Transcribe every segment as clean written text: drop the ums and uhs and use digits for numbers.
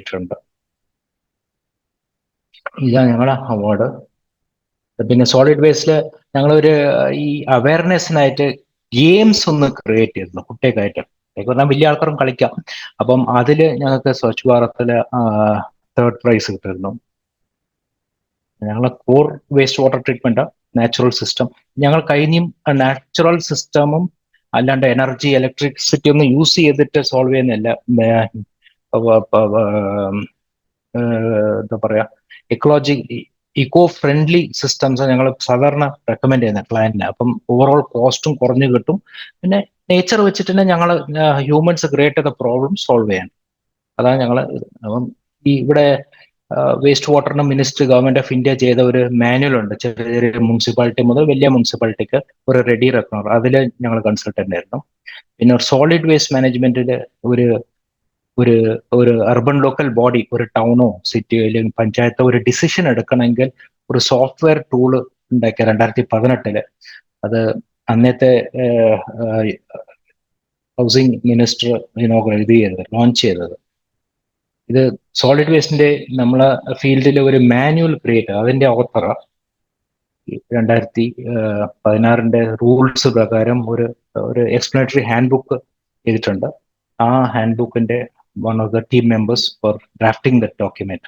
കിട്ടിയിട്ടുണ്ട്. ഇതാണ് ഞങ്ങളുടെ അവാർഡ്. പിന്നെ സോളിഡ് വേസ്റ്റിൽ ഞങ്ങളൊരു ഈ അവയർനെസ്സിനായിട്ട് ഗെയിംസ് ഒന്ന് ക്രിയേറ്റ് ചെയ്തിരുന്നു കുട്ടികൾക്കായിട്ട്. പറഞ്ഞാൽ വലിയ ആൾക്കാരും കളിക്കാം. അപ്പം അതിൽ ഞങ്ങൾക്ക് സ്വച്ഛ് ഭാരത്തിൽ 3rd പ്രൈസ് കിട്ടിയിരുന്നു. ഞങ്ങളെ core waste water treatment natural system. ഞങ്ങൾ കഴിഞ്ഞും നാച്ചുറൽ സിസ്റ്റമും അല്ലാണ്ട് എനർജി ഇലക്ട്രിസിറ്റി ഒന്നും യൂസ് ചെയ്തിട്ട് സോൾവ് ചെയ്യുന്നില്ല. എന്താ പറയാ, ഇക്കോ ഫ്രണ്ട്ലി സിസ്റ്റംസ് ഞങ്ങൾ സാധാരണ റെക്കമെൻഡ് ചെയ്യുന്ന ക്ലയന്റിന്. അപ്പം ഓവറോൾ കോസ്റ്റും കുറഞ്ഞു കിട്ടും. പിന്നെ നേച്ചർ വെച്ചിട്ട് തന്നെ ഞങ്ങൾ ഹ്യൂമൻസ് ക്രിയേറ്റ് ചെയ്ത പ്രോബ്ലം സോൾവ് ചെയ്യാൻ. അതാണ് ഞങ്ങൾ. അപ്പം ഈ ഇവിടെ വേസ്റ്റ് വാട്ടറിന് മിനിസ്റ്റർ ഗവൺമെന്റ് ഓഫ് ഇന്ത്യ ചെയ്ത ഒരു മാനുവൽ ഉണ്ട്. ചെറിയ ചെറിയ മുനിസിപ്പാലിറ്റി മുതൽ വലിയ മുനിസിപ്പാലിറ്റിക്ക് ഒരു റെഡി റെക്കണർ, അതിൽ ഞങ്ങൾ കൺസൾട്ടന്റ് ആയിരുന്നു. പിന്നെ സോളിഡ് വേസ്റ്റ് മാനേജ്മെന്റിൽ ഒരു ഒരു ഒരു അർബൻ ലോക്കൽ ബോഡി, ഒരു ടൗണോ സിറ്റിയോ അല്ലെങ്കിൽ പഞ്ചായത്തോ ഒരു ഡിസിഷൻ എടുക്കണമെങ്കിൽ ഒരു സോഫ്റ്റ്വെയർ ടൂള് ഉണ്ടാക്കിയ 2018. അത് അന്നത്തെ ഹൗസിംഗ് മിനിസ്റ്റർ ലോഞ്ച് ചെയ്തത്. ഇത് സോളിഡ് വേസ്റ്റിന്റെ നമ്മളെ ഫീൽഡിൽ ഒരു മാനുവൽ ക്രിയേറ്റ്, അതിന്റെ ഓത്തറ 2016 റൂൾസ് പ്രകാരം ഒരു എക്സ്പ്ലനറ്ററി ഹാൻഡ് ബുക്ക് ചെയ്തിട്ടുണ്ട്. ആ ഹാൻഡ് ബുക്കിന്റെ one of the team members for drafting that document.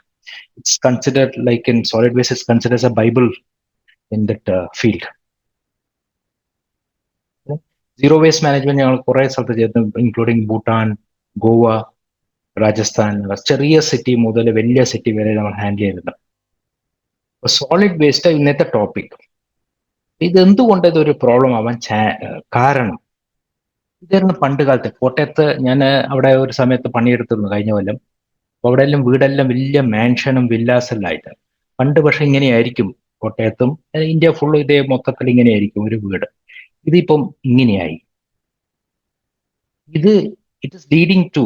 It's considered like in solid waste, it's considered as a Bible in that field. Zero waste management ഞങ്ങൾ കുറെ സ്ഥലത്ത് ചെയ്തു, including Bhutan, Goa, Rajasthan. ചെറിയ city മുതൽ വലിയ സിറ്റി വരെ നമ്മൾ ഹാൻഡിൽ ചെയ്തിട്ടുണ്ട്. സോളിഡ് വേസ്റ്റ് ഇന്നത്തെ ടോപ്പിക്. ഇതെന്തുകൊണ്ട് ഇതൊരു പ്രോബ്ലം ആവാൻ കാരണം, ഇതായിരുന്നു പണ്ട് കാലത്ത്. കോട്ടയത്ത് ഞാൻ അവിടെ ഒരു സമയത്ത് പണിയെടുത്തിരുന്നു കഴിഞ്ഞ കൊല്ലം. അപ്പൊ അവിടെ എല്ലാം വീടെല്ലാം വലിയ മാൻഷനും വില്ലാസെല്ലാം ആയിട്ട്. പണ്ട് പക്ഷെ ഇങ്ങനെയായിരിക്കും കോട്ടയത്തും ഇന്ത്യ ഫുള്ള് ഇതേ മൊത്തത്തിൽ ഇങ്ങനെയായിരിക്കും ഒരു വീട്. ഇതിപ്പം ഇങ്ങനെയായി. It is leading to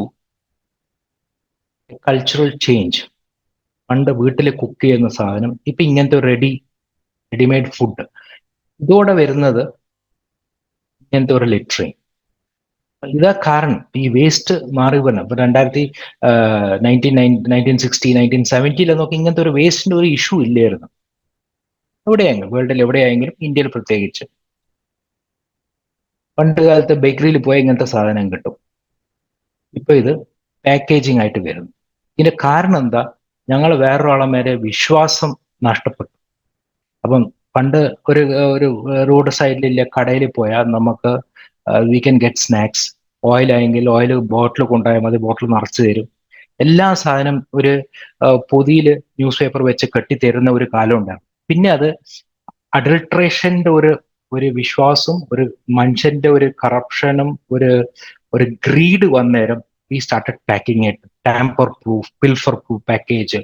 cultural change. പണ്ട് വീട്ടിൽ കുക്ക് ചെയ്യുന്ന സാധനം ഇപ്പൊ ഇങ്ങനത്തെ ഒരു റെഡിമെയ്ഡ് ഫുഡ്. ഇതോടെ വരുന്നത് ഇങ്ങനത്തെ ഒരു ലിറ്ററിങ്. ഇതാ കാരണം ഈ വേസ്റ്റ് മാറി വരണം. ഇപ്പൊ 1960 1970 നോക്കി ഇങ്ങനത്തെ ഒരു വേസ്റ്റിന്റെ ഒരു ഇഷ്യൂ ഇല്ലായിരുന്നു. എവിടെയെങ്കിലും വേൾഡിൽ എവിടെയായെങ്കിലും, ഇന്ത്യയിൽ പ്രത്യേകിച്ച്. പണ്ട് കാലത്ത് ബേക്കറിയിൽ പോയാൽ ഇങ്ങനത്തെ സാധനം കിട്ടും. ഇപ്പൊ ഇത് പാക്കേജിങ് ആയിട്ട് വരുന്നു. ഇതിന്റെ കാരണം എന്താ? ഞങ്ങൾ വേറൊരാളെ മേലെ വിശ്വാസം നഷ്ടപ്പെട്ടു. അപ്പം പണ്ട് ഒരു റോഡ് സൈഡിലുള്ള കടയിൽ പോയാൽ നമുക്ക് we can get snacks. Oil ആയെങ്കിൽ ഓയിൽ ബോട്ടിൽ കൊണ്ടുപോയാൽ മതി, ബോട്ടിൽ നിറച്ച് തരും. എല്ലാ സാധനം ഒരു പൊതിയിൽ ന്യൂസ് പേപ്പർ വെച്ച് കെട്ടിത്തരുന്ന ഒരു കാലം ഉണ്ടായിരുന്നു. പിന്നെ അത് അഡൾട്രേഷന്റെ ഒരു വിശ്വാസം, ഒരു മനുഷ്യന്റെ ഒരു കറപ്ഷനും ഒരു greed വന്നേരം we started packing it tamper proof, pilfer proof package,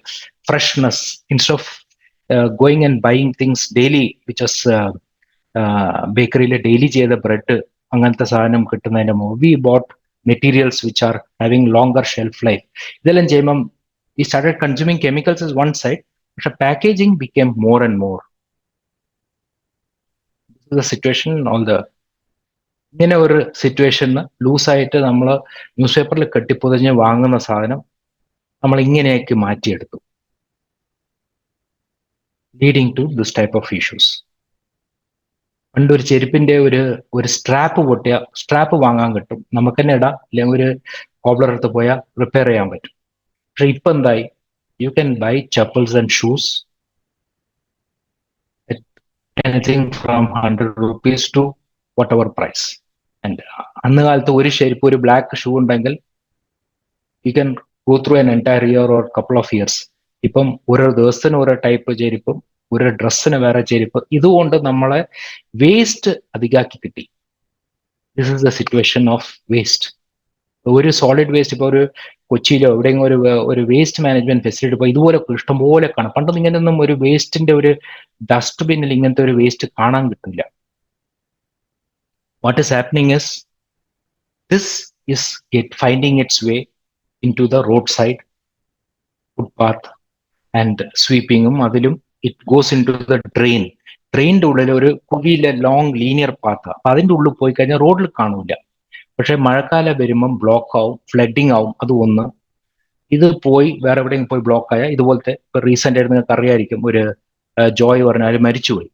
freshness, instead of going and buying things daily, which is bakery daily ചെയ്ത ബ്രെഡ് അങ്ങനത്തെ സാധനം കിട്ടുന്നതിന്റെ മുമ്പ് we bought materials which are having longer shelf life. ഇതെല്ലാം ചെയ്യുമ്പം we started consuming chemicals as one side, പക്ഷെ packaging became more and more. This is the situation on the ഇങ്ങനെ ഒരു സിറ്റുവേഷന് ലൂസായിട്ട് നമ്മൾ ന്യൂസ് പേപ്പറിൽ കെട്ടിപ്പൊതിഞ്ഞ് വാങ്ങുന്ന സാധനം നമ്മൾ ഇങ്ങനെയൊക്കെ മാറ്റിയെടുത്തു, leading to this type of issues. പണ്ടൊരു ചെരുപ്പിന്റെ ഒരു സ്ട്രാപ്പ് പൊട്ടിയ സ്ട്രാപ്പ് വാങ്ങാൻ കിട്ടും, നമുക്ക് തന്നെ ഇടാം, അല്ലെങ്കിൽ ഒരു കോബ്ലർ എടുത്ത് പോയാൽ റിപ്പയർ ചെയ്യാൻ പറ്റും. പക്ഷെ ഇപ്പൊ എന്തായി? You can buy chappals and shoes anything from 100 rupees to whatever price. And അന്ന് കാലത്ത് ഒരു ചെരുപ്പ്, ഒരു ബ്ലാക്ക് ഷൂ ഉണ്ടെങ്കിൽ U can go through N entire year or couple of years. ഇപ്പം ഓരോ ദിവസത്തിന് ഓരോ ടൈപ്പ് ചെരുപ്പും, ഒരു ഡ്രസ്സിന് വേറെ ചെരുപ്പ്. ഇതുകൊണ്ട് നമ്മളെ വേസ്റ്റ് അധികമാക്കി കിട്ടി. This is the situation of waste. ഒരു സോളിഡ് വേസ്റ്റ് ഇപ്പോൾ ഒരു കൊച്ചിയിലോ എവിടെയെങ്കിലും ഒരു വേസ്റ്റ് മാനേജ്മെന്റ് ഫെസിലിറ്റി ഇപ്പോൾ ഇതുപോലെ ഇഷ്ടംപോലെ കാണാം. പണ്ടൊന്നും ഇങ്ങനെയൊന്നും ഒരു വേസ്റ്റിന്റെ ഒരു ഡസ്റ്റ്ബിന്നിൽ ഇങ്ങനത്തെ ഒരു വേസ്റ്റ് കാണാൻ കിട്ടില്ല. What is happening is this is finding its way into the roadside, footpath and sweeping. അതിലും it goes into the drain. ഡ്രെയിൻ്റെ ഉള്ളിൽ ഒരു കുഴിയിലെ ലോങ് ലീനിയർ പാത്ത്. അപ്പൊ അതിൻ്റെ ഉള്ളിൽ പോയി കഴിഞ്ഞാൽ റോഡിൽ കാണൂല. പക്ഷെ മഴക്കാലം വരുമ്പം ബ്ലോക്ക് ആവും, ഫ്ലഡിങ് ആവും. അത് ഒന്ന്. ഇത് പോയി വേറെ എവിടെയെങ്കിലും പോയി ബ്ലോക്ക് ആയ ഇതുപോലത്തെ ഇപ്പൊ റീസെന്റ് ആയിട്ട് നിങ്ങൾക്ക് അറിയായിരിക്കും ഒരു ജോയ് പറഞ്ഞാൽ മരിച്ചുപോയി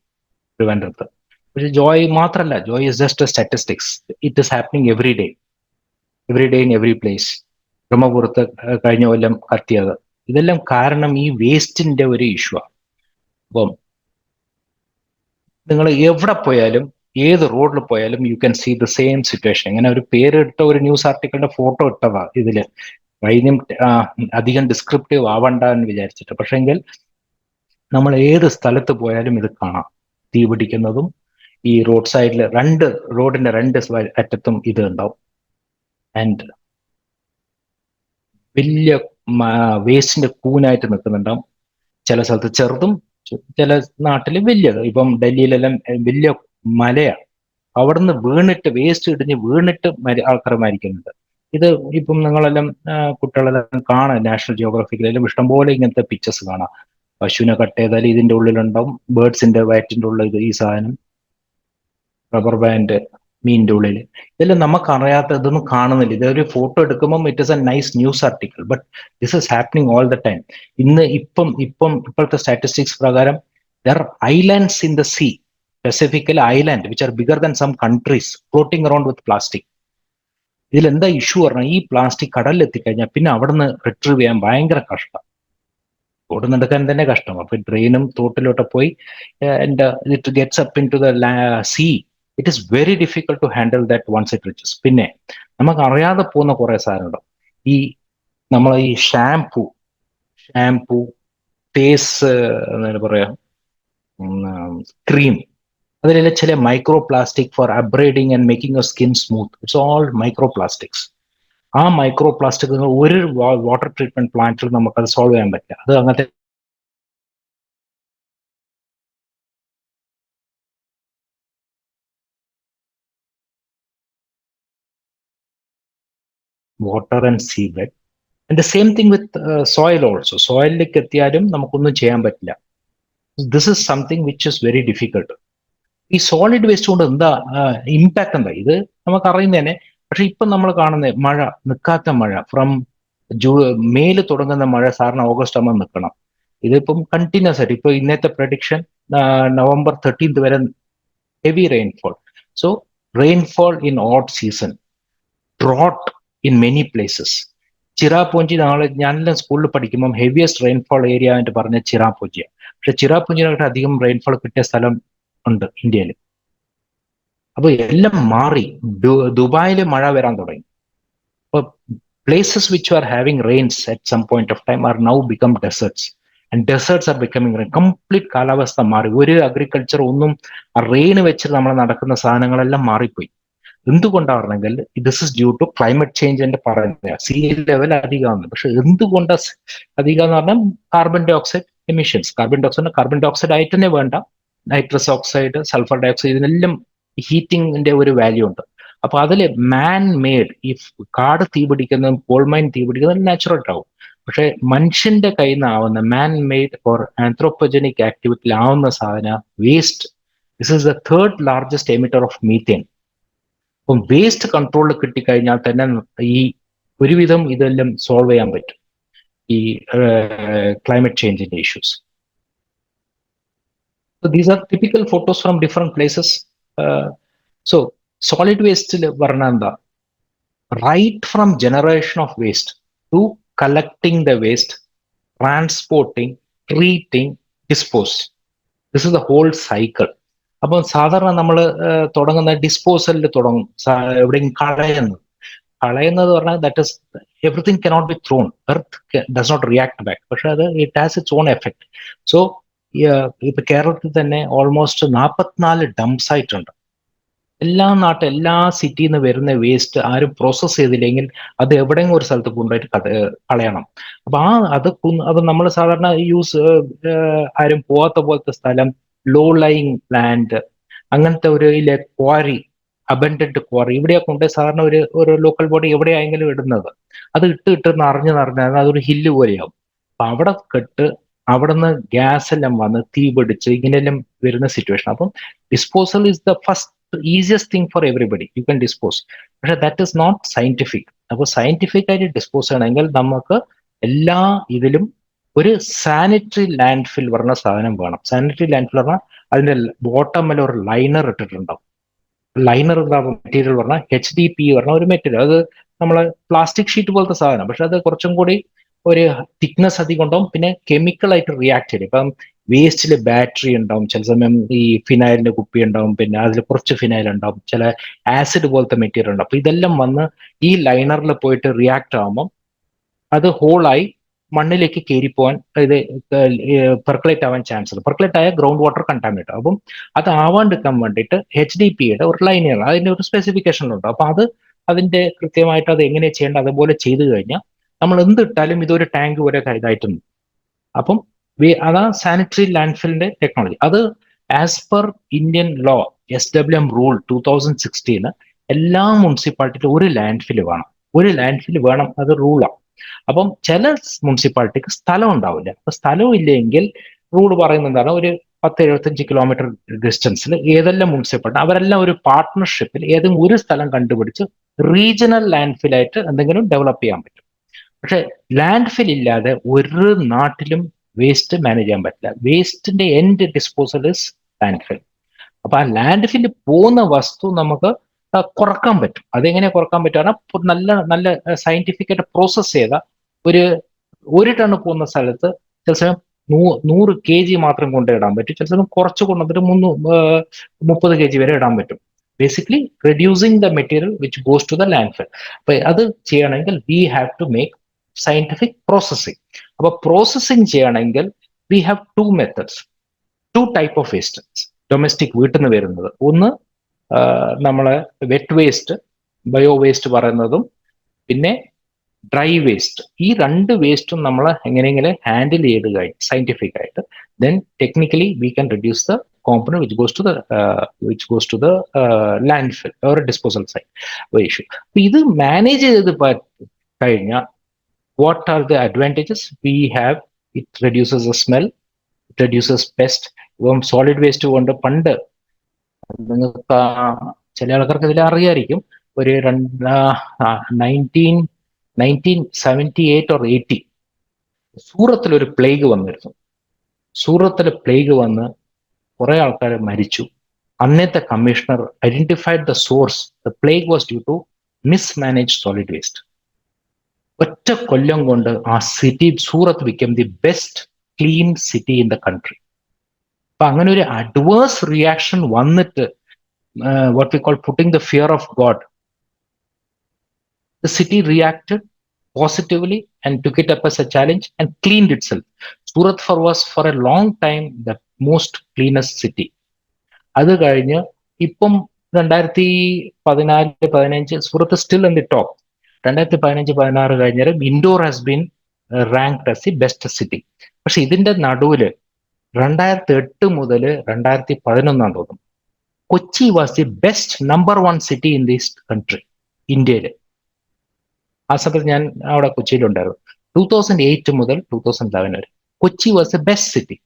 ട്രിവാൻഡ്രത്ത്. പക്ഷെ ജോയ് മാത്രമല്ല, Joy is just a statistics. It is happening every day in every place. ബ്രഹ്മപുരത്ത് കഴിഞ്ഞ കൊല്ലം കത്തിയത്, ഇതെല്ലാം കാരണം ഈ വേസ്റ്റിന്റെ ഒരു ഇഷ്യൂ ആണ്. അപ്പം നിങ്ങൾ എവിടെ പോയാലും ഏത് റോഡിൽ പോയാലും you can see the same situation. ഇങ്ങനെ ഒരു പേരിട്ട ഒരു ന്യൂസ് ആർട്ടിക്കിളിന്റെ ഫോട്ടോ ഇട്ടതാ ഇതില്, വൈദ്യം അധികം ഡിസ്ക്രിപ്റ്റീവ് ആവണ്ട എന്ന് വിചാരിച്ചിട്ട്. പക്ഷെങ്കിൽ നമ്മൾ ഏത് സ്ഥലത്ത് പോയാലും ഇത് കാണാം, തീ പിടിക്കുന്നതും. ഈ റോഡ് സൈഡിൽ റോഡിന്റെ രണ്ട് അറ്റത്തും ഇത് ഉണ്ടാവും. ആൻഡ് വലിയ വേസ്റ്റിന്റെ കൂനായിട്ട് നിൽക്കുന്നുണ്ടാവും. ചില സ്ഥലത്ത് ചെറുതും ചില നാട്ടിൽ വലിയത്. ഇപ്പം ഡൽഹിയിലെല്ലാം വലിയ മലയാണ്, അവിടുന്ന് വീണിട്ട് വേസ്റ്റ് ഇടിഞ്ഞ് വീണിട്ട് ആൾക്കാർ മരിക്കുന്നുണ്ട്. ഇത് ഇപ്പം നിങ്ങളെല്ലാം കുട്ടികളെല്ലാം കാണാം, നാഷണൽ ജിയോഗ്രാഫിക്കിലെല്ലാം ഇഷ്ടംപോലെ ഇങ്ങനത്തെ പിക്ചേഴ്സ് കാണാം. പശുവിനെ കട്ട് ചെയ്താൽ ഇതിന്റെ ഉള്ളിലുണ്ടാവും, ബേർഡ്സിന്റെ വയറ്റിന്റെ ഉള്ളിൽ ഈ സാധനം, റബ്ബർ ബാൻഡ് മീനിന്റെ ഉള്ളിൽ. ഇതെല്ലാം നമുക്കറിയാത്ത, ഇതൊന്നും കാണുന്നില്ല. ഇതൊരു ഫോട്ടോ എടുക്കുമ്പോൾ it is a nice news article, but this is happening all the time. ഇപ്പോഴത്തെ സ്റ്റാറ്റിസ്റ്റിക്സ് പ്രകാരം there are islands in the sea, specifically island which are bigger than some countries, floating around with plastic. ഇതിൽ എന്താ issue പറഞ്ഞാൽ, ഈ plastic കടലിൽ എത്തിക്കഴിഞ്ഞാൽ പിന്നെ അവിടെ നിന്ന് റിട്രീവ് ചെയ്യാൻ ഭയങ്കര കഷ്ടം, റോഡ് നടക്കാൻ തന്നെ കഷ്ടം. അപ്പൊ ഡ്രെയിനും തോട്ടിലോട്ട് പോയി it gets up in to the sea. It is very difficult to handle that once it reaches. പിന്നെ നമുക്ക് അറിയാതെ പോകുന്ന കുറെ സാധനമുണ്ട്. ഈ നമ്മൾ ഈ ഷാംപൂ, ഫേസ് എന്താ പറയാ, ക്രീം, അതിലെല്ലാം ചില micro plastic for abrading and making your skin smooth. It's all micro plastics. ആ മൈക്രോ പ്ലാസ്റ്റിക് ഒരു വാട്ടർ ട്രീറ്റ്മെന്റ് പ്ലാന്റിൽ നമുക്കത് സോൾവ് ചെയ്യാൻ പറ്റില്ല. അത് അങ്ങനത്തെ water and seabed. And the same thing with soil also. സോയിലിലേക്ക് എത്തിയാലും നമുക്കൊന്നും ചെയ്യാൻ പറ്റില്ല. This is something which is very difficult. ഈ സോളിഡ് വേസ്റ്റ് കൊണ്ട് എന്താ ഇമ്പാക്ട് എന്താ, ഇത് നമുക്കറിയുന്നത് തന്നെ. പക്ഷെ ഇപ്പം നമ്മൾ കാണുന്ന മഴ, നിൽക്കാത്ത മഴ, ഫ്രം മേയിൽ തുടങ്ങുന്ന മഴ സാറിന് ഓഗസ്റ്റ് ആകുമ്പോൾ നിൽക്കണം. ഇതിപ്പം കണ്ടിന്യൂസ് ആയിട്ട്, ഇപ്പൊ ഇന്നത്തെ പ്രഡിക്ഷൻ November 13th വരെ heavy rainfall. So rainfall in odd season, drought in many places. Cherrapunji, ഞാനെല്ലാം സ്കൂളിൽ പഠിക്കുമ്പം ഹെവിയസ്റ്റ് റെയിൻഫോൾ ഏരിയ ആയിട്ട് പറഞ്ഞ ചിറാപൂഞ്ചിയാണ്. പക്ഷെ ചിറാപൂഞ്ചിനായിട്ട് അധികം റെയിൻഫോൾ കിട്ടിയ സ്ഥലം ഉണ്ട് ഇന്ത്യയിൽ. അപ്പൊ എല്ലാം മാറി. ദുബായിൽ മഴ വരാൻ തുടങ്ങി. അപ്പൊ places which are having rains at some point of time are now become deserts, and deserts are becoming rain. Complete കാലാവസ്ഥ മാറി. ഒരു അഗ്രികൾച്ചർ ഒന്നും, ആ റെയിൻ വെച്ച് നമ്മൾ നടക്കുന്ന സാധനങ്ങളെല്ലാം മാറിപ്പോയി. എന്തുകൊണ്ടാണെങ്കിൽ this is due to climate change എന്ന് പറയുന്നത്. സീ ലെവൽ അധികമാണ്. പക്ഷെ എന്തുകൊണ്ടാ അധികം എന്ന് പറഞ്ഞാൽ carbon dioxide emissions. Carbon dioxide ആയിട്ട് തന്നെ വേണ്ട, nitrous oxide, sulphur dioxide, ഇതിനെല്ലാം ഹീറ്റിംഗിന്റെ ഒരു വാല്യൂ ഉണ്ട്. അപ്പൊ അതിൽ മാൻ മെയ്ഡ്, ഈ കാട് തീ പിടിക്കുന്നതും കോൾ മൈൻ തീ പിടിക്കുന്നതും നാച്ചുറൽ ആവും. പക്ഷെ മനുഷ്യന്റെ കയ്യിൽ നിന്നാവുന്ന മാൻ മെയ്ഡ് ഓർ ആന്ത്രോപ്പജനിക് ആക്ടിവിറ്റിയിലാവുന്ന സാധന waste. This is the third largest emitter of methane. അപ്പം വേസ്റ്റ് കൺട്രോളിൽ കിട്ടിക്കഴിഞ്ഞാൽ തന്നെ ഈ ഒരുവിധം ഇതെല്ലാം സോൾവ് ചെയ്യാൻ പറ്റും, ഈ ക്ലൈമറ്റ് ചേഞ്ചിന്റെ issues. So these are typical photos from different places. So solid waste പറഞ്ഞ എന്താ, right from generation of waste to collecting the waste, transporting, treating, dispose. This is the whole cycle. അപ്പം സാധാരണ നമ്മൾ തുടങ്ങുന്ന ഡിസ്പോസലിൽ തുടങ്ങും. എവിടെയും കളയുന്നത് പറഞ്ഞാൽ that is everything cannot be thrown. Earth does not react back. പക്ഷെ അത് it has its own effect. So ഇപ്പൊ കേരളത്തിൽ തന്നെ ഓൾമോസ്റ്റ് 44 ഡംപ്സ് ആയിട്ടുണ്ട്. എല്ലാ സിറ്റിയിൽ നിന്ന് വരുന്ന വേസ്റ്റ് ആരും പ്രോസസ് ചെയ്തില്ലെങ്കിൽ അത് എവിടെയെങ്കിലും ഒരു സ്ഥലത്ത് കൊണ്ടുപോയിട്ട് കളയണം. അപ്പൊ അത് നമ്മൾ സാധാരണ ആരും പോവാത്ത പോലത്തെ സ്ഥലം, ലോ ലൈങ് ലാൻഡ്, അങ്ങനത്തെ ഒരു ക്വാറി, അബൻഡന്റ് ക്വാറി, ഇവിടെയൊക്കെ കൊണ്ട് സാധാരണ ഒരു ലോക്കൽ ബോഡി എവിടെയായെങ്കിലും ഇടുന്നത്. അത് ഇട്ട് നിറഞ്ഞ് അതൊരു ഹില്ല് പോലെയാവും. അപ്പൊ അവിടെ അവിടെ നിന്ന് ഗ്യാസ് എല്ലാം വന്ന് തീ പിടിച്ച് ഇങ്ങനെയെല്ലാം വരുന്ന സിറ്റുവേഷൻ. അപ്പം disposal is the first easiest thing for everybody, you can dispose. പക്ഷെ ദാറ്റ് ഇസ് നോട്ട് സയന്റിഫിക്. അപ്പൊ സയന്റിഫിക് ആയിട്ട് ഡിസ്പോസ് ചെയ്യണമെങ്കിൽ നമുക്ക് എല്ലാ ഇതിലും ഒരു സാനിറ്ററി ലാൻഡ് ഫിൽ പറഞ്ഞ സാധനം വേണം. സാനിറ്ററി ലാൻഡ് ഫിൽ പറഞ്ഞാൽ അതിന്റെ ബോട്ടമിൽ ഒരു ലൈനർ ഇട്ടിട്ടുണ്ടാവും. ലൈനർ എന്താ മെറ്റീരിയൽ പറഞ്ഞാൽ HDP പറഞ്ഞ ഒരു മെറ്റീരിയൽ. അത് നമ്മളെ പ്ലാസ്റ്റിക് ഷീറ്റ് പോലത്തെ സാധനം, പക്ഷെ അത് കുറച്ചും കൂടി ഒരു തിക്നെസ് അധികം ഉണ്ടാവും. പിന്നെ കെമിക്കലായിട്ട് റിയാക്ട് ചെയ്യും. ഇപ്പം വേസ്റ്റിൽ ബാറ്ററി ഉണ്ടാവും, ചില സമയം ഈ ഫിനൈലിന്റെ കുപ്പി ഉണ്ടാവും, പിന്നെ അതിൽ കുറച്ച് ഫിനൈൽ ഉണ്ടാവും, ചില ആസിഡ് പോലത്തെ മെറ്റീരിയൽ ഉണ്ടാവും. അപ്പൊ ഇതെല്ലാം വന്ന് ഈ ലൈനറിൽ പോയിട്ട് റിയാക്ട് ആകുമ്പോൾ അത് ഹോളായി മണ്ണിലേക്ക് കയറിപ്പോവാൻ, ഇത് പെർക്കുലേറ്റ് ആവാൻ ചാൻസ് ഉണ്ട്. പെർക്കുലേറ്റ് ആയ ഗ്രൗണ്ട് വാട്ടർ കണ്ടാമിനേറ്റ്. അപ്പം അത് ആവാണ്ടിരിക്കാൻ വേണ്ടിയിട്ട് HDPയുടെ ഒരു ലൈനർ അതിന്റെ ഒരു സ്പെസിഫിക്കേഷനിലുണ്ട്. അപ്പൊ അത് അതിന്റെ കൃത്യമായിട്ട് അത് എങ്ങനെയാണ് ചെയ്യേണ്ടത് അതുപോലെ ചെയ്തു കഴിഞ്ഞാൽ നമ്മൾ എന്തിട്ടാലും ഇതൊരു ടാങ്ക് വരെ ഇതായിട്ടുണ്ട്. അപ്പം അതാ സാനിറ്ററി ലാൻഡ്ഫില്ലിന്റെ ടെക്നോളജി. അത് as per Indian law SWM rule 2016 എല്ലാ മുനിസിപ്പാലിറ്റിയിലും ഒരു ലാൻഡ്ഫില് വേണം. ഒരു ലാൻഡ്ഫില് വേണം, അത് റൂളാണ്. അപ്പം ചില മുനിസിപ്പാലിറ്റിക്ക് സ്ഥലം ഉണ്ടാവില്ല. അപ്പൊ സ്ഥലം ഇല്ലെങ്കിൽ റൂൾ പറയുന്നത് എന്താണ്, ഒരു 10-75 കിലോമീറ്റർ ഡിസ്റ്റൻസിൽ ഏതെല്ലാം മുനിസിപ്പാലിറ്റി അവരെല്ലാം ഒരു പാർട്ട്ണർഷിപ്പിൽ ഏതെങ്കിലും ഒരു സ്ഥലം കണ്ടുപിടിച്ച് റീജിയണൽ ലാൻഡ്ഫിലായിട്ട് എന്തെങ്കിലും ഡെവലപ്പ് ചെയ്യാൻ പറ്റും. പക്ഷെ ലാൻഡ് ഫിൽ ഇല്ലാതെ ഒരു നാട്ടിലും വേസ്റ്റ് മാനേജ് ചെയ്യാൻ പറ്റില്ല. വേസ്റ്റിന്റെ എൻഡ് ഡിസ്പോസൽ ഇസ് ലാൻഡ് ഫിൽ. അപ്പൊ ആ ലാൻഡ് ഫിൽ പോകുന്ന വസ്തു നമുക്ക് കുറക്കാൻ പറ്റും. അതെങ്ങനെ കുറക്കാൻ പറ്റും? നല്ല നല്ല സയന്റിഫിക് ആയിട്ട് പ്രോസസ് ചെയ്ത ഒരു ടൺ പോകുന്ന സ്ഥലത്ത് ചില സമയം 100 kg മാത്രം കൊണ്ടിടാൻ പറ്റും. ചില സമയം കുറച്ച് കൊണ്ടുവന്നിട്ട് 30 kg വരെ ഇടാൻ പറ്റും. Basically reducing the material which goes to the landfill. അപ്പൊ അത് ചെയ്യണമെങ്കിൽ we have to make scientific processing. അപ്പൊ പ്രോസസ്സിംഗ് ചെയ്യണമെങ്കിൽ we have 2 methods, 2 type of waste. Domestic വീട്ടിൽ നിന്ന് വരുന്നത് ഒന്ന്, നമ്മളെ വെറ്റ് വേസ്റ്റ്, ബയോ വേസ്റ്റ് പറയുന്നതും, പിന്നെ ഡ്രൈ വേസ്റ്റ്. ഈ 2 വേസ്റ്റും നമ്മൾ എങ്ങനെയെങ്കിലും ഹാൻഡിൽ ചെയ്ത് കഴിഞ്ഞ് സയന്റിഫിക് ആയിട്ട് then technically we can reduce the component which goes to the landfill or disposal site issue. അപ്പൊ ഇത് മാനേജ് ചെയ്ത് കഴിഞ്ഞാൽ what are the advantages we have? It reduces the smell, it reduces pest. ഇപ്പം solid waste കൊണ്ട് പണ്ട് നിങ്ങൾക്ക് ചില ആൾക്കാർക്ക് ഇതിൽ അറിയായിരിക്കും, ഒരു 1978 or 80 സൂറത്തിൽ ഒരു പ്ലേഗ് വന്നിരുന്നു. സൂറത്തിൽ പ്ലേഗ് വന്ന് കുറെ ആൾക്കാർ മരിച്ചു. അന്നത്തെ commissioner identified the source. The plague was due to mismanage solid waste. ഒറ്റ കൊല്ലം കൊണ്ട് ആ city Surat become the best clean city in the country. അപ്പൊ അങ്ങനെ ഒരു അഡ്വേഴ്സ് റിയാക്ഷൻ വന്നിട്ട് what we call putting the fear of God, the city reacted positively and took it up as a challenge and cleaned itself. Surat was for a long time the most cleanest city. അത് കഴിഞ്ഞ് ഇപ്പം 2014-15 Surat still in the top. 2015-16 കഴിഞ്ഞാൽ Indore has been ranked as the best city. പക്ഷെ ഇതിന്റെ നടുവില് 2008 മുതൽ 2011 തോന്നുന്നു Kochi was the best number 1 city in this country, ഇന്ത്യയില്. ആ സമയത്ത് ഞാൻ അവിടെ കൊച്ചിയിലുണ്ടായിരുന്നു. 2008 മുതൽ 2011 വരെ Kochi was the best city.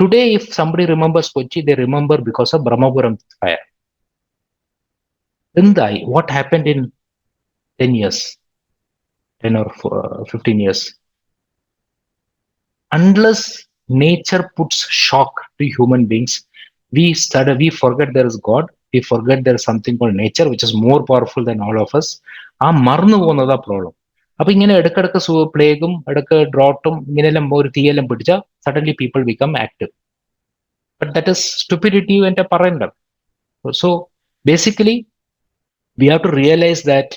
Today if somebody remembers Kochi, they remember because of Brahmapuram fire. എന്തായി? What happened in 10 years, 10 or 15 years? Unless nature puts shock to human beings, we forget there is God, we forget there is something called nature which is more powerful than all of us. ആ മറന്നു പോകുന്നതാ problem. അപ്പൊ ഇങ്ങനെ ഇടക്കിടക്ക് പ്ലേഗും ഇടക്ക് ഡ്രോട്ടും ഇങ്ങനെയെല്ലാം ഒരു തീയെല്ലാം പിടിച്ചാൽ suddenly people become active. But that is stupidity എന്റെ പറയേണ്ടത്. So basically we have to realise that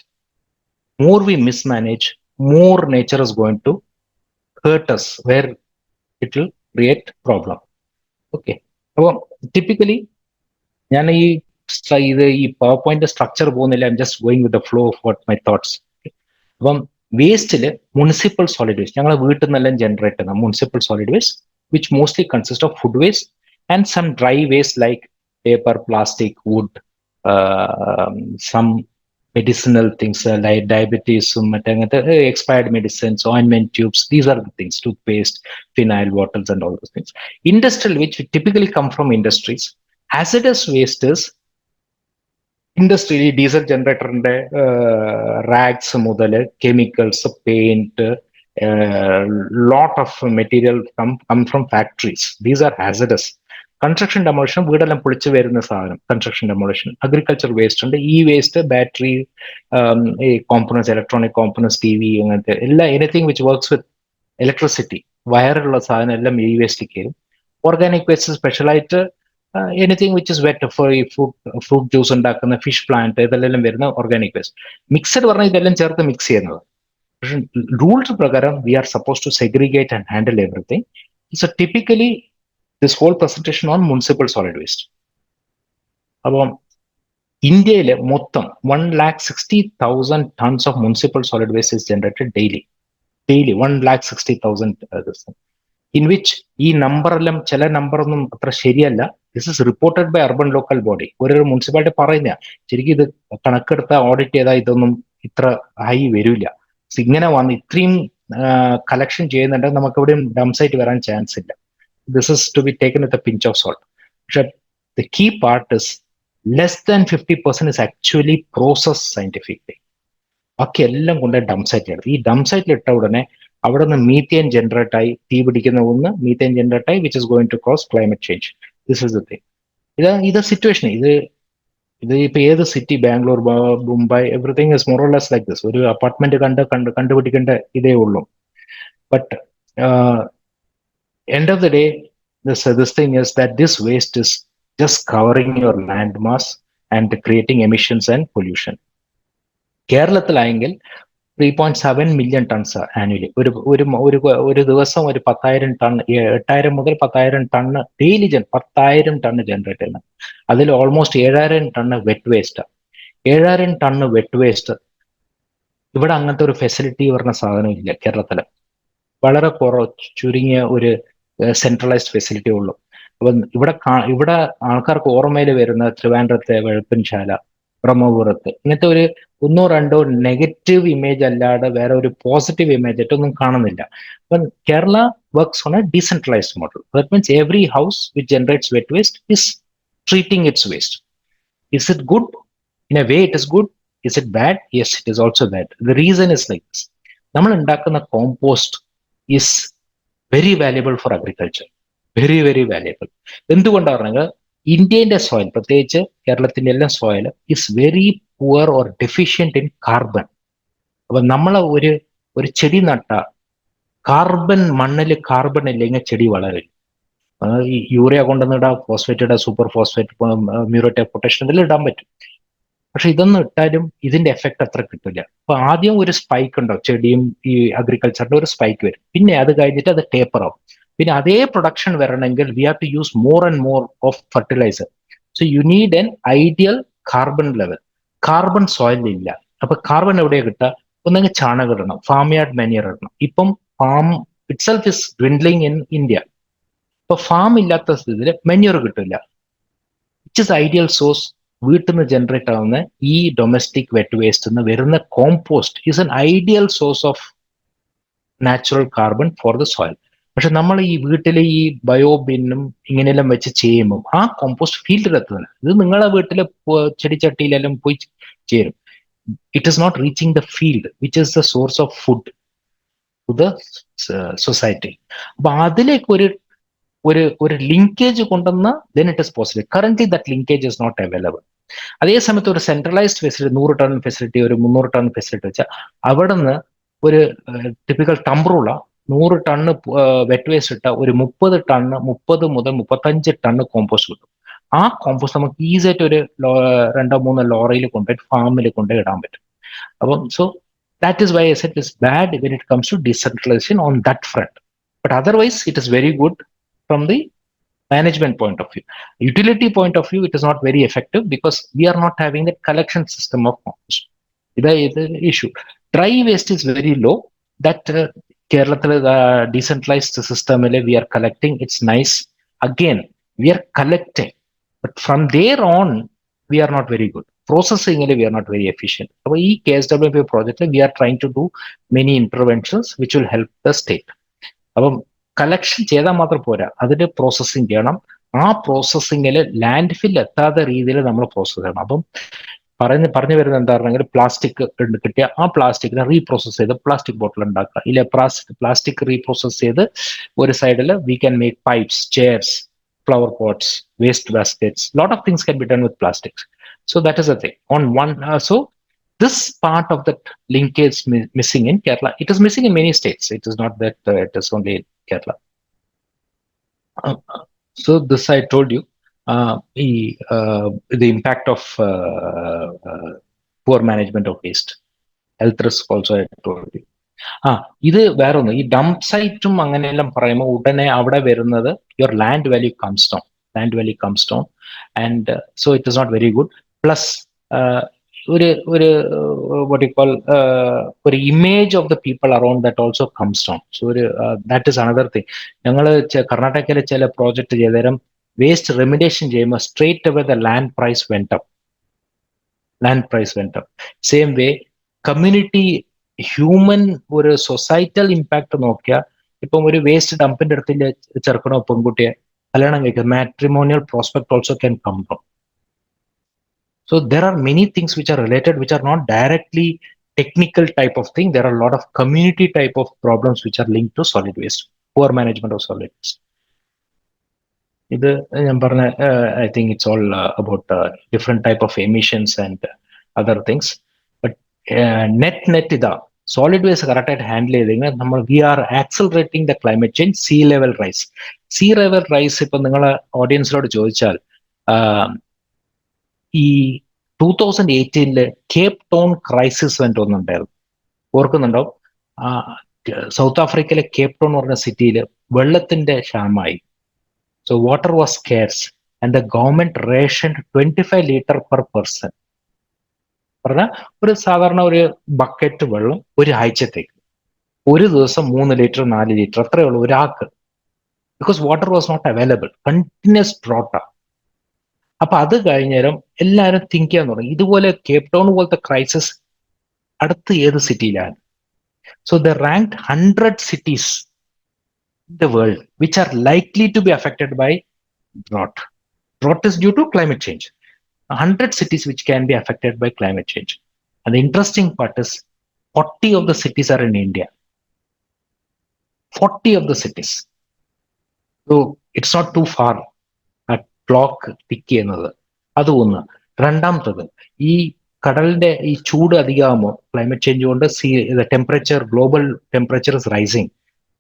more we mismanage, more nature is going to hurt us, where it will create problem. Okay. അപ്പോൾ typically ഞാൻ ഈ power point structure പോകുന്നില്ല. I am just going with the flow of what my thoughts. അപ്പം വേസ്റ്റില് municipal solid waste ഞങ്ങളെ വീട്ടിൽ നിന്നെല്ലാം generate ചെയ്യുന്ന municipal solid waste which mostly consist of food waste and some dry waste like paper, plastic, wood, some medicinal things like diabetes, expired medicines, ointment tubes. These are the things, toothpaste, phenyl bottles and all those things. Industrial, which typically come from industries. Hazardous waste is industry, diesel generator, rags, chemicals, paint, lot of material come from factories. These are hazardous. Construction demolition വീടെല്ലാം പൊളിച്ചു വരുന്ന സാധനം construction demolition. Agriculture waste ഉണ്ട്. ഈ waste battery, ഈ components, electronic components, T V, അങ്ങനത്തെ എല്ലാ anything which works with electricity, വയറുള്ള സാധനം എല്ലാം ഈ വേസ്റ്റ് കയറും. ഓർഗാനിക് വേസ്റ്റ് സ്പെഷ്യലായിട്ട് anything which is wet for ഈ ഫ്രൂട്ട് ജ്യൂസ് ഉണ്ടാക്കുന്ന ഫിഷ് പ്ലാന്റ്, ഇതെല്ലാം വരുന്ന ഓർഗാനിക് വേസ്റ്റ്. മിക്സഡ് പറഞ്ഞാൽ ഇതെല്ലാം ചേർത്ത് മിക്സ് ചെയ്യുന്നത്. പക്ഷെ റൂൾസ് പ്രകാരം we are suppose to segregate and handle everything. So typically this whole presentation on municipal solid waste. അപ്പം ഇന്ത്യയിൽ മൊത്തം 1,60,000 tons of municipal solid waste is generated daily. 1,60,000, in which ഈ നമ്പറെല്ലാം ചില നമ്പറൊന്നും അത്ര ശരിയല്ല. This is reported by urban local body. ഒരു municipality പറയുന്ന ശരിക്കും ഇത് കണക്കെടുത്ത ഓഡിറ്റ് ചെയ്താൽ ഇതൊന്നും ഇത്ര ഹൈ വരില്ല. ഇങ്ങനെ വന്ന് ഇത്രയും കളക്ഷൻ ചെയ്യുന്നുണ്ടെങ്കിൽ നമുക്ക് എവിടെയും ഡംപ് സൈറ്റ് വരാൻ ചാൻസ് ഇല്ല. This is to be taken with a pinch of salt. പക്ഷെ the key part is less than 50% is actually process scientifically. ബാക്കി എല്ലാം കൊണ്ട് ഡംപ് സൈറ്റിലാണ്. ഈ ഡംപ് സൈറ്റിൽ ഇട്ട ഉടനെ അവിടെ നിന്ന് മീത്തേൻ ജനറേറ്റ് ആയി, തീ പിടിക്കുന്ന ഒന്ന് മീത്തേൻ ജനറേറ്റ് ആയി, which is going to cause climate change. This is the thing. ഇത് സിറ്റുവേഷൻ. ഇത് ഇപ്പൊ ഏത് city, Bangalore, Mumbai, everything is more or less like this. ഒരു അപ്പാർട്ട്മെന്റ് കണ്ടുപിടിക്കേണ്ട ഇതേ ഉള്ളൂ. But end of the day, this thing is that this waste is just covering your land mass and creating emissions and pollution. കേരളത്തിലായെങ്കിൽ 3.7 million tons annually. ഒരു ദിവസം ഒരു 10,000 ton, 8,000 മുതൽ 10,000 ton daily 10,000 ton generate ചെയ്യുന്നത്. അതിൽ almost 7,000 tonne wet waste. 7,000 tonne wet waste. ഇവിടെ അങ്ങനത്തെ ഒരു facility പറഞ്ഞ സാധനം ഇല്ല കേരളത്തില്. വളരെ ചുരുങ്ങിയ ഒരു സെൻട്രലൈസ്ഡ് ഫെസിലിറ്റി ഉള്ളൂ. അപ്പം ഇവിടെ ആൾക്കാർക്ക് ഓർമ്മയിൽ വരുന്ന ട്രിവാൻഡ്രത്തെ വെളുപ്പിൻശാല, ബ്രഹ്മപുരത്ത്, ഇങ്ങനത്തെ ഒരു 1-2 നെഗറ്റീവ് ഇമേജ് അല്ലാതെ വേറെ ഒരു പോസിറ്റീവ് ഇമേജ് ആയിട്ടൊന്നും കാണുന്നില്ല. അപ്പം Kerala works on a decentralised model. That means every house which generates wet waste is treating its waste. Is it good? In a way it is good. Is it bad? Yes, it is also bad. The reason is like this. നമ്മൾ ഉണ്ടാക്കുന്ന compost is very valuable for agriculture. Very very valuable. എന്തുകൊണ്ടാണ് പറഞ്ഞാൽ ഇന്ത്യന്റെ soil, പ്രത്യേകിച്ച് കേരളത്തിന്റെ എല്ലാം soil is very poor or deficient in carbon. അപ്പൊ നമ്മൾ ഒരു ചെടി നട്ട കാർബൺ, മണ്ണിൽ കാർബൺ ഇല്ലെങ്കിൽ ചെടി വളരും. ഈ യൂറിയ കൊണ്ടുവന്ന് ഇടാം, ഫോസ്ഫേറ്റ് ഇടാം, super phosphate, muriate of potassium ഇതെല്ലാം ഇടാൻ പറ്റും. പക്ഷെ ഇതൊന്നും ഇട്ടാലും ഇതിന്റെ എഫക്ട് അത്ര കിട്ടില്ല. അപ്പൊ ആദ്യം ഒരു സ്പൈക്ക് ഉണ്ടാവും, ചെടിയും ഈ അഗ്രികൾച്ചറിന്റെ ഒരു സ്പൈക്ക് വരും. പിന്നെ അത് കഴിഞ്ഞിട്ട് അത് ടേപ്പർ ആവും. പിന്നെ അതേ പ്രൊഡക്ഷൻ വരണമെങ്കിൽ we have to use more and more of fertiliser. So you need an ideal carbon level. Carbon soil ഇല്ല. അപ്പൊ കാർബൺ എവിടെയാ കിട്ടുക? ഒന്നെങ്കിൽ ചാണകം ഇടണം, ഫാം യാർഡ് മാന്യൂർ ഇടണം. ഇപ്പം farm itself is dwindling in India. ഇപ്പൊ ഫാം ഇല്ലാത്ത സ്ഥിതിയിൽ മാന്യൂർ കിട്ടില്ല. Which is ideal source? വീട്ടിൽ നിന്ന് ജനറേറ്റ് ആവുന്ന ഈ ഡൊമസ്റ്റിക് വെറ്റ് വേസ്റ്റ് നിന്ന് വരുന്ന compost is N ideal source of natural carbon for the soil. പക്ഷെ നമ്മൾ ഈ വീട്ടിലെ ഈ ബയോബിന്നും ഇങ്ങനെയെല്ലാം വെച്ച് ചെയ്യുമ്പോൾ ആ കോമ്പോസ്റ്റ് ഫീൽഡിലെത്തുന്നില്ല. ഇത് നിങ്ങളെ വീട്ടിലെ ചെടിച്ചട്ടിയിലെല്ലാം പോയി ചേരും. It is not reaching the field which is the source of food to the society. അപ്പൊ അതിലേക്ക് ഒരു ലിങ്കേജ് കൊണ്ടുവന്ന then it is possible. Currently that linkage is not available. അതേ സമയത്ത് ഒരു സെൻട്രലൈസ്ഡ് ഫെസിലിറ്റി, 100 ടൺ ഫെസിലിറ്റി, ഒരു 300 ടൺ ഫെസിലിറ്റി വെച്ചാൽ അവിടെ നിന്ന് ഒരു ടിപ്പിക്കൽ ടംബ്രൂള 100 ടണ്ണ് വെറ്റ് വേസ്റ്റ് ഇട്ട ഒരു 30 ടണ്ണ്, 30 മുതൽ 35 ടണ്ണ് കോമ്പോസ്റ്റ് കിട്ടും. ആ കോമ്പോസ്റ്റ് നമുക്ക് ഈസി ആയിട്ട് ഒരു 2-3 ലോറിയിൽ കൊണ്ടുപോയി ഫാമിൽ കൊണ്ടുപോയി ഇടാൻ പറ്റും. അപ്പം so that is why I said it is bad when it comes to decentralization on that front. But otherwise it is very good from the management point of view. Utility point of view, it is not very effective because we are not having a collection system of compost. This is the issue. Dry waste is very low. That Kerala decentralized system we are collecting. It's nice. Again, we are collecting, but from there on, we are not very good. Processing we are not very efficient. So, in KSWP project, we are trying to do many interventions which will help the state. അപ്പം collection ചെയ്താൽ മാത്രം പോരാ, അതിന്റെ processing ചെയ്യണം. ആ പ്രോസസ്സിങ്ങിൽ land ഫിൽ എത്താത്ത രീതിയിൽ നമ്മൾ പ്രോസസ്സ് ചെയ്യണം. അപ്പം പറഞ്ഞു വരുന്നത് എന്താ പറഞ്ഞെങ്കിൽ പ്ലാസ്റ്റിക് കിട്ടിയ ആ പ്ലാസ്റ്റിക്കിനെ റീപ്രോസസ് ചെയ്ത് പ്ലാസ്റ്റിക് ബോട്ടിൽ ഉണ്ടാക്കുക, ഇല്ല പ്ലാസ്റ്റിക് റീപ്രോസസ് ചെയ്ത് ഒരു സൈഡിൽ we can make pipes, chairs, flower pots, waste baskets. Lot of things can be done with plastics. So that is the thing. On one, so this part of that linkage missing in Kerala. It is missing in many states. It is not that it is only in Kerala. So this I told you. The impact of poor management of waste. Health risk also I told you. ഇത് വേറെ ഒന്ന്, ഈ dump സൈറ്റും അങ്ങനെയെല്ലാം പറയുമ്പോൾ ഉടനെ അവിടെ വരുന്നത് your land value comes down and so it is not very good. Plus ഒരു ഒരു വാട്ട് യു കോൾ ഒരു image of the people around that also comes down. So ഒരു ദാറ്റ് ഇസ് അനദർ തിങ്. ഞങ്ങൾ കർണാടകയിലെ ചില പ്രോജക്റ്റ് ചെയ്തേരം waste remediation ചെയ്യുമ്പോൾ straight away the land price went up. Same way community human ഒരു societal impact നോക്കിയാൽ ഇപ്പം ഒരു വേസ്റ്റ് ഡംപിന്റെ അടുത്തില്ല ചെറുക്കനോ പെൺകുട്ടിയെ കല്യാണം കഴിക്കുക, matrimonial prospect also can come from. So there are many things which are related, which are not directly technical type of thing. There are a lot of community type of problems which are linked to solid waste, poor management of solid waste. I think it's all about different type of emissions and other things. But net ida solid waste correct handle we are accelerating the climate change. Sea level rise ipo ningala audience lodu choichal ഈ 2018 Cape town crisis വന്നിട്ടുണ്ടായിരുന്നു, ഓർക്കുന്നുണ്ടോ? South ആഫ്രിക്കയിലെ Cape town എന്ന് പറഞ്ഞ സിറ്റിയിൽ വെള്ളത്തിന്റെ ക്ഷാമമായി. So water was scarce and the government ration 25 litre per person. പറഞ്ഞാൽ ഒരു സാധാരണ ഒരു ബക്കറ്റ് വെള്ളം ഒരാഴ്ചത്തേക്ക്, ഒരു ദിവസം 3 ലിറ്റർ 4 ലിറ്റർ അത്രയേ ഉള്ളൂ ഒരാൾക്ക്. Because water was not available, continuous ഡ്രോട്ടാ. അപ്പൊ അത് കഴിഞ്ഞേരം എല്ലാവരും തിങ്ക് ചെയ്യാൻ തുടങ്ങി, ഇതുപോലെ കേപ്പ് ടൗൺ പോലത്തെ ക്രൈസിസ് അടുത്ത് ഏത് സിറ്റിയിലാണ്? So the ranked 100 cities in the world which are likely to be affected by drought. Drought is due to climate change. 100 cities which can be affected by climate change. And the interesting part is 40 of the cities are in India. 40 of the cities. So it's not too far. Clock tick ചെയ്യുന്നത് അത് ഒന്ന്. രണ്ടാമത്തത്, ഈ കടലിന്റെ ഈ ചൂട് അധികമാകുമ്പോൾ climate change കൊണ്ട് global temperature is rising.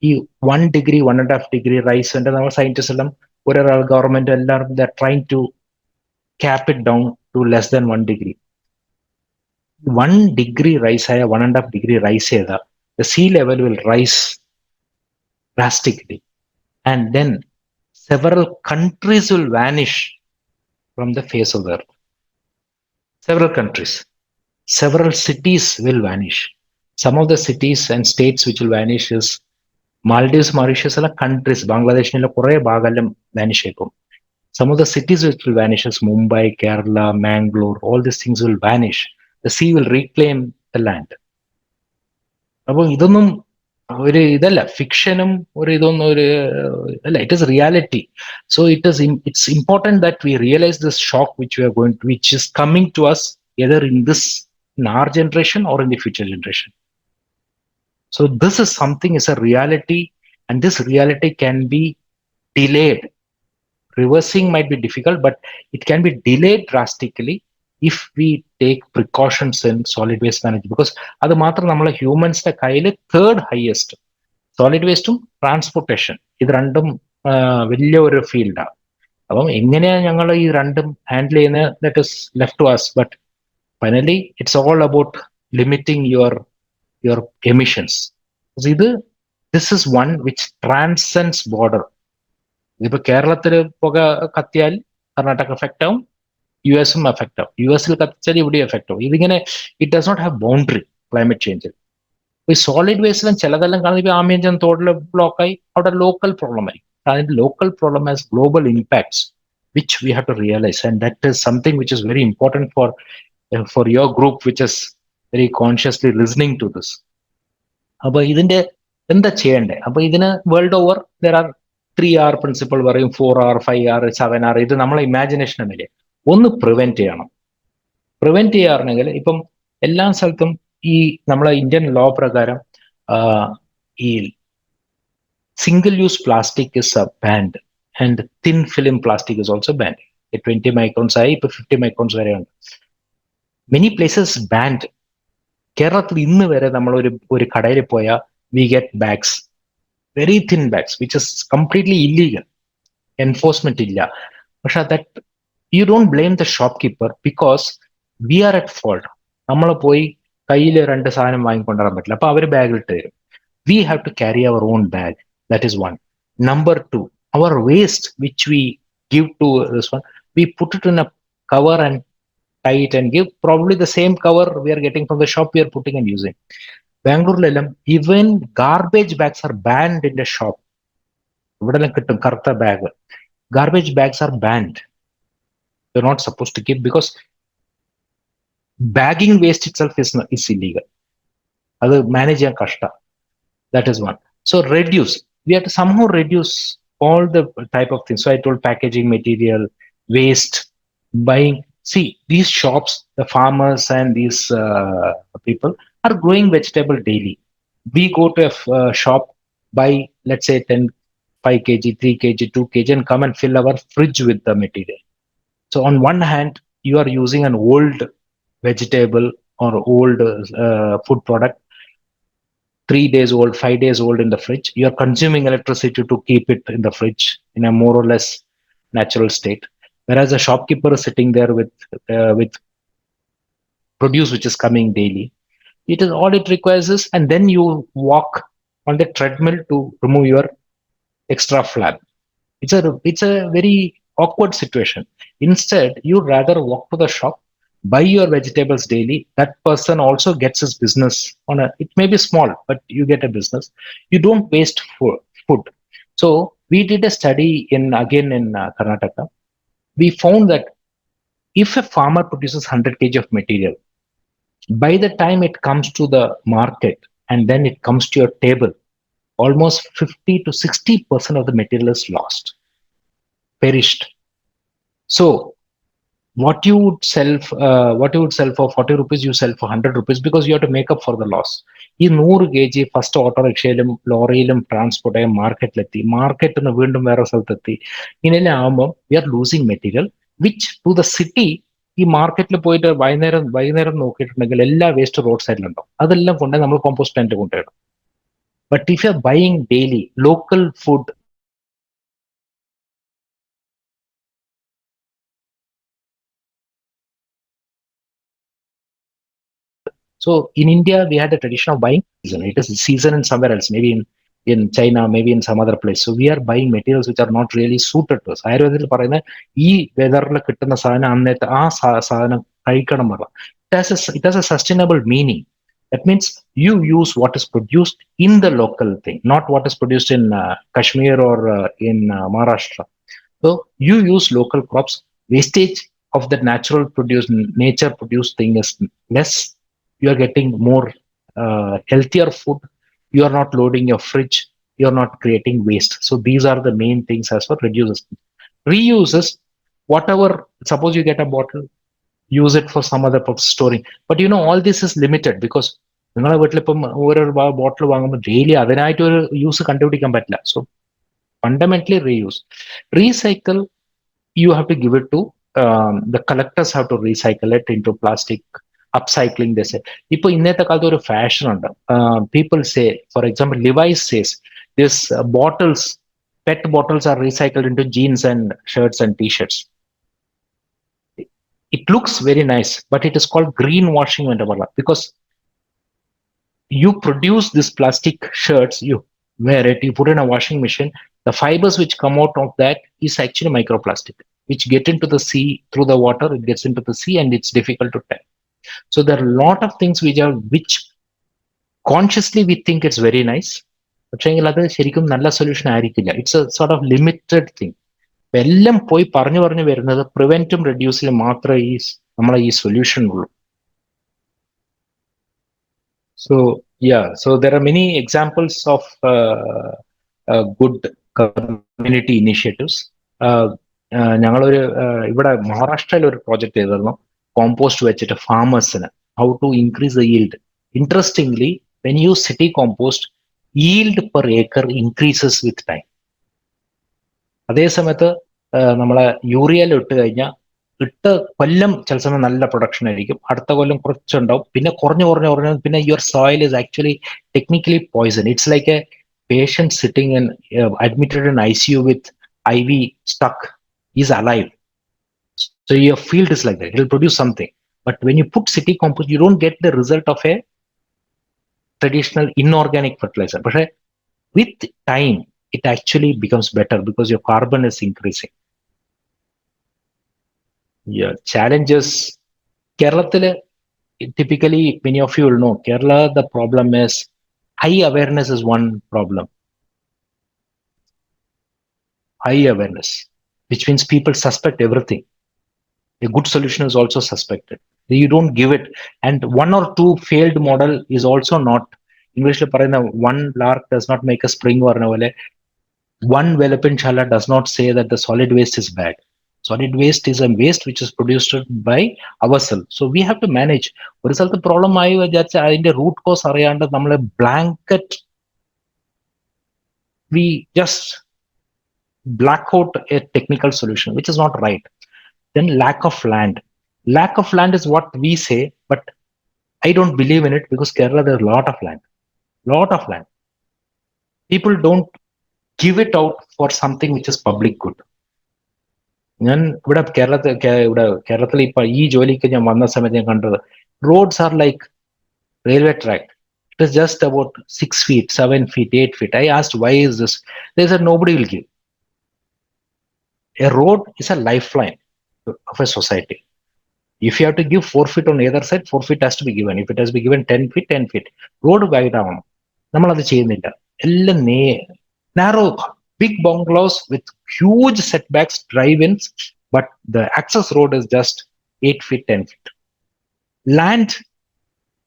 ഈ 1 degree 1.5 degree റൈസ് ഉണ്ട്. നമ്മൾ സയന്റിസ്റ്റ് എല്ലാം ഒരാൾ ഗവൺമെന്റ് എല്ലാവരും trying to cap it down to less than 1 degree. 1 degree rise ആയ 1.5 degree റൈസ് ചെയ്ത the sea level will rise drastically, and then several countries will vanish from the face of the earth. Several countries, several cities will vanish. Some of the cities and states which will vanish is Maldives, Mauritius, alla countries, Bangladesh nilla kore bagalam vanish aykum. Some of the cities which will vanish is Mumbai, Kerala, Mangalore. All these things will vanish. The sea will reclaim the land. Appo idonnum ഒരു ഇതല്ല, ഫിക്ഷനും ഒരു ഇതൊന്നും ഒരു അല്ല, it is reality. So it's important that we realise this shock which is coming to us either in our generation or in the future generation. So this is something, is a reality, and this reality can be delayed. Reversing might be difficult, but it can be delayed drastically if we take precautions in solid waste management. Because അത് മാത്രം നമ്മളെ ഹ്യൂമൻസിന്റെ കയ്യിൽ third highest, solid വേസ്റ്റും transportation, ഇത് രണ്ടും വലിയ ഒരു ഫീൽഡാണ്. അപ്പം എങ്ങനെയാണ് ഞങ്ങൾ ഈ രണ്ടും ഹാൻഡിൽ ചെയ്യുന്നത്, that is left to us. But finally it's all about limiting your emissions. This is one which transcends border. ഇതിപ്പോ കേരളത്തിൽ പുക കത്തിയാൽ കർണാടക എഫക്റ്റ് ആവും, US-ഉം എഫക്റ്റ് ആവും, US-ൽ കത്തിച്ചാൽ ഇവിടെ എഫക്റ്റ് ആവും. ഇതിങ്ങനെ it does not have boundary climate ചേഞ്ചിൽ. ഈ സോളിഡ് വേസ്റ്റിലും ചിലതെല്ലാം കാണുന്നത് ഇപ്പൊ ആമേഞ്ചൻ തോട്ടിൽ ബ്ലോക്കായി, അവിടെ ലോക്കൽ പ്രോബ്ലം ആയി. അതിന്റെ local problem has global impacts which we have to realize, and that is something which is very important for your group which is very consciously listening to this. അപ്പൊ ഇതിന്റെ എന്താ ചെയ്യണ്ടേ? അപ്പൊ ഇതിന് world over there are 3R principle പറയും, 4R 5R 7R. ഇത് നമ്മളെ imagination അല്ലേ. ഒന്ന് പ്രിവെന്റ് ചെയ്യണം. പ്രിവെന്റ് ചെയ്യാറുണ്ടെങ്കിൽ ഇപ്പം എല്ലാ സ്ഥലത്തും ഈ നമ്മളെ ഇന്ത്യൻ ലോ പ്രകാരം ഈ single use plastic is banned and thin film plastic is also banned. 20 microns ആയി ഇപ്പൊ 50 microns വരെയുണ്ട്. Many places banned. കേരളത്തിൽ ഇന്ന് വരെ നമ്മൾ ഒരു കടയിൽ പോയാൽ we get bags, very thin bags which is completely illegal. Enforcement ഇല്ല. പക്ഷെ that you don't blame the shop keeper because we are at fault. നമ്മൾ പോയി കയ്യിൽ 2 സാധനം വാങ്ങിക്കൊണ്ടുവരാൻ പറ്റില്ല, അപ്പൊ അവർ ബാഗ് ഇട്ട് തരും. We have to carry our own bag. That is one. Number two, our waste which we give to this one, we put it in a cover and tie it and give. Probably the same cover we are getting from the shop we are putting and using. Bangalore, even garbage bags are banned in the shop. Bag. Garbage bags are banned. You're not supposed to keep because bagging waste itself is illegal. That's managing kashta. That is one. So reduce. We have to somehow reduce all the type of things. So I told packaging material, waste, buying. See, these shops, the farmers and these people are growing vegetable daily. We go to a shop, buy, let's say 10, 5 kg, 3 kg, 2 kg and come and fill our fridge with the material. So on one hand, you are using an old vegetable or old food product, 3 days old, 5 days old in the fridge. You are consuming electricity to keep it in the fridge in a more or less natural state. Whereas a shopkeeper is sitting there with produce which is coming daily. It is all it requires is, and then you walk on the treadmill to remove your extra flab. It's a very awkward situation. Instead, you rather walk to the shop, buy your vegetables daily. That person also gets his business on it may be small, but you get a business. You don't waste food. So we did a study in Karnataka. We found that if a farmer produces 100 kg of material, by the time it comes to the market and then it comes to your table, almost 50 to 60% of the material is lost, perished. So what you would sell for 40 rupees, you sell for 100 rupees because you have to make up for the loss. ഈ 100 kg first ഓട്ടോറിക്ഷയിലും ലോറിയിലും transport ആയി മാർക്കറ്റിൽ നിന്ന് വീണ്ടും വേറെ സ്ഥലത്തെത്തി. ഇങ്ങനെ ആകുമ്പോൾ we are losing material which to the city. ഈ മാർക്കറ്റിൽ പോയിട്ട് വൈകുന്നേരം നോക്കിയിട്ടുണ്ടെങ്കിൽ എല്ലാ വേസ്റ്റ് റോഡ് സൈഡിലുണ്ടാവും. അതെല്ലാം കൊണ്ടുപോയി നമ്മൾ കോമ്പോസ്റ്റ് പ്ലാന്റ് കൊണ്ടുപോയിടും. But if you are buying daily local food, so in India, we had a tradition of buying season. It is season in somewhere else, maybe in China, maybe in some other place. So we are buying materials which are not really suited to us. ആയുർവേദത്തിൽ പറയുന്നത് ഈ വെതറിൽ കിട്ടുന്ന സാധനം അന്നത്തെ ആ സാധനം കഴിക്കണം എന്നുള്ള. It has a sustainable meaning. That means you use what is produced in the local thing, not what is produced in Kashmir or in Maharashtra. So you use local crops. Wastage of the nature produced thing is less. You are getting more healthier food. You are not loading your fridge. You are not creating waste. So these are the main things as for reduces. Reuses, whatever, suppose you get a bottle, use it for some other purpose, storing. But you know, all this is limited because നിങ്ങളെ വീട്ടിലിപ്പം ഓരോ ബോട്ടിൽ വാങ്ങുമ്പോൾ daily അതിനായിട്ട് ഒരു use കണ്ടുപിടിക്കാൻ പറ്റില്ല. So fundamentally reuse. Recycle, you have to give it to the collectors have to recycle it into plastic. Upcycling, they say. Ipo innete kalathu oru fashion undu. People say, for example, Levi's says this bottles, PET bottles are recycled into jeans and shirts and t-shirts. It looks very nice, but it is called greenwashing because you produce this plastic shirts, you wear it, you put in a washing machine. The fibers which come out of that is actually microplastic, which get into the sea through the water. It gets into the sea and it's difficult to tell. So there are a lot of things which consciously we think it's very nice, പക്ഷേ അത് ശരിക്കും നല്ല solution ആയിരിക്കില്ല. It's A sort of limited thing. എല്ലാം പോയി പറഞ്ഞു വരുന്നത് പ്രിവെന്റും റെഡ്യൂസിലും മാത്രമേ നമ്മളെ ഈ സൊല്യൂഷൻ ഉള്ളൂ. So yeah, so there are many examples of good community initiatives. ഞങ്ങളൊരു ഇവിടെ മഹാരാഷ്ട്രയിൽ ഒരു പ്രോജക്റ്റ് ചെയ്തിരുന്നു. compost വെച്ചിട്ട് farmersന് how to increase the yield. Interestingly, when you use city compost, yield per acre increases with time. അതേ സമയത്ത് നമ്മളെ യൂറിയയിൽ ഇട്ട് കഴിഞ്ഞാൽ ഇട്ട് കൊല്ലം ചില സമയം നല്ല പ്രൊഡക്ഷൻ ആയിരിക്കും, അടുത്ത കൊല്ലം കുറച്ചുണ്ടാവും, പിന്നെ കുറഞ്ഞു പിന്നെ your soil is actually technically poison. It's like a patient sitting in admitted in ICU with IV stuck is alive. So your field is like that. It will produce something. But when you put city compost, you don't get the result of a traditional inorganic fertilizer. But with time, it actually becomes better because your carbon is increasing. Yeah, challenges. Kerala, typically, many of you will know, Kerala, the problem is high awareness is one problem. High awareness, which means people suspect everything. A good solution is also suspected. You don't give it. And one or two failed model is also not. English, one lark does not make a spring. One Velapin does not say that the solid waste is bad. Solid waste is a waste which is produced by ourselves. So we have to manage. What is the problem? In the root cause അറിയാണ്ട് നമ്മളെ blanket, we just black out a technical solution, which is not right. Then lack of land. Lack of land is what we say, but I don't believe in it because Kerala, there's a lot of land. Lot of land. People don't give it out for something which is public good. ഞാൻ ഇവിടെ കേരളത്തിൽ ഇപ്പൊ ഈ ജോലിക്ക് ഞാൻ വന്ന സമയത്ത് ഞാൻ കണ്ടത്, roads are like railway track. It is just about 6 feet, 7 feet, 8 feet. I asked, why is this? They said, nobody will give. A road is a lifeline of a society. If you have to give 4 feet on either side, 4 feet has to be given. If it has to be given 10 feet, 10 feet. Road wide ആവണം. നമ്മളത് ചെയ്യുന്നില്ല. എല്ലാം narrow, big bungalows with huge setbacks, drive-ins, but the access road is just 8 feet, 10 feet. Land,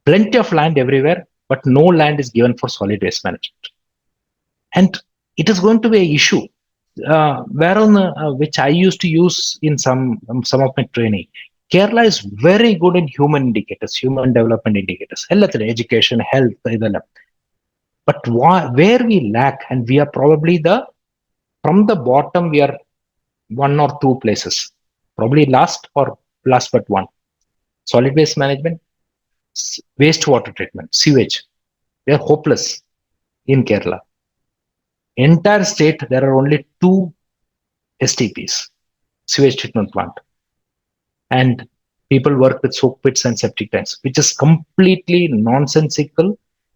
plenty of land everywhere, but no land is given for solid waste management. And it is going to be an issue. Which I used to use in some of my training. Kerala is very good in human indicators, human development indicators, education, health. But where we lack, and we are probably from the bottom, we are one or two places, probably last but one. Solid waste management, wastewater treatment, sewage. We are hopeless in Kerala. Entire state, there are only 2 STPs, sewage treatment plant. And people work with soak pits and septic tanks, which is completely nonsensical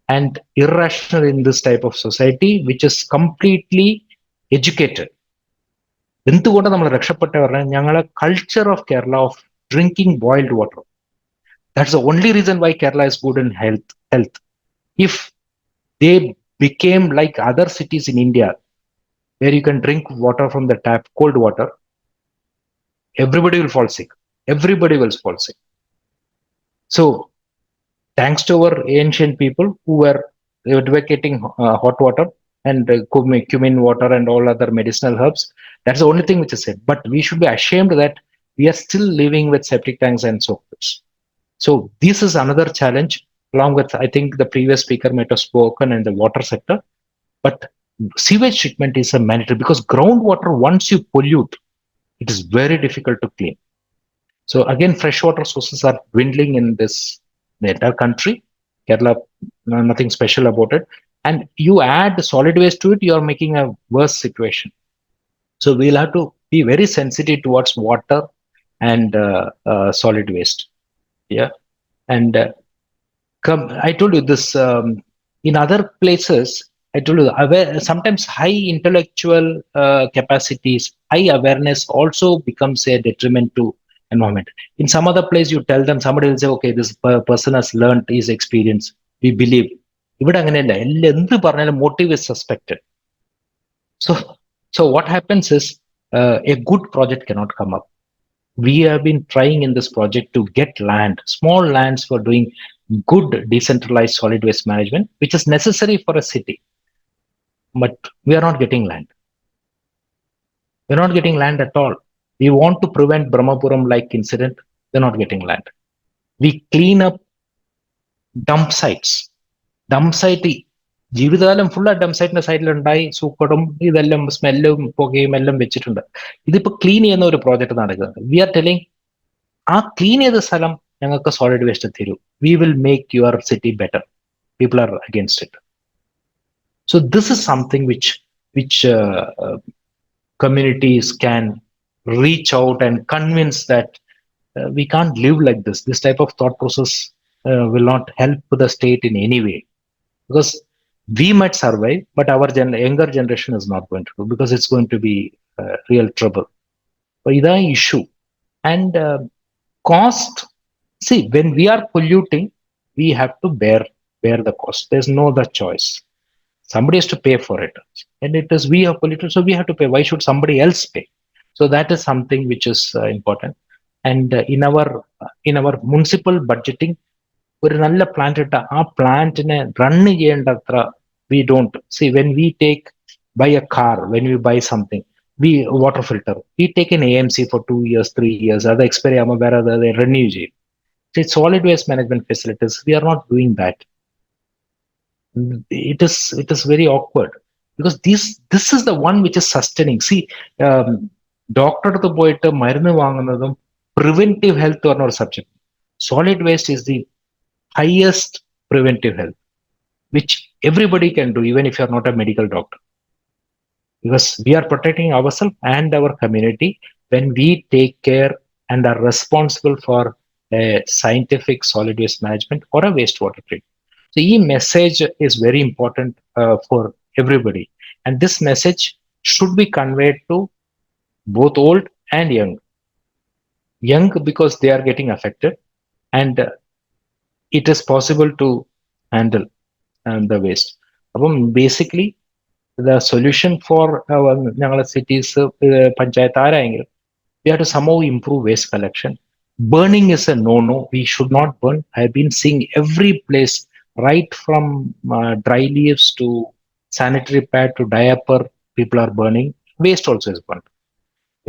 and irrational in this type of society, which is completely educated. എന്തുകൊണ്ട് നമ്മൾ രക്ഷപ്പെട്ട പറഞ്ഞാൽ ഞങ്ങളെ culture of Kerala of drinking boiled water. That's the only reason why Kerala is good in health. If they became like other cities in India, where you can drink water from the tap, cold water, everybody will fall sick. Everybody will fall sick. So, thanks to our ancient people who were advocating hot water and cumin water and all other medicinal herbs, that's the only thing which is said. But we should be ashamed that we are still living with septic tanks and soak pits. So, this is another challenge, along with, I think, the previous speaker might have spoken in the water sector. But sewage treatment is a mandatory because groundwater, once you pollute, it is very difficult to clean. So again, freshwater sources are dwindling in the entire country. Kerala, nothing special about it. And you add solid waste to it, you are making a worse situation. So we'll have to be very sensitive towards water and solid waste. Yeah. And I told you this, in other places, I told you, sometimes high intellectual capacities, high awareness also becomes a detriment to environment. In some other place, you tell them, somebody will say, okay, this person has learned his experience. We believe. Motive is suspected. So what happens is a good project cannot come up. We have been trying in this project to get land, small lands for doing good decentralized solid waste management, which is necessary for a city. But we are not getting land. We're not getting land at all. We want to prevent Brahmapuram-like incident. They're not getting land. We clean up dump sites. Dump site ജീവിതകാലം full ആ dump സൈറ്റിന്റെ സൈഡിലുണ്ടായി സൂക്കടും ഇതെല്ലാം സ്മെല്ലും പുകയും എല്ലാം വെച്ചിട്ടുണ്ട്. ഇതിപ്പോ clean ചെയ്യുന്ന ഒരു പ്രോജക്റ്റ് നടക്കുന്നത്. വി ആർ ടെലിംഗ് ആ ക്ലീൻ ചെയ്ത സ്ഥലം ഞങ്ങൾക്ക് സോളിഡ് വേസ്റ്റ് തരൂ. We will make your city better. People are against it. So this is something which communities can reach out and convince that we can't live like this. This type of thought process will not help the state in any way, because we might survive, but our younger generation is not going to do, because it's going to be real trouble. So is the issue. And cost, see, when we are polluting, we have to bear the cost. There's no other choice. Somebody has to pay for it, and it is we are polluted, so we have to pay. Why should somebody else pay? So that is something which is important. And in our municipal budgeting, ഒരു നല്ല plant ഇട്ട ആ പ്ലാന്റിനെ run ചെയ്യേണ്ടത്ര we don't see. When we buy a car, when we buy something, we water filter, we take an AMC for 2 years, 3 years, അത് expire ചെയ്യുമ്പോൾ വേറെ അത് renew ചെയ്യും. It's solid waste management facilities, we are not doing that. It is very awkward, because this is the one which is sustaining. See, doctor അടുത്ത് പോയിട്ട് മരുന്ന് വാങ്ങുന്നതും preventive health പറഞ്ഞ ഒരു subject. Solid waste is the highest preventive health, which everybody can do, even if you are not a medical doctor, because we are protecting ourselves and our community when we take care and are responsible for a scientific solid waste management or a wastewater treatment. So this message is very important for everybody, and this message should be conveyed to both old and young, because they are getting affected, and it is possible to handle the waste. Basically, the solution for our cities, panchayat ആരെങ്കിലും, we have to somehow improve waste collection. Burning is a no. We should not burn. I've been seeing every place, right from dry leaves to sanitary pad to diaper, people are burning. Waste also is burned.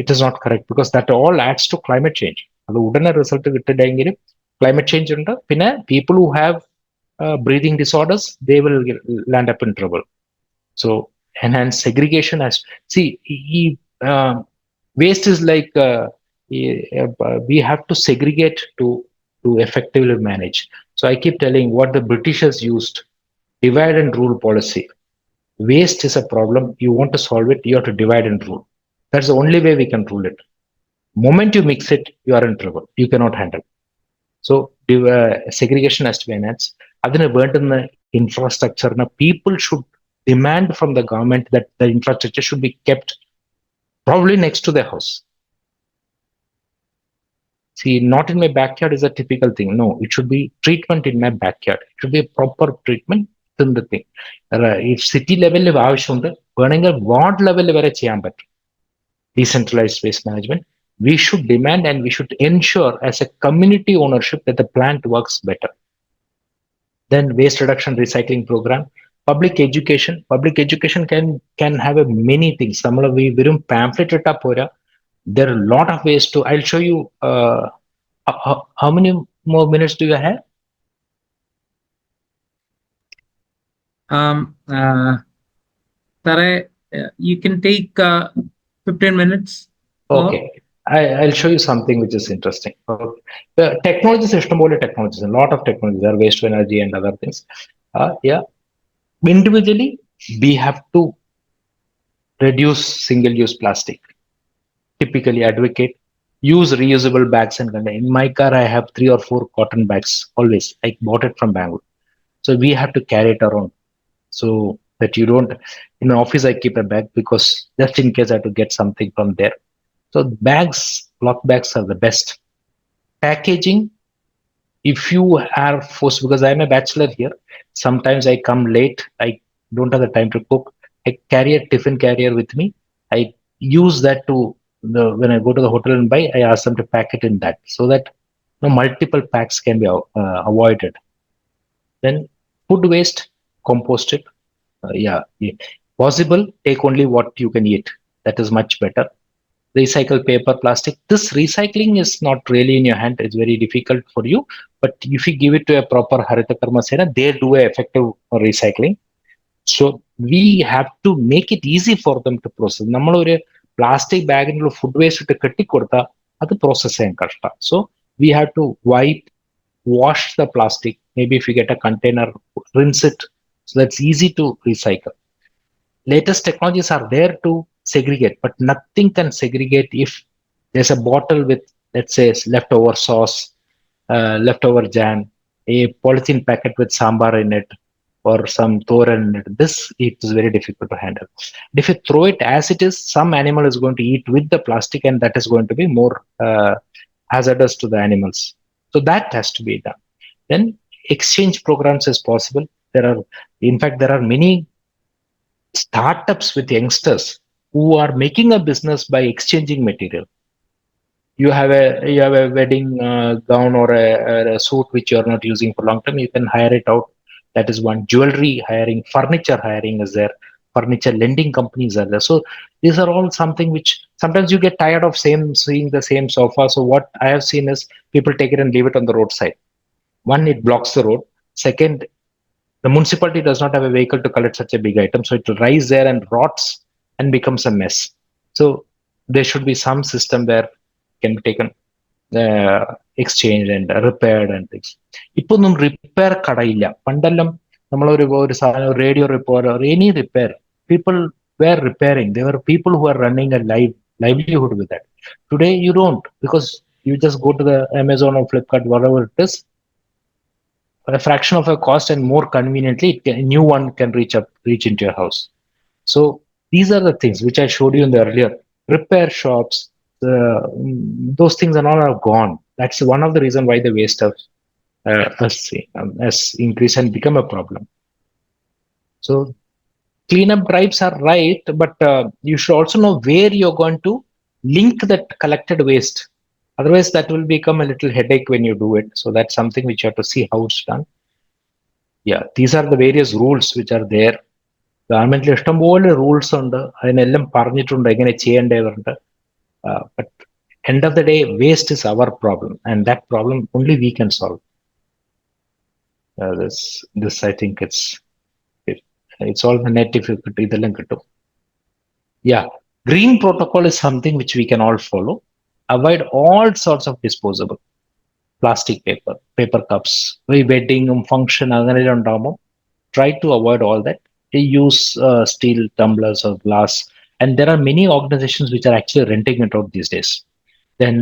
It is not correct, because that all adds to climate change. അത് ഉടനെ result കിട്ടില്ലെങ്കിലും climate change ഉണ്ട്. പിന്നെ people who have breathing disorders, they will land up in trouble. So enhance segregation as, see, waste is like we have to segregate to effectively manage. So I keep telling what the Britishers used, divide and rule policy. Waste is a problem. You want to solve it, you have to divide and rule. That's the only way we can rule it. Moment you mix it, you are in trouble. You cannot handle. So segregation has to be enhanced. അതിന് വേണ്ടുന്ന ഇൻഫ്രാസ്ട്രക്ചറിന് people should demand from the government that the infrastructure should be kept probably next to their house. See, not in my backyard is a typical thing. No, it should be treatment in my backyard. It should be a proper treatment in the thing. If city level ആവശ്യമുണ്ട്, വേണമെങ്കിൽ ward ലെവലിൽ വരെ ചെയ്യാൻ പറ്റും decentralized waste management. We should demand and we should ensure as a community ownership that the plant works better. Then waste reduction recycling program, public education. Public education can have a many things. നമ്മൾ വെറും pamphlet ഇട്ടാ പോരാ. There are a lot of ways to. I'll show you. How many more minutes do you have? Tare, you can take 15 minutes. Okay. I'll show you something which is interesting. The technologies, technologies, a lot of technologies, there are waste to energy and other things. Yeah. Individually, we have to reduce single-use plastic. Typically advocate, use reusable bags and containers. In my car, I have 3 or 4 cotton bags always. I bought it from Bangalore. So we have to carry it around. So that you don't, in the office, I keep a bag, because just in case I have to get something from there. So bags, cloth bags are the best. Packaging, if you are forced, because I'm a bachelor here, sometimes I come late, I don't have the time to cook, I carry a tiffin carrier with me. I use that to, when I go to the hotel and buy, I ask them to pack it in that, so that multiple packs can be avoided. Then food waste, compost it. Yeah, possible, take only what you can eat. That is much better. recycle paper, plastic. This recycling is not really in your hand. It's very difficult for you. But if you give it to a proper Harita Karma Sena, they do a effective recycling. So we have to make it easy for them to process. നമ്മൾ ഒരു plastic ബാഗിനുള്ള food waste ഇട്ട് കെട്ടിക്കൊടുത്താൽ അത് process ചെയ്യാൻ കഷ്ടം. So we have to wash the plastic. Maybe if you get a container, rinse it. So that's easy to recycle. Latest technologies are there to segregate, but nothing can segregate if there's a bottle with, let's say, leftover sauce, leftover jam, a polythene packet with sambar in it, or some thoran in it. This it is very difficult to handle. If you throw it as it is, some animal is going to eat with the plastic, and that is going to be more hazardous to the animals. So that has to be done. Then exchange programs is possible. In fact, there are many startups with youngsters who are making a business by exchanging material. You have a wedding gown or a suit which you are not using for long term. You can hire it out. That is one. Jewelry hiring, furniture hiring is there. Furniture lending companies are there. So these are all something which sometimes you get tired of seeing the same sofa. So what I have seen is people take it and leave it on the roadside. One, it blocks the road. Second, the municipality does not have a vehicle to collect such a big item, so it will rise there and rots and becomes a mess. So there should be some system where it can be taken, exchanged and repaired and things. ഇപ്പൊന്നും repair കടയില്ല. പണ്ടെല്ലാം നമ്മളൊരു സാധനം radio repair or any repair, people were repairing. There were people who are running a livelihood with that. Today you don't, because you just go to the Amazon or Flipkart, whatever it is, for a fraction of a cost and more conveniently, a new one can reach into your house. So these are the things which I showed you in the earlier repair shops. Those things are gone. That's one of the reason why the waste has increased and become a problem. So cleanup drives are right, but you should also know where you're going to link that collected waste. Otherwise, that will become a little headache when you do it. So that's something which you have to see how it's done. Yeah, these are the various rules which are there. ഗവൺമെന്റിൽ ഇഷ്ടംപോലെ rules ഉണ്ട്, അതിനെല്ലാം പറഞ്ഞിട്ടുണ്ട് എങ്ങനെ ചെയ്യേണ്ടതുണ്ട്. But end of the day, waste is our problem, and that problem only we can solve. This I think it's all the net if you could idellam kittum. Yeah, green protocol is something which we can all follow. Avoid all sorts of disposable plastic paper cups, wedding function, try to avoid all that. They use steel tumblers or glass, and there are many organizations which are actually renting it out these days. Then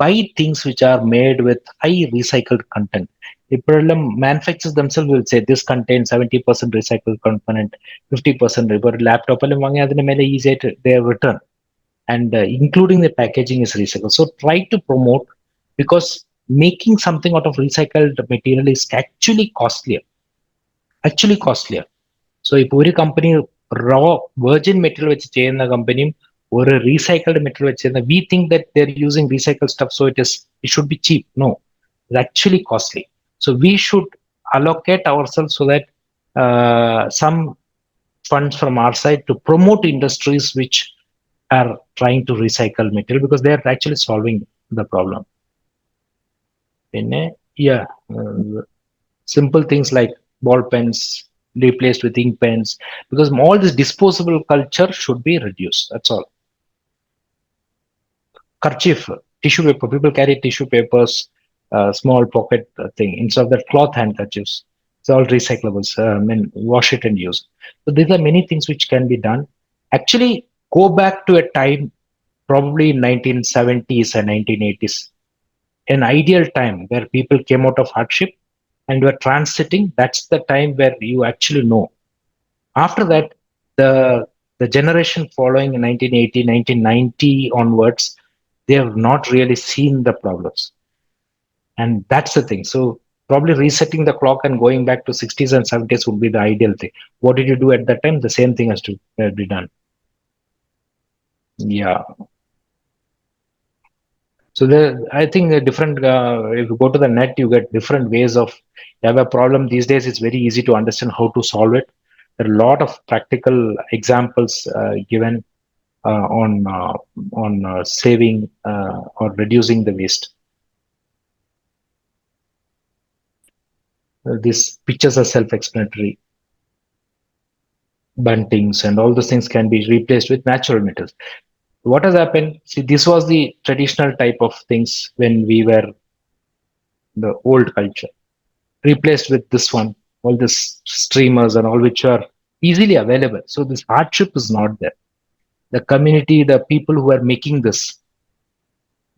buy things which are made with high recycled content. The manufacturers themselves will say this contains 70% recycled component, 50% laptop easy they return, and including the packaging is recycled. So try to promote, because making something out of recycled material is actually costlier. So if a company raw virgin material which ചെയ്യുന്ന കമ്പനിയും ഒരു recycled material which we think that they're using recycled stuff, so it should be cheap. No, it's actually costly. So we should allocate ourselves so that some funds from our side to promote industries which are trying to recycle material, because they are actually solving the problem. Yeah, simple things like ball pens replaced with ink pens, because all this disposable culture should be reduced. That's all. Kerchief, tissue paper, people carry tissue papers, small pocket thing instead of that cloth handkerchiefs. It's all recyclables. Wash it and use. So these are many things which can be done. Actually, go back to a time, probably 1970s and 1980s, an ideal time where people came out of hardship and were transiting. That's the time where you actually know. After that, the generation following in 1980, 1990 onwards, they have not really seen the problems. And that's the thing. So probably resetting the clock and going back to 60s and 70s would be the ideal thing. What did you do at that time? The same thing has to be done. Yeah. So I think the different, if you go to the net, you get different ways of, you have a problem these days, it's very easy to understand how to solve it. There are a lot of practical examples given. on saving or reducing the waste. These pictures are self-explanatory. Buntings and all those things can be replaced with natural metals. What has happened? See, this was the traditional type of things when we were the old culture. Replaced with this one, all these streamers and all which are easily available. So this hardship is not there. The community, the people who are making this,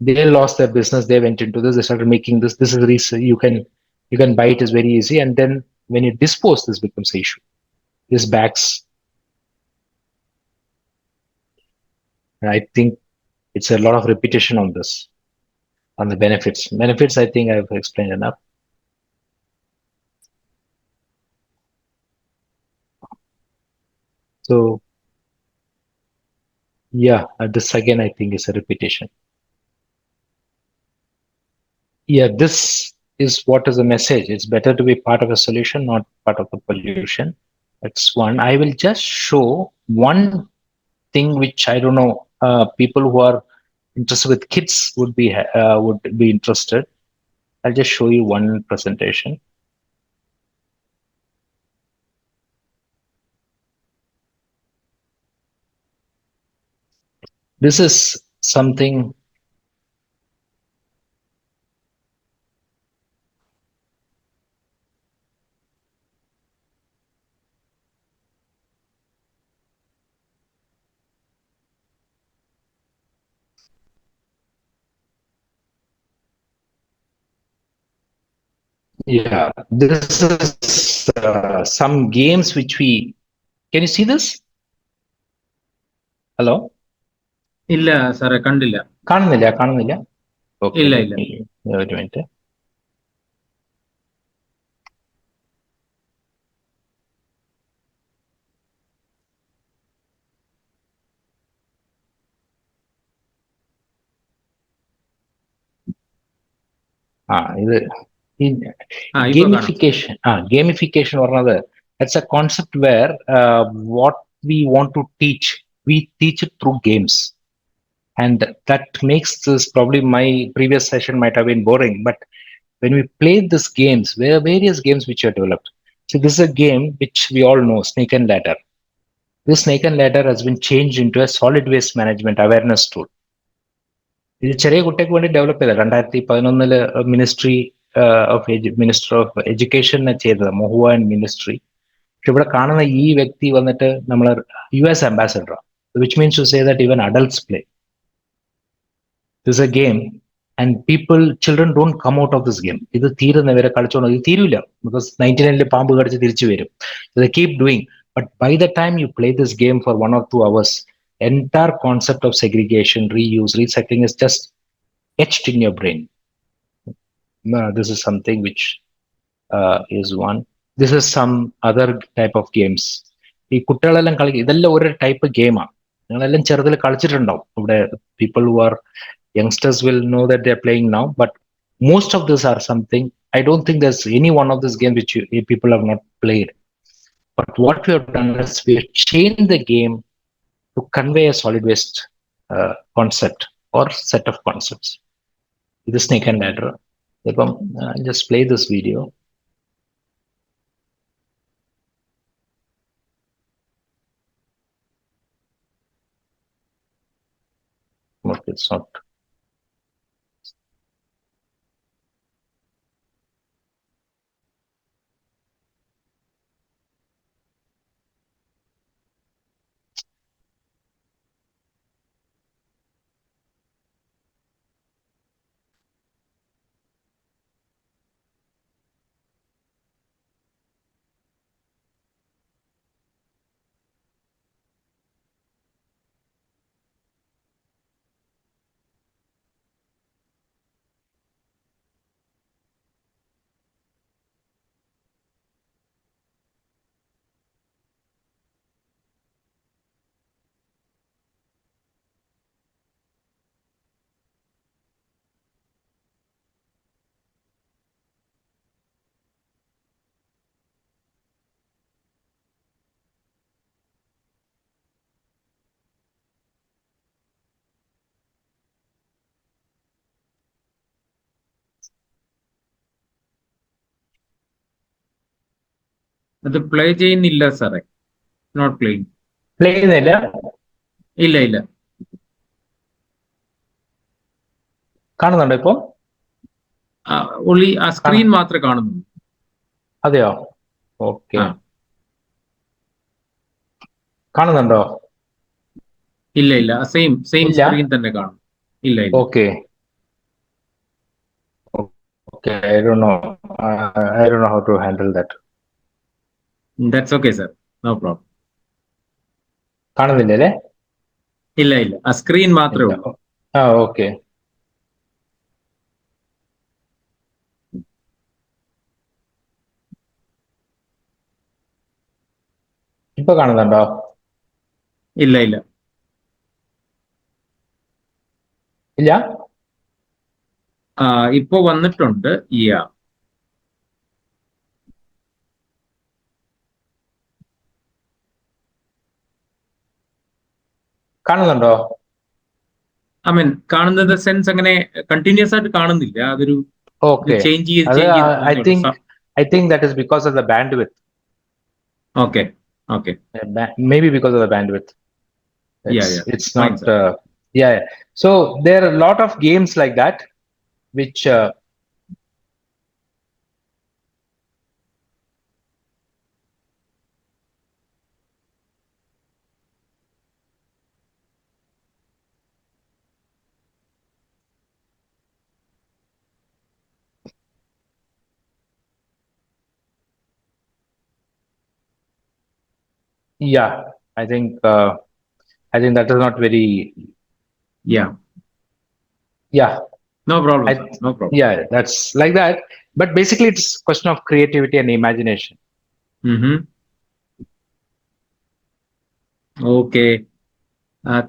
they lost their business. They went into this. They started making this. This is reason you can buy it is very easy. And then when you dispose, this becomes an issue. These bags, I think it's a lot of repetition on this, on the benefits. Benefits, I think I've explained enough. So yeah, this again I think is a repetition. Yeah, this is what is the message. It's better to be part of a solution, not part of the pollution. That's one. I will just show one thing which I don't know. People who are interested with kids would be interested. I'll just show you one presentation. This is something. Yeah, this is some games which we. Can you see this? Hello? ഇല്ല സാറേ, കണ്ടില്ല. കാണുന്നില്ല. Okay, ഇല്ല let ഇല്ല. me ഒരു minute. ഇത് ഇപ്പൊ കാണാം. ഗെയിമിഫിക്കേഷൻ പറഞ്ഞത് it's a concept where what we want to teach we teach it through games and that makes this probably my previous session might have been boring, but when we played these games, there are various games which are developed. So this is a game which we all know, snake and ladder. This snake and ladder has been changed into a solid waste management awareness tool. ഇത് ചെറിയ കുട്ടികൾക്ക് വേണ്ടി develop ചെയ്ത 2011 ministry minister of education ചെയ്തത് Mahua and ministry. പക്ഷെ ഇവിടെ കാണുന്ന ഈ വ്യക്തി വന്നിട്ട് നമ്മൾ US ambassador, which means to say that even adults play. This is a game and children don't come out of this game. ഇത് തീരുന്നവരെ കളിച്ചോണ്ട് ഇത് തീരൂല because 99 പാമ്പ് കടിച്ച് തിരിച്ചു വരും. So they keep doing. But by the time you play this game for 1 or 2 hours, entire concept of segregation, reuse, recycling is just etched in your brain. This is something which is one. This is some other type of games. ഈ കുട്ടികളെല്ലാം ഇതെല്ലാം ഒരു type ഗെയിമാണ്. നിങ്ങളെല്ലാം ചെറുതിൽ കളിച്ചിട്ടുണ്ടാവും. ഇവിടെ people who are youngsters will know that they're playing now, but most of these are something. I don't think there's any one of these games which people have not played. But what we have done is we have changed the game to convey a solid waste concept or set of concepts. This is snake and ladder. Just play this video. But it's not. അത് play ചെയ്യുന്നില്ല സാറേ. Not playing. Play ചെയ്യുന്നില്ല? ഇല്ല ഇല്ല. കാണുന്നുണ്ടോ ഇപ്പൊ? ഒളി ആ സ്ക്രീൻ മാത്രമേ കാണുന്നുള്ളൂ. അതെയോ? ഓക്കെ. ആ കാണുന്നുണ്ടോ? ഇല്ല ഇല്ല. സെയിം ഇല്ല? സ്ക്രീൻ തന്നെ കാണും. ഇല്ല ഇല്ല. Okay. Okay, I don't know. I don't know how to handle that. That's okay sir. No problem. കാണുന്നില്ലേ? ഇല്ല ഇല്ല. ആ സ്ക്രീൻ മാത്രമേ ഇല്ല. ഉള്ളൂ. ഓക്കെ. ഇപ്പൊ കാണുന്നുണ്ടോ? ഇല്ല ഇല്ല. ഇല്ല? ഇപ്പൊ വന്നിട്ടുണ്ട്. കാണുന്നുണ്ടോ? ഐ മീൻ കാണുന്നത് സെൻസ് അങ്ങനെ കണ്ടിന്യൂസ് ആയിട്ട് കാണുന്നില്ല. അതൊരു ഓക്കെ. ചേഞ്ച് ചെയ്ത് അത് I പോകുന്നുണ്ട്. think that is because of the bandwidth. Okay okay. Maybe because of the bandwidth. Yeah. It's Fine, not. sir. Yeah. So there are a lot of games like that, which yeah, I think that is not very. Yeah. Yeah. No problem, I, sir. No problem. yeah, that's like that. But basically, it's a question of creativity and imagination. Mm-hmm. Okay.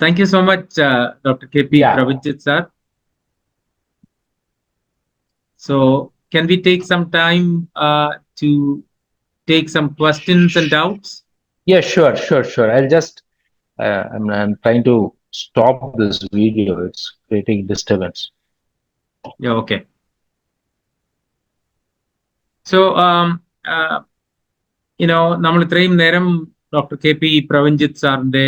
Thank you so much, Dr. KP Yeah. Pravinjith, sir. So, can we take some time to take some questions and doubts? Yeah, sure. I'll just. I'm trying to stop this video. It's creating disturbance. Yeah, okay. So, നമ്മൾ ഇത്രയും നേരം doctor KP പ്രവിഞ്ജിത്ത് സാറിന്റെ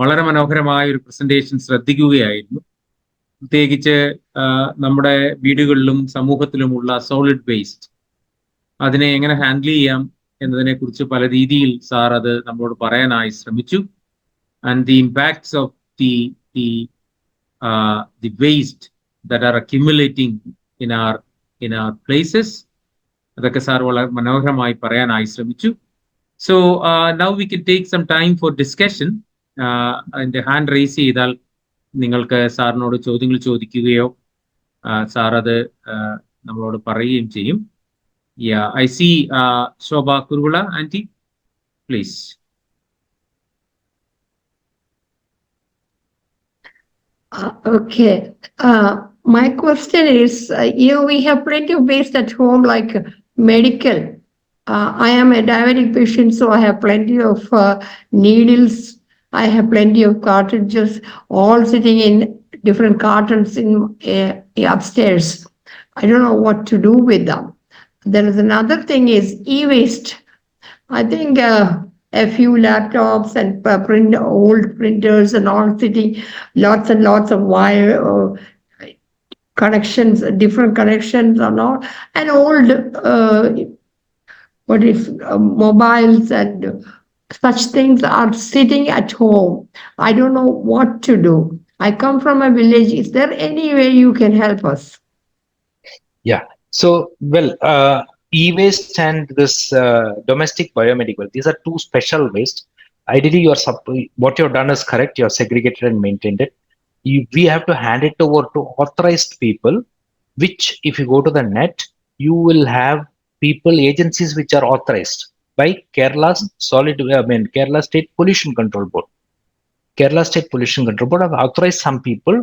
വളരെ മനോഹരമായ ഒരു presentation ശ്രദ്ധിക്കുകയായിരുന്നു. പ്രത്യേകിച്ച് നമ്മുടെ വീടുകളിലും സമൂഹത്തിലുമുള്ള സോളിഡ് വേസ്റ്റ് അതിനെ എങ്ങനെ ഹാൻഡിൽ ചെയ്യാം എന്നതിനെ കുറിച്ച് പല രീതിയിൽ സാർ അത് നമ്മളോട് പറയാനായി ശ്രമിച്ചു. And the impacts of the waste that are accumulating in our places, അതൊക്കെ സാർ വളരെ മനോഹരമായി പറയാനായി ശ്രമിച്ചു. So now we can take some time for discussion. അതിന്റെ ഹാൻഡ് റേസ് ചെയ്താൽ നിങ്ങൾക്ക് സാറിനോട് ചോദ്യങ്ങൾ ചോദിക്കുകയോ സാർ അത് നമ്മളോട് പറയുകയും ചെയ്യും. I see Shobha Kurula, Auntie, please. Okay. My question is, we have plenty of waste at home, like medical. I am a diabetic patient, so I have plenty of needles. I have plenty of cartridges, all sitting in different cartons in upstairs. I don't know what to do with them. There is another thing is e-waste. I think a few laptops and old printers and all sitting, lots and lots of wire connections, different connections and all, and old mobiles and such things are sitting at home. I don't know what to do. I come from a village. Is there any way you can help us? Yeah. So, well, e-waste and this domestic biomedical, these are two special waste. Ideally, what you've done is correct. You're segregated and maintained it. We have to hand it over to authorized people, which, if you go to the net, you will have agencies which are authorized by Kerala State Pollution Control Board. Kerala State Pollution Control Board have authorized some people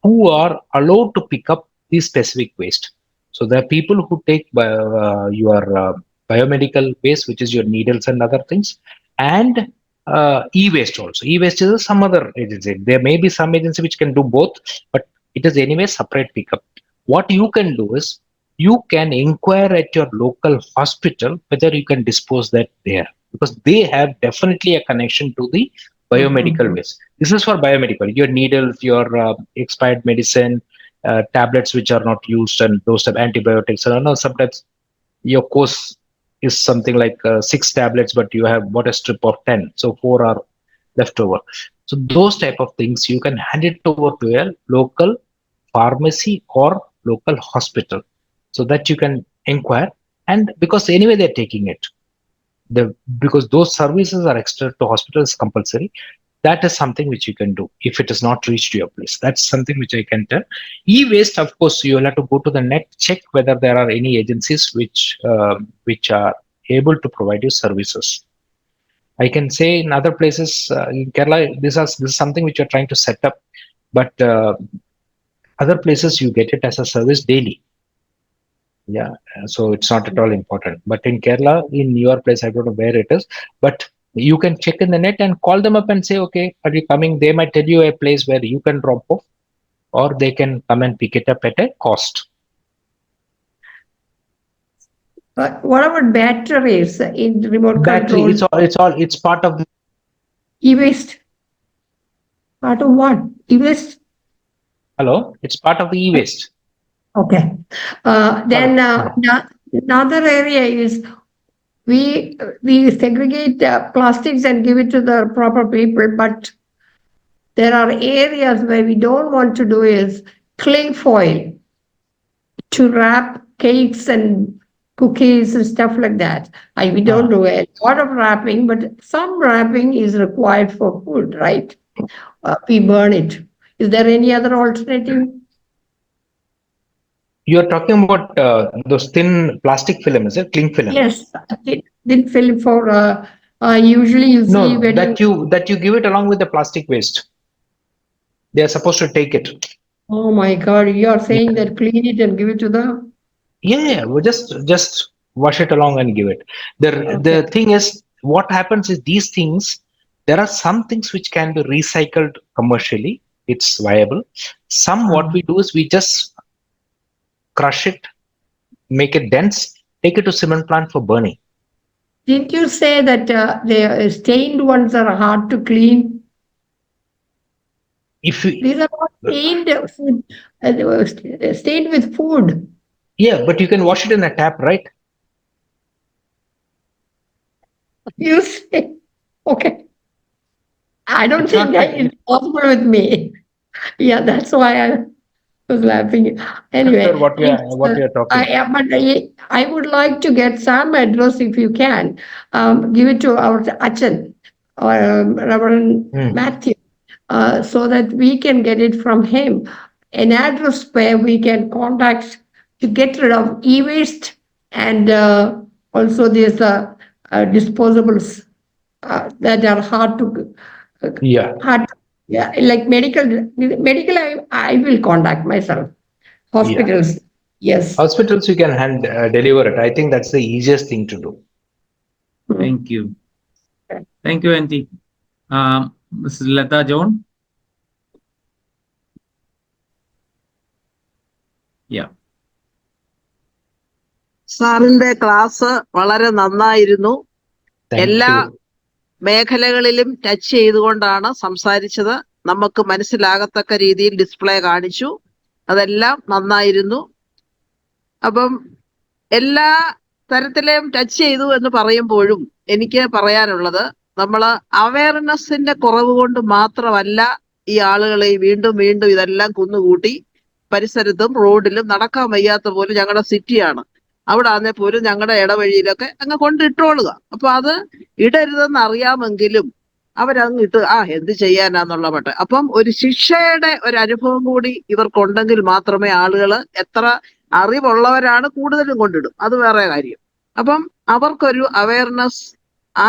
who are allowed to pick up these specific waste. So there are people who take your biomedical waste, which is your needles and other things, and e-waste also. E-waste is some other agency. There may be some agency which can do both, but it is anyway separate pickup. What you can do is you can inquire at your local hospital whether you can dispose that there, because they have definitely a connection to the biomedical waste. This is for biomedical, your needles, your expired medicine, tablets which are not used, and those of antibiotics. I don't know, sometimes your course is something like 6 tablets, but you have bought a strip of 10, so 4 are left over. So those type of things you can hand it over to a local pharmacy or local hospital, so that you can inquire. And because anyway they're taking it, because those services are extra to hospitals compulsory, that is something which you can do if it is not reached to your place. That's something which I can tell. E-waste, of course, you will have to go to the net, check whether there are any agencies which are able to provide you services. I can say in other places, in Kerala, this is something which you're trying to set up, but other places you get it as a service daily. Yeah, so it's not at all important. But in Kerala, in your place, I don't know where it is, but you can check in the net and call them up and say, okay, are you coming? They might tell you a place where you can drop off, or they can come and pick it up at a cost. But what about batteries in remote Battery, control? it's part of the E-waste. Part of what? E-waste? hello. It's part of the e-waste. Okay. Then another area is we segregate plastics and give it to the proper people, but there are areas where we don't want to do is cling foil to wrap cakes and cookies and stuff like that. We don't do a lot of wrapping, but some wrapping is required for food, right? We burn it. Is there any other alternative? You're talking about those thin plastic film, is it? Cling film? Yes, thin film for usually you see No, when that you give it along with the plastic waste. They are supposed to take it. Oh my God, you are saying that clean it and give it to the. Yeah, we just wash it along and give it. The thing is, what happens is these things. There are some things which can be recycled commercially. It's viable. Some what we do is we just crush it, make it dense, take it to cement plant for burning. Didn't you say that the stained ones are hard to clean? If you, These are not stained food, stained with food. yeah, but you can wash it in a tap, right? You say, okay. I don't think that is possible with me. Yeah, that's why I was laughing. Anyway, what we are talking. but I would like to get some address if you can. Give it to our Achan or Reverend Matthew, so that we can get it from him. An address where we can contact to get rid of e-waste and also these disposables that are hard to. Like medical. I will contact myself. Hospitals, yes. Hospitals you can hand deliver it. I think that's the easiest thing to do. Thank you. Thank you, Auntie. Mrs. Lata John. Yeah. സാറിന്റെ class വളരെ നന്നായിരുന്നു. എല്ലാ മേഖലകളിലും touch ചെയ്തുകൊണ്ടാണ് സംസാരിച്ചത്. നമുക്ക് മനസ്സിലാകത്തക്ക രീതിയിൽ display കാണിച്ചു. അതെല്ലാം നന്നായിരുന്നു. അപ്പം എല്ലാ തരത്തിലെയും ടച്ച് ചെയ്തു എന്ന് പറയുമ്പോഴും എനിക്ക് പറയാനുള്ളത്, നമ്മള് അവയർനെസിന്റെ കുറവ് കൊണ്ട് മാത്രമല്ല ഈ ആളുകളെ വീണ്ടും വീണ്ടും ഇതെല്ലാം കുന്നുകൂട്ടി പരിസരത്തും റോഡിലും നടക്കാൻ വയ്യാത്ത പോലും ഞങ്ങളുടെ സിറ്റിയാണ്. അവിടെ ആന്നെ പോലും ഞങ്ങളുടെ ഇടവഴിയിലൊക്കെ അങ്ങ് കൊണ്ടിട്ടോളുക. അപ്പൊ അത് ഇടരുതെന്ന് അറിയാമെങ്കിലും അവരങ്ങ് ഇട്ട് എന്ത് ചെയ്യാനാന്നുള്ള മട്ട്. അപ്പം ഒരു ശിക്ഷയുടെ ഒരു അനുഭവം കൂടി ഇവർക്കുണ്ടെങ്കിൽ മാത്രമേ ആളുകള് എത്ര അറിവുള്ളവരാണ് കൂടുതലും കൊണ്ടിടും, അത് വേറെ കാര്യം. അപ്പം അവർക്കൊരു അവയർനെസ്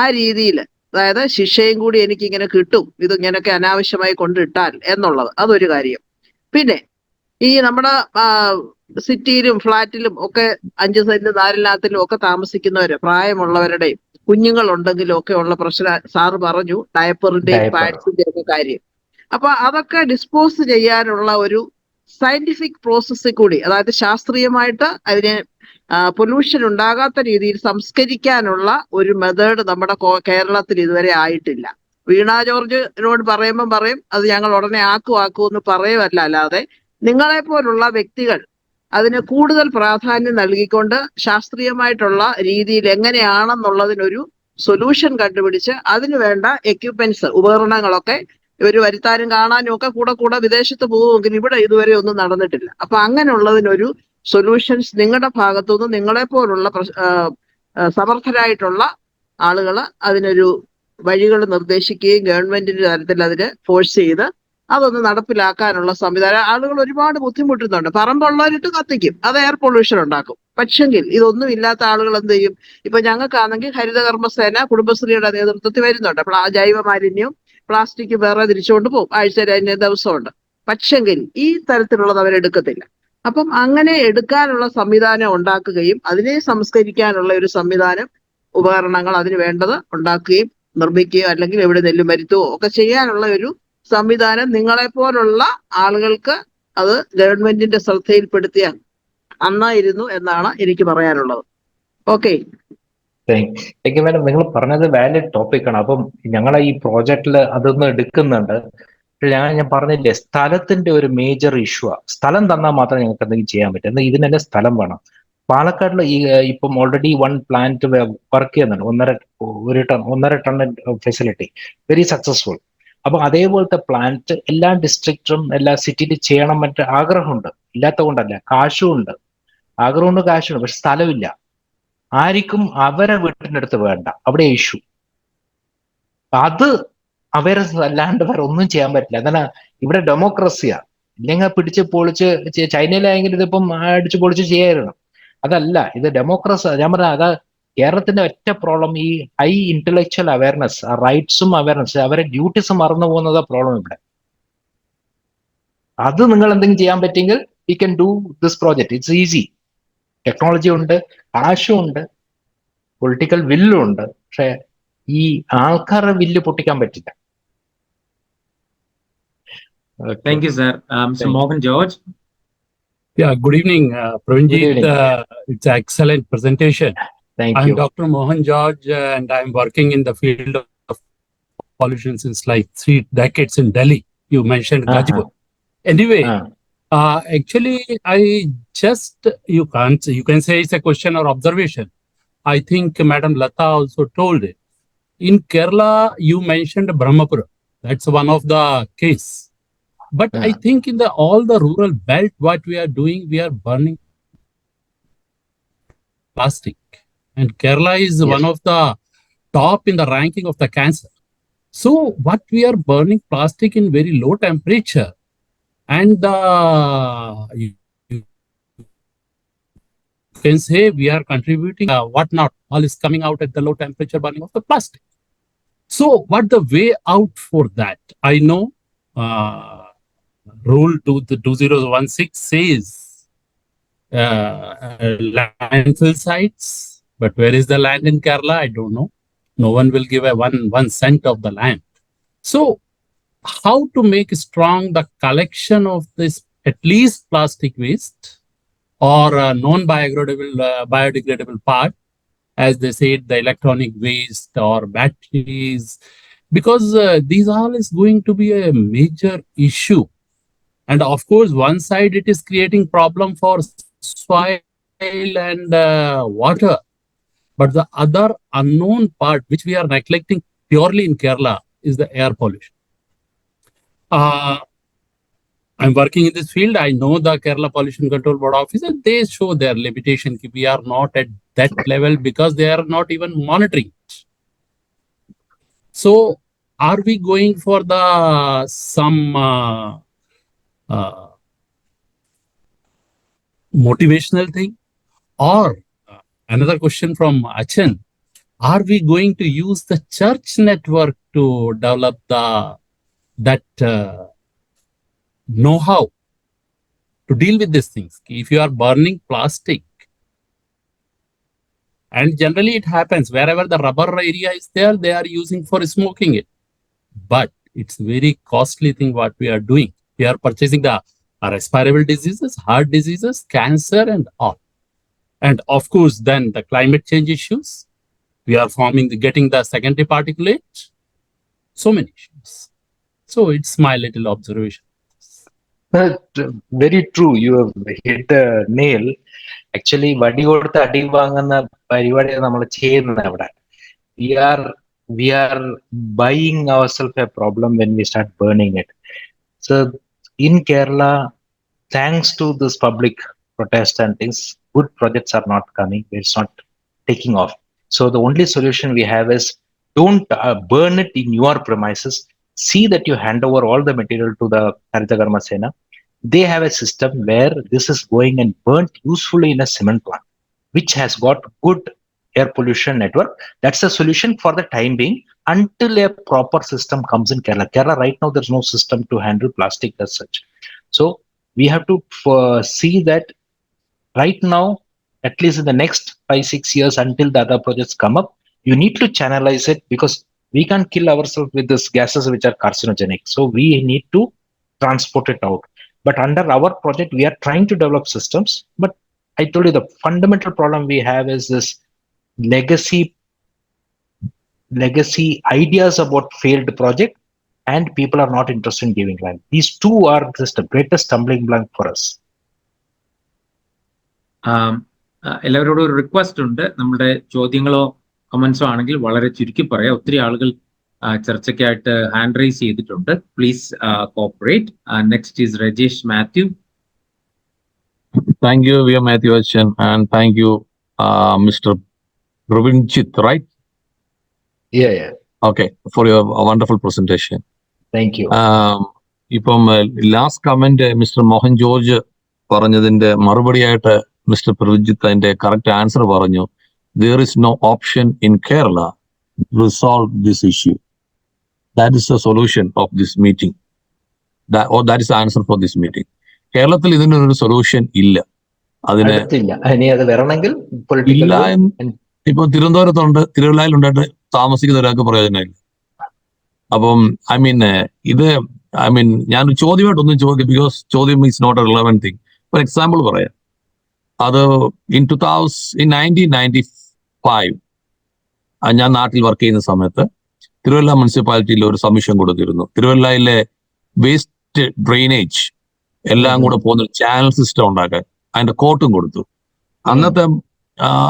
ആ രീതിയിൽ, അതായത് ശിക്ഷയും കൂടി എനിക്കിങ്ങനെ കിട്ടും ഇത് ഇങ്ങനെയൊക്കെ അനാവശ്യമായി കൊണ്ടിട്ടാൽ എന്നുള്ളത്, അതൊരു കാര്യം. പിന്നെ ഈ നമ്മുടെ സിറ്റിയിലും ഫ്ലാറ്റിലും ഒക്കെ 5 സെന്റ് 4 ലാത്തിലും ഒക്കെ താമസിക്കുന്നവര്, പ്രായമുള്ളവരുടെയും കുഞ്ഞുങ്ങളുണ്ടെങ്കിലും ഒക്കെ ഉള്ള പ്രശ്നം സാറ് പറഞ്ഞു, ഡയപ്പറിന്റെയും പാഡ്സിന്റെയും ഒക്കെ കാര്യം. അപ്പൊ അതൊക്കെ ഡിസ്പോസ് ചെയ്യാനുള്ള ഒരു സയന്റിഫിക് പ്രോസസ്സിൽ കൂടി, അതായത് ശാസ്ത്രീയമായിട്ട് അതിനെ പൊല്യൂഷൻ ഉണ്ടാകാത്ത രീതിയിൽ സംസ്കരിക്കാനുള്ള ഒരു മെത്തേഡ് നമ്മുടെ കേരളത്തിൽ ഇതുവരെ ആയിട്ടില്ല. വീണ ജോർജിനോട് പറയുമ്പം പറയും അത് ഞങ്ങൾ ഉടനെ ആക്കുമെന്ന് പറയുമല്ല, അല്ലാതെ നിങ്ങളെ പോലുള്ള വ്യക്തികൾ അതിന് കൂടുതൽ പ്രാധാന്യം നൽകിക്കൊണ്ട് ശാസ്ത്രീയമായിട്ടുള്ള രീതിയിൽ എങ്ങനെയാണെന്നുള്ളതിനൊരു സൊല്യൂഷൻ കണ്ടുപിടിച്ച് അതിന് വേണ്ട എക്യുപ്മെന്റ്സ്, ഉപകരണങ്ങളൊക്കെ ഇവർ വരുത്താനും കാണാനും ഒക്കെ കൂടെ വിദേശത്ത് പോകുമെങ്കിൽ ഇവിടെ ഇതുവരെ ഒന്നും നടന്നിട്ടില്ല. അപ്പൊ അങ്ങനെയുള്ളതിനൊരു സൊല്യൂഷൻസ് നിങ്ങളുടെ ഭാഗത്തുനിന്ന് നിങ്ങളെ പോലുള്ള സമർത്ഥരായിട്ടുള്ള ആളുകൾ അതിനൊരു വഴികൾ നിർദ്ദേശിക്കുകയും ഗവൺമെന്റിന്റെ തലത്തിൽ അതിന് ഫോഴ്സ് ചെയ്ത് അതൊന്ന് നടപ്പിലാക്കാനുള്ള സംവിധാനം. ആളുകൾ ഒരുപാട് ബുദ്ധിമുട്ടുന്നുണ്ട്. പറമ്പുള്ളവരിട്ട് കത്തിക്കും, അത് എയർ പൊല്യൂഷൻ ഉണ്ടാക്കും. പക്ഷെങ്കിൽ ഇതൊന്നും ഇല്ലാത്ത ആളുകൾ എന്ത് ചെയ്യും? ഇപ്പൊ ഞങ്ങൾക്കാണെങ്കിൽ ഹരിതകർമ്മസേന കുടുംബശ്രീയുടെ നേതൃത്വത്തിൽ വരുന്നുണ്ട്. അപ്പോൾ ആ ജൈവ മാലിന്യവും പ്ലാസ്റ്റിക് വേറെ തിരിച്ചുകൊണ്ട് പോകും, ആഴ്ചയിൽ അതിന് ദിവസമുണ്ട്. പക്ഷെങ്കിൽ ഈ തരത്തിലുള്ളത് അവരെടുക്കത്തില്ല. അപ്പം അങ്ങനെ എടുക്കാനുള്ള സംവിധാനം ഉണ്ടാക്കുകയും അതിനെ സംസ്കരിക്കാനുള്ള ഒരു സംവിധാനം, ഉപകരണങ്ങൾ അതിന് വേണ്ടത് ഉണ്ടാക്കുകയും നിർമ്മിക്കുകയോ അല്ലെങ്കിൽ എവിടെ നെല്ലും വരുത്തുകയോ ഒക്കെ ചെയ്യാനുള്ള ഒരു സംവിധാനം നിങ്ങളെപ്പോലുള്ള ആളുകൾക്ക് അത് ഗവൺമെന്റിന്റെ ശ്രദ്ധയിൽപ്പെടുത്തിയാൽ നന്നായിരുന്നു എന്നാണ് എനിക്ക് പറയാനുള്ളത്. Okay, thank you madam. നിങ്ങൾ പറഞ്ഞത് വാലിഡ് ടോപ്പിക്കാണ്. അപ്പം ഞങ്ങളെ ഈ പ്രോജക്റ്റിൽ അതൊന്നും എടുക്കുന്നുണ്ട്. ഞാൻ പറഞ്ഞില്ലേ, സ്ഥലത്തിന്റെ ഒരു മേജർ ഇഷ്യൂ. സ്ഥലം തന്നാൽ മാത്രമേ ഞങ്ങൾക്ക് എന്തെങ്കിലും ചെയ്യാൻ പറ്റും. എന്നാൽ ഇതിന് തന്നെ സ്ഥലം വേണം. പാലക്കാട്ടിൽ ഇപ്പം ഓൾറെഡി 1 പ്ലാന്റ് വർക്ക് ചെയ്യുന്നുണ്ട്, 1.5 ടൺ ഫെസിലിറ്റി, വെരി സക്സസ്ഫുൾ. അപ്പൊ അതേപോലത്തെ പ്ലാന്റ് എല്ലാ ഡിസ്ട്രിക്റ്റും എല്ലാ സിറ്റിയിലും ചെയ്യണം മറ്റേ ആഗ്രഹമുണ്ട്, ഇല്ലാത്ത കൊണ്ടല്ല, കാശുമുണ്ട്, ആഗ്രഹമുണ്ട്, കാശുണ്ട്, പക്ഷെ സ്ഥലമില്ല. ആർക്കും അവരെ വീട്ടിൻ്റെ അടുത്ത് വേണ്ട, അവിടെ ഇഷ്യൂ. അത് അവരെ അല്ലാണ്ട് വേറെ ഒന്നും ചെയ്യാൻ പറ്റില്ല. എന്നാൽ ഇവിടെ ഡെമോക്രസിയാ. ഇല്ലെങ്കിൽ പിടിച്ച് പൊളിച്ച്, ചൈനയിലായെങ്കിൽ ഇതിപ്പം അടിച്ചു പൊളിച്ച് ചെയ്യായിരുന്നു. അതല്ല, ഇത് ഡെമോക്രസി. ഞാൻ പറഞ്ഞ അതാ കേരളത്തിന്റെ ഒറ്റ പ്രോബ്ലം, ഈ ഹൈ ഇന്റലക്ച്വൽ അവയർനെസ്, റൈറ്റ്സും അവയർനെസ്, അവരെ ഡ്യൂട്ടീസ് മറന്നു പോകുന്നതാ പ്രോബ്ലം ഇവിടെ. അത് നിങ്ങൾ എന്തെങ്കിലും ചെയ്യാൻ പറ്റിയെങ്കിൽ we can do this project. It's easy. Technology ഉണ്ട്, കാശും ഉണ്ട്, പൊളിറ്റിക്കൽ വില്ലും ഉണ്ട്. പക്ഷെ ഈ ആൾക്കാരുടെ വില്ല് പൊട്ടിക്കാൻ പറ്റില്ല. Thank you, sir. Mr. Mohan George. Yeah, good evening, Pravinjith. Good evening. It's an excellent presentation. Thank I'm you. Dr. Mohan George, and I'm working in the field of pollution since like 3 decades in Delhi. You mentioned Gazipur. Anyway, actually, I just, you can say it's a question or observation. I think Madam Lata also told it. In Kerala, you mentioned Brahmapura. That's one of the case. But I think in all the rural belt, what we are doing, we are burning plastic. And Kerala is one of the top in the ranking of the cancer. So what we are burning plastic in very low temperature, and you can say we are contributing whatnot, all is coming out at the low temperature burning of the plastic. So what the way out for that? I know Rule 2016 says landfill sites, but where is the land in Kerala? I don't know. No one will give a one cent of the land. So how to make strong the collection of this at least plastic waste or non-biodegradable part, as they said, the electronic waste or batteries, because these all is going to be a major issue. And of course, one side it is creating problem for soil and water, but the other unknown part which we are neglecting purely in Kerala is the air pollution. I'm working in this field. I know the Kerala Pollution Control Board officers, they show their limitation. We are not at that level because they are not even monitoring it. So are we going for some motivational thing? Or another question from Achan, are we going to use the church network to develop that know-how to deal with these things? If you are burning plastic, and generally it happens wherever the rubber area is there, they are using for smoking it. But it's very costly thing what we are doing. We are purchasing the respirable diseases, heart diseases, cancer, and all. And of course, then the climate change issues. We are getting the secondary particulate. So many issues. So it's my little observation. Very true. You have hit the nail. Actually, വടി കൊടുത്ത് അടി വാങ്ങുന്ന പരിപാടിയാണ് നമ്മൾ ചെയ്യുന്നത് അവിടെ. We are buying ourselves a problem when we start burning it. So in Kerala, thanks to this public protest and things, good projects are not coming. It's not taking off. So the only solution we have is don't burn it in your premises. See that you hand over all the material to the Haritakarma Sena. They have a system where this is going and burnt usefully in a cement plant, which has got good air pollution network. That's a solution for the time being until a proper system comes in Kerala. Kerala right now, there's no system to handle plastic as such. So we have to see that right now, at least in the next 5-6 years until the other projects come up, you need to channelize it because we can't kill ourselves with these gases which are carcinogenic. So we need to transport it out. But under our project, we are trying to develop systems. But I told you the fundamental problem we have is this legacy ideas about failed project, and people are not interested in giving land. These two are just the greatest stumbling block for us. എല്ലാവരോടും ഒരു request ഉണ്ട്. നമ്മുടെ ചോദ്യങ്ങളോ കമന്റ്സോ ആണെങ്കിൽ വളരെ ചുരുക്കി പറയാം. ഒത്തിരി ആളുകൾ ചർച്ചയ്ക്കായിട്ട് ഹാൻഡ് റൈസ് ചെയ്തിട്ടുണ്ട്. Please cooperate. Next is Rajesh Mathew. Thank you, V. Matthew Achan, and thank you, Mr. Pravinjith, right? Yeah. Okay, for your wonderful presentation. Thank you. ഇപ്പം last comment mister Mohan George പറഞ്ഞതിന്റെ മറുപടിയായിട്ട് മിസ്റ്റർ പ്രവിജിത്ത് അതിന്റെ കറക്റ്റ് ആൻസർ പറഞ്ഞു. There is no option in Kerala to resolve this issue. That is the solution of this meeting. That is the answer for this meeting. കേരളത്തിൽ ഇതിനൊരു solution ഇല്ല. അതിന് ഇല്ല. ഇപ്പൊ തിരുവനന്തപുരത്തുണ്ട്, തിരുവല്ലായിലുണ്ടായിട്ട് താമസിക്കുന്ന ഒരാൾക്ക് പ്രയോജനമില്ല. അപ്പം ഞാൻ ചോദ്യമായിട്ടൊന്നും ചോദിക്കും, ബിക്കോസ് ചോദ്യം is not a relevant thing. For example പറയാം, അത് in 1995 ഞാൻ നാട്ടിൽ വർക്ക് ചെയ്യുന്ന സമയത്ത് തിരുവല്ല മുനിസിപ്പാലിറ്റിയിൽ ഒരു സബ്മിഷൻ കൊടുത്തിരുന്നു. തിരുവല്ലയിലെ വേസ്റ്റ് ഡ്രെയിനേജ് എല്ലാം കൂടെ പോകുന്ന ചാനൽ സിസ്റ്റം ഉണ്ടാക്കാൻ അതിന്റെ കോട്ടും കൊടുത്തു. അന്നത്തെ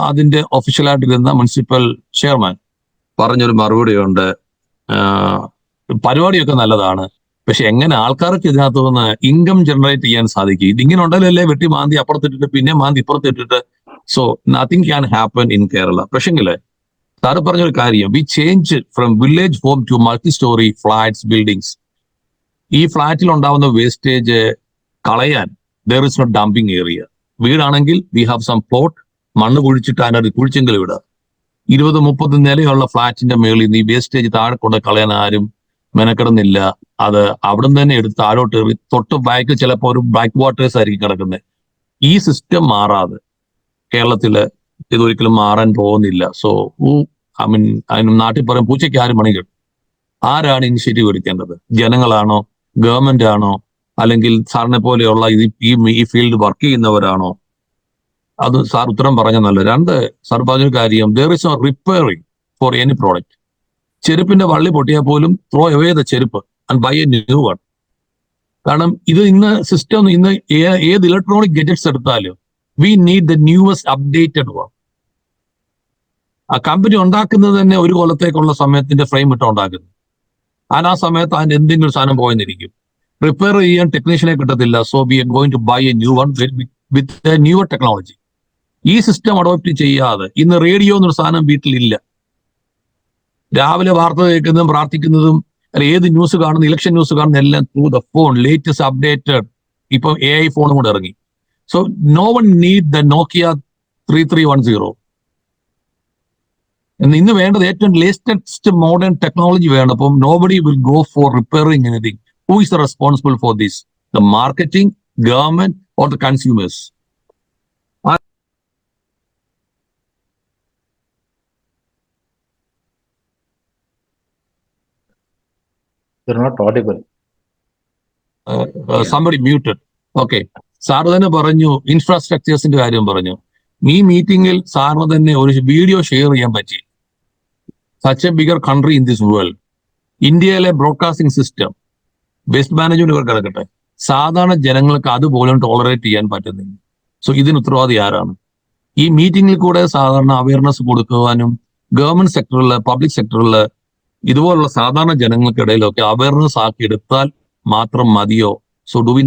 അതിന്റെ ഒഫീഷ്യലായിട്ടിരുന്ന മുനിസിപ്പൽ ചെയർമാൻ പറഞ്ഞൊരു മറുപടിയുണ്ട്, പരിപാടിയൊക്കെ നല്ലതാണ്, പക്ഷെ എങ്ങനെ ആൾക്കാർക്ക് ഇതിനകത്ത് നിന്ന് ഇൻകം ജനറേറ്റ് ചെയ്യാൻ സാധിക്കും? ഇതിങ്ങനെ ഉണ്ടല്ലേ, വെട്ടി മാന്തി അപ്പുറത്തിട്ടിട്ട് പിന്നെ മാന്തി ഇപ്പുറത്തിട്ടിട്ട്. So nothing can happen in Kerala. പക്ഷെങ്കില് സാറ് പറഞ്ഞൊരു കാര്യം, we change from village home to multi storey flats buildings. ഈ ഫ്ലാറ്റിൽ ഉണ്ടാവുന്ന വേസ്റ്റേജ് കളയാൻ there is no dumping area. വീടാണെങ്കിൽ വി ഹാവ് സം പ്ലോട്ട്, മണ്ണ് കുഴിച്ചിട്ട് അതിനൊരു കുഴിച്ചെങ്കിലും ഇടുക. 20-30 നിലയുള്ള ഫ്ലാറ്റിന്റെ മേളിൽ നിന്ന് ഈ വേസ്റ്റേജ് താഴെ കൊണ്ട് കളയാൻ ആരും മെനക്കിടുന്നില്ല. അത് അവിടെ നിന്ന് തന്നെ എടുത്ത് താഴോട്ട് എറി, തൊട്ട് ബാക്ക് ചിലപ്പോൾ ഒരു ബ്ലാക്ക് വാട്ടേഴ്സ് ആയിരിക്കും കിടക്കുന്നത്. ഈ സിസ്റ്റം മാറാതെ കേരളത്തില് ഇതൊരിക്കലും മാറാൻ പോകുന്നില്ല. സോ അതിന് നാട്ടിൽ പറയും പൂച്ചയ്ക്ക് ആരും മണികൾ. ആരാണ് ഇനിഷ്യേറ്റീവ് എടുക്കേണ്ടത്? ജനങ്ങളാണോ, ഗവൺമെന്റ് ആണോ, അല്ലെങ്കിൽ സാറിനെ പോലെയുള്ള ഈ ഫീൽഡ് വർക്ക് ചെയ്യുന്നവരാണോ? അത് സാർ ഉത്തരം പറഞ്ഞ നല്ല. രണ്ട്, സാർ പറഞ്ഞൊരു കാര്യം, there is a repairing for any product. ചെരുപ്പിന്റെ വള്ളി പൊട്ടിയാൽ പോലും ത്രോ അവേ ദ ചെരുപ്പ് and buy a new one. കാരണം ഇന്ന് സിസ്റ്റം, ഇന്ന് ഏത് ഇലക്ട്രോണിക് ഗെജറ്റ്സ് എടുത്താലും we need the newest updated one. ആ കമ്പനി ഉണ്ടാക്കുന്നത് തന്നെ ഒരു കൊല്ലത്തേക്കുള്ള സമയത്തിന്റെ ഫ്രെയിം ഇട്ട് ഉണ്ടാക്കുന്നത്. ആ സമയത്ത് അതിന് എന്തെങ്കിലും സാധനം പോയെന്നിരിക്കും. റിപ്പയർ ചെയ്യാൻ ടെക്നീഷ്യനെ കിട്ടത്തില്ല. So we are going to buy a new one with newer technology. ഈ സിസ്റ്റം അഡോപ്റ്റ് ചെയ്യാതെ ഇന്ന് റേഡിയോ എന്നൊരു സാധനം വീട്ടിലില്ല. രാവിലെ വാർത്ത കേൾക്കുന്നതും പ്രാർത്ഥിക്കുന്നതും ഏത് ന്യൂസ് കാണുന്ന, ഇലക്ഷൻ ന്യൂസ് കാണുന്ന എല്ലാം through the phone, latest updated. ഇപ്പം AI ഫോണും കൂടെ ഇറങ്ങി. So no one need the Nokia 3310. ഇന്ന് വേണ്ടത് ഏറ്റവും ലേറ്റസ്റ്റ് മോഡേൺ ടെക്നോളജി വേണം. അപ്പം nobody will go for repairing anything. Who is the responsible for this? The marketing, government or the consumers? You're not audible. Somebody muted. Okay, sir തന്നെ പറഞ്ഞു ഇൻഫ്രാസ്ട്രക്ചേഴ്സിന്റെ കാര്യം പറഞ്ഞു. ഈ മീറ്റിംഗിൽ സാറിന് തന്നെ ഒരു വീഡിയോ ഷെയർ ചെയ്യാൻ പറ്റി. Such A bigger country in this world, ഇന്ത്യയിലെ ബ്രോഡ്കാസ്റ്റിംഗ് സിസ്റ്റം, വേസ്റ്റ് മാനേജ്മെന്റ് ഇവർ കിടക്കട്ടെ, സാധാരണ ജനങ്ങൾക്ക് അതുപോലും ടോളറേറ്റ് ചെയ്യാൻ പറ്റുന്നില്ല. സോ ഇതിന് ഉത്തരവാദി ആരാണ്? ഈ മീറ്റിംഗിൽ കൂടെ സാധാരണ അവയർനെസ് കൊടുക്കുവാനും ഗവൺമെന്റ് സെക്ടറിൽ, പബ്ലിക് സെക്ടറിൽ ഇതുപോലുള്ള സാധാരണ ജനങ്ങൾക്കിടയിലൊക്കെ അവയർനെസ് ആക്കി എടുത്താൽ മാത്രം മതിയോ? So do we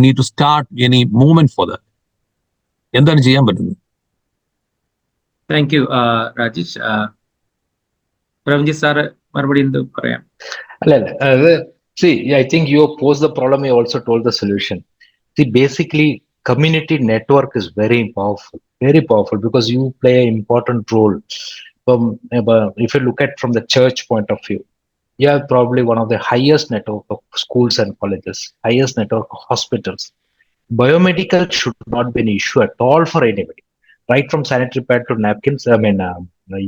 need to start any movement for that? എന്താണ് ചെയ്യാൻ പറ്റുന്നത്? Thank you Rajesh. Praveenjith sir മറുപടി എന്ത് പറയാം? See, I think you posed the problem, you also told the solution. See, basically, community network is very powerful because you play an important role. If you look at from the church point of view, you have probably one of the highest network of schools and colleges, highest network of hospitals. Biomedical should not be an issue at all for anybody, right from sanitary pad to napkins,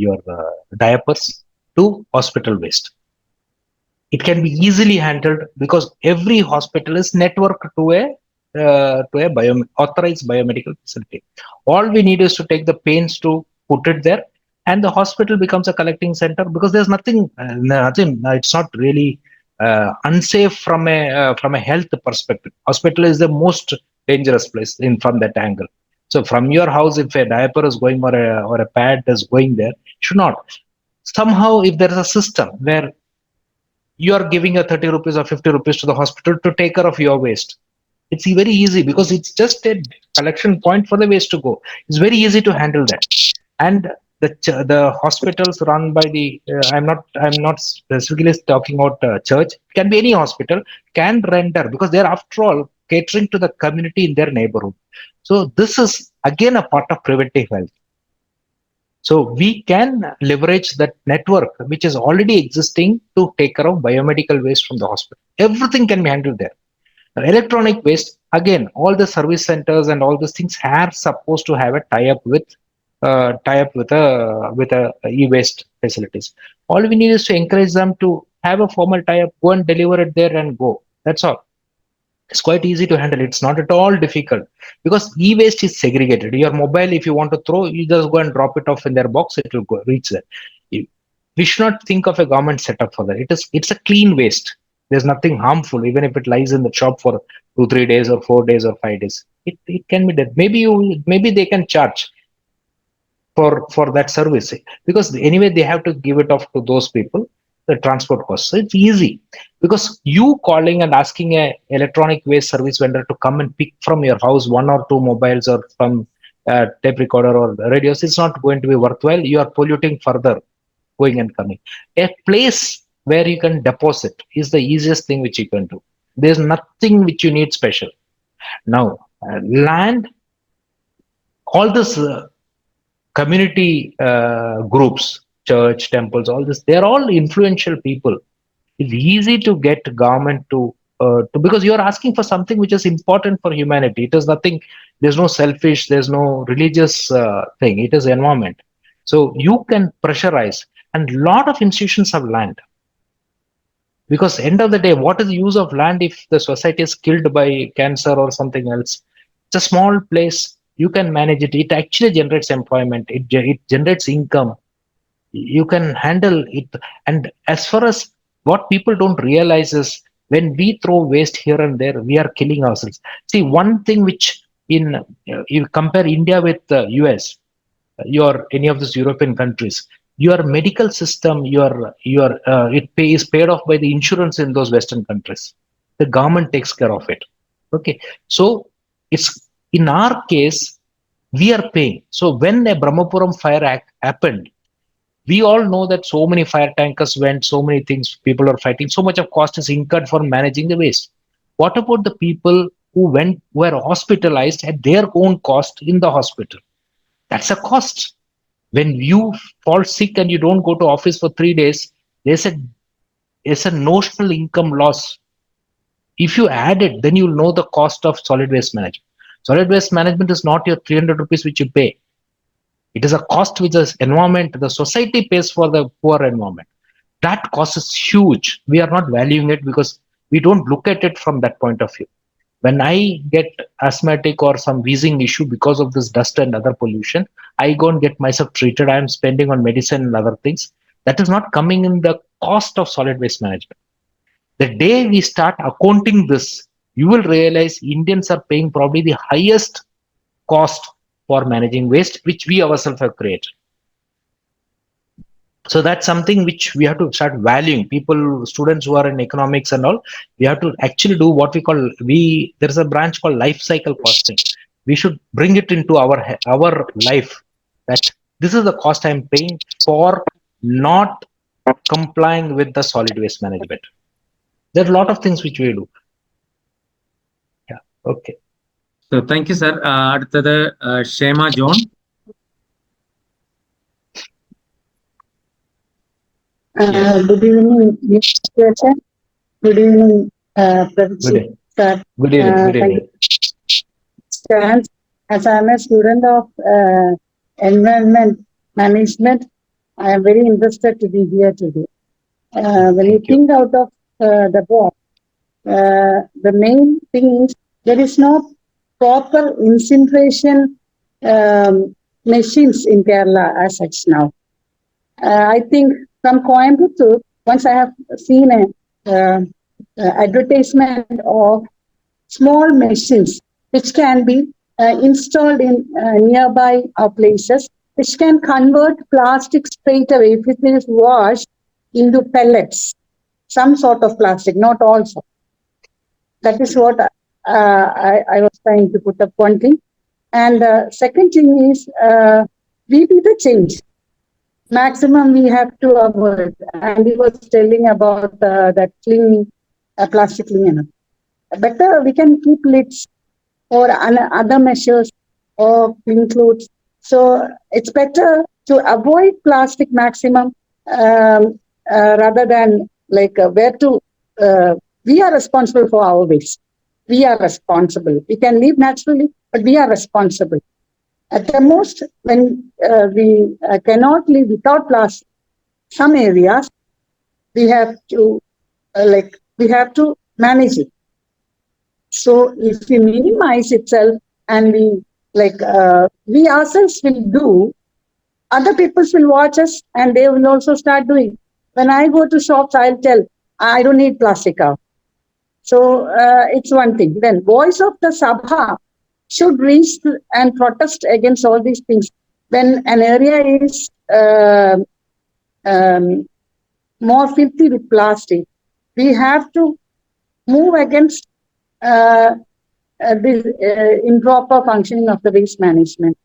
your diapers to hospital waste. It can be easily handled because every hospital is networked to a authorized biomedical facility. All we need is to take the pains to put it there, and the hospital becomes a collecting center because there's nothing. It's not really unsafe from a health perspective. Hospital is the most dangerous place from that angle. So from your house, if a diaper is going or a pad is going there, should not. Somehow, if there is a system where you are giving a 30 rupees or 50 rupees to the hospital to take care of your waste, it's very easy because it's just a collection point for the waste to go. It's very easy to handle that. And the hospitals run by the I'm not specifically talking about church. It can be any hospital, can render, because they're after all catering to the community in their neighborhood. So this is again a part of preventive health. So we can leverage that network which is already existing to take care of biomedical waste from the hospital. Everything can be handled there. Electronic waste, again, all the service centers and all these things are supposed to have a tie-up with e-waste facilities. All we need is to encourage them to have a formal tie-up, go and deliver it there and go. That's all. It's quite easy to handle. It's not at all difficult because e-waste is segregated. Your mobile, if you want to throw, you just go and drop it off in their box. It will go reach there. We should not think of a government setup for that. It's a clean waste. There's nothing harmful, even if it lies in the shop for 2-3 days or 4 days or 5 days. It can be done. Maybe they can charge for that service because anyway they have to give it off to those people, the transport costs. So it's easy because you calling and asking a electronic waste service vendor to come and pick from your house 1 or 2 mobiles or some tape recorder or radios, it's not going to be worthwhile. You are polluting further going and coming. A place where you can deposit is the easiest thing which you can do. There's nothing which you need special. Now land, all this community groups, church, temples, all this, they're all influential people. It's easy to get government to because you're asking for something which is important for humanity. It is nothing, there's no selfish, there's no religious thing. It is environment. So you can pressurize, and a lot of institutions have land. Because end of the day, what is the use of land if the society is killed by cancer or something else? It's a small place. You can manage it. It actually generates employment. It generates income. You can handle it. And as far as what people don't realize is when we throw waste here and there, we are killing ourselves. See, one thing which you compare India with the US, any of these European countries, your medical system, is paid off by the insurance in those Western countries. The government takes care of it. Okay, so it's in our case we are paying. So when the Brahmapuram fire happened, we all know that so many fire tankers went, so many things, people are fighting, so much of cost is incurred for managing the waste. What about the people who were hospitalized at their own cost in the hospital? That's a cost. When you fall sick and you don't go to office for 3 days, there's a notional income loss. If you add it, then you'll know the cost of solid waste management. Solid waste management is not your 300 rupees which you pay. It is a cost which the environment, the society pays for the poor environment. That cost is huge. We are not valuing it because we don't look at it from that point of view. When I get asthmatic or some wheezing issue because of this dust and other pollution, I go and get myself treated. I am spending on medicine and other things. That is not coming in the cost of solid waste management. The day we start accounting this, you will realize Indians are paying probably the highest cost for managing waste, which we ourselves have created. So that's something which we have to start valuing. People, students who are in economics and all, we have to actually do what we call, there is a branch called life cycle costing. We should bring it into our life, that this is the cost I'm paying for not complying with the solid waste management. There are a lot of things which we do. Yeah. Okay. So thank you, sir. അടുത്തത് Shema John. Yes. Good evening, Mr. Chair. Good evening, Pravinjith, sir. Good evening. Good evening. Thank you. As I am a student of environment management, I am very interested to be here today. When you think out of the box, the main thing is there is no proper incineration machines in Kerala as such now. I think from Coimbatore, once I have seen a advertisement of small machines which can be installed in nearby places, which can convert plastic straight away if it is washed into pellets, some sort of plastic, not all. That is what I was trying to put up one thing. And second thing is, we do the change. Maximum we have to avoid. And he was telling about that cleaning, plastic cleaning. Better we can keep lids or other measures or clean clothes. So it's better to avoid plastic maximum rather than like where to. We are responsible for our waste. We are responsible. We can live naturally, but we are responsible. At the most, when we cannot live without plastic, some areas we have to we have to manage it. So if we minimize itself and we ourselves will do, other people will watch us and they will also start doing. When I go to shops, I'll tell, I don't need plastic cover. So it's one thing. Then voice of the Sabha should reach and protest against all these things. When an area is more filthy with plastic, we have to move against the improper functioning of the waste management.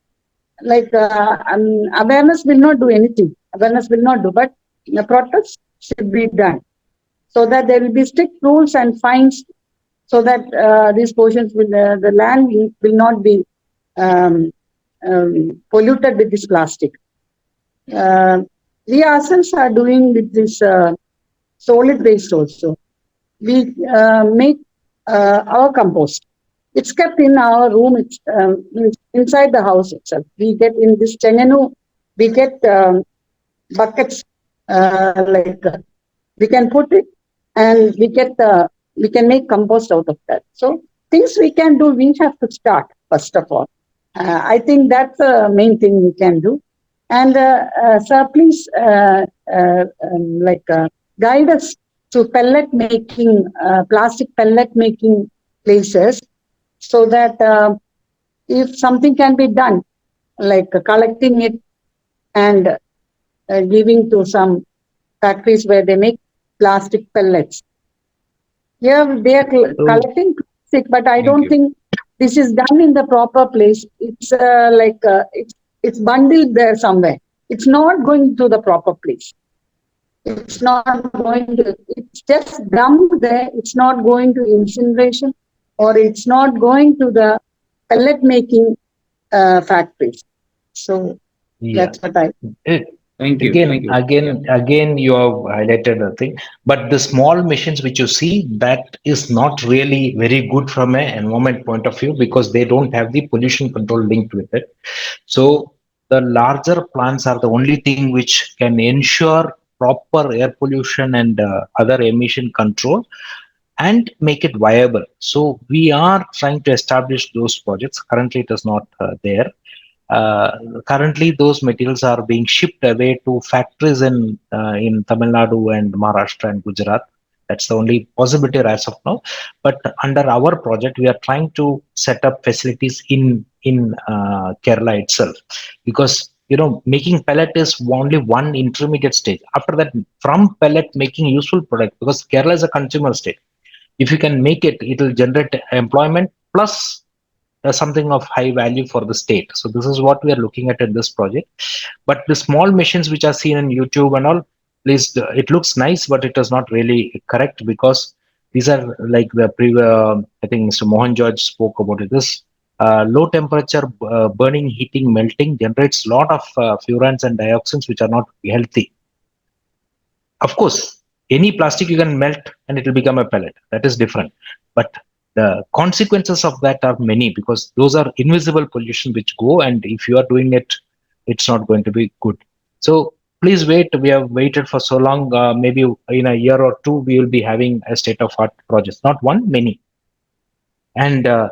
Awareness will not do anything. Awareness will not do, but the protest should be done so that there will be strict rules and fines, so that these portions will, the land will not be polluted with this plastic. We ourselves are doing with this solid waste also. We make our compost. It's kept in our room. It's inside the house itself. We get in this Chenganu, we get buckets we can put it, and we can make compost out of that. So things we can do, we have to start first of all. I think that's the main thing we can do. And sir, please guide us to pellet making, plastic pellet making places, so that if something can be done, like collecting it and giving to some factories where they make plastic pellets. Yeah, they are collecting plastic, but I don't think this is done in the proper place. It's it's bundled there somewhere. It's not going to the proper place. It's not going to, it's just dumped there. It's not going to incineration, or it's not going to the pellet making factories. So that's what I think. Thank you. Again, you have highlighted the thing, but the small machines which you see, that is not really very good from an environment point of view, because they don't have the pollution control linked with it. So the larger plants are the only thing which can ensure proper air pollution and other emission control. and make it viable. So we are trying to establish those projects. Currently, it is not there. Currently, those materials are being shipped away to factories in Tamil Nadu and Maharashtra and Gujarat. That's the only possibility as of now. But under our project, we are trying to set up facilities in Kerala itself, because making pellet is only one intermediate stage. After that, from pellet making useful product, because Kerala is a consumer state. If you can make it, it will generate employment plus something of high value for the state. So this is what we are looking at in this project. But the small machines which are seen on YouTube and all, please, it looks nice, but it is not really correct, because these are like the previous. I think Mr. Mohan George spoke about it. This low temperature burning, heating, melting generates a lot of furans and dioxins which are not healthy. Of course, any plastic you can melt and it will become a pellet. That is different. But the consequences of that are many, because those are invisible pollution which go, and if you are doing it, it's not going to be good. So please wait. We have waited for so long. Maybe in a year or two, we will be having a state-of-art project. Not one, many. And that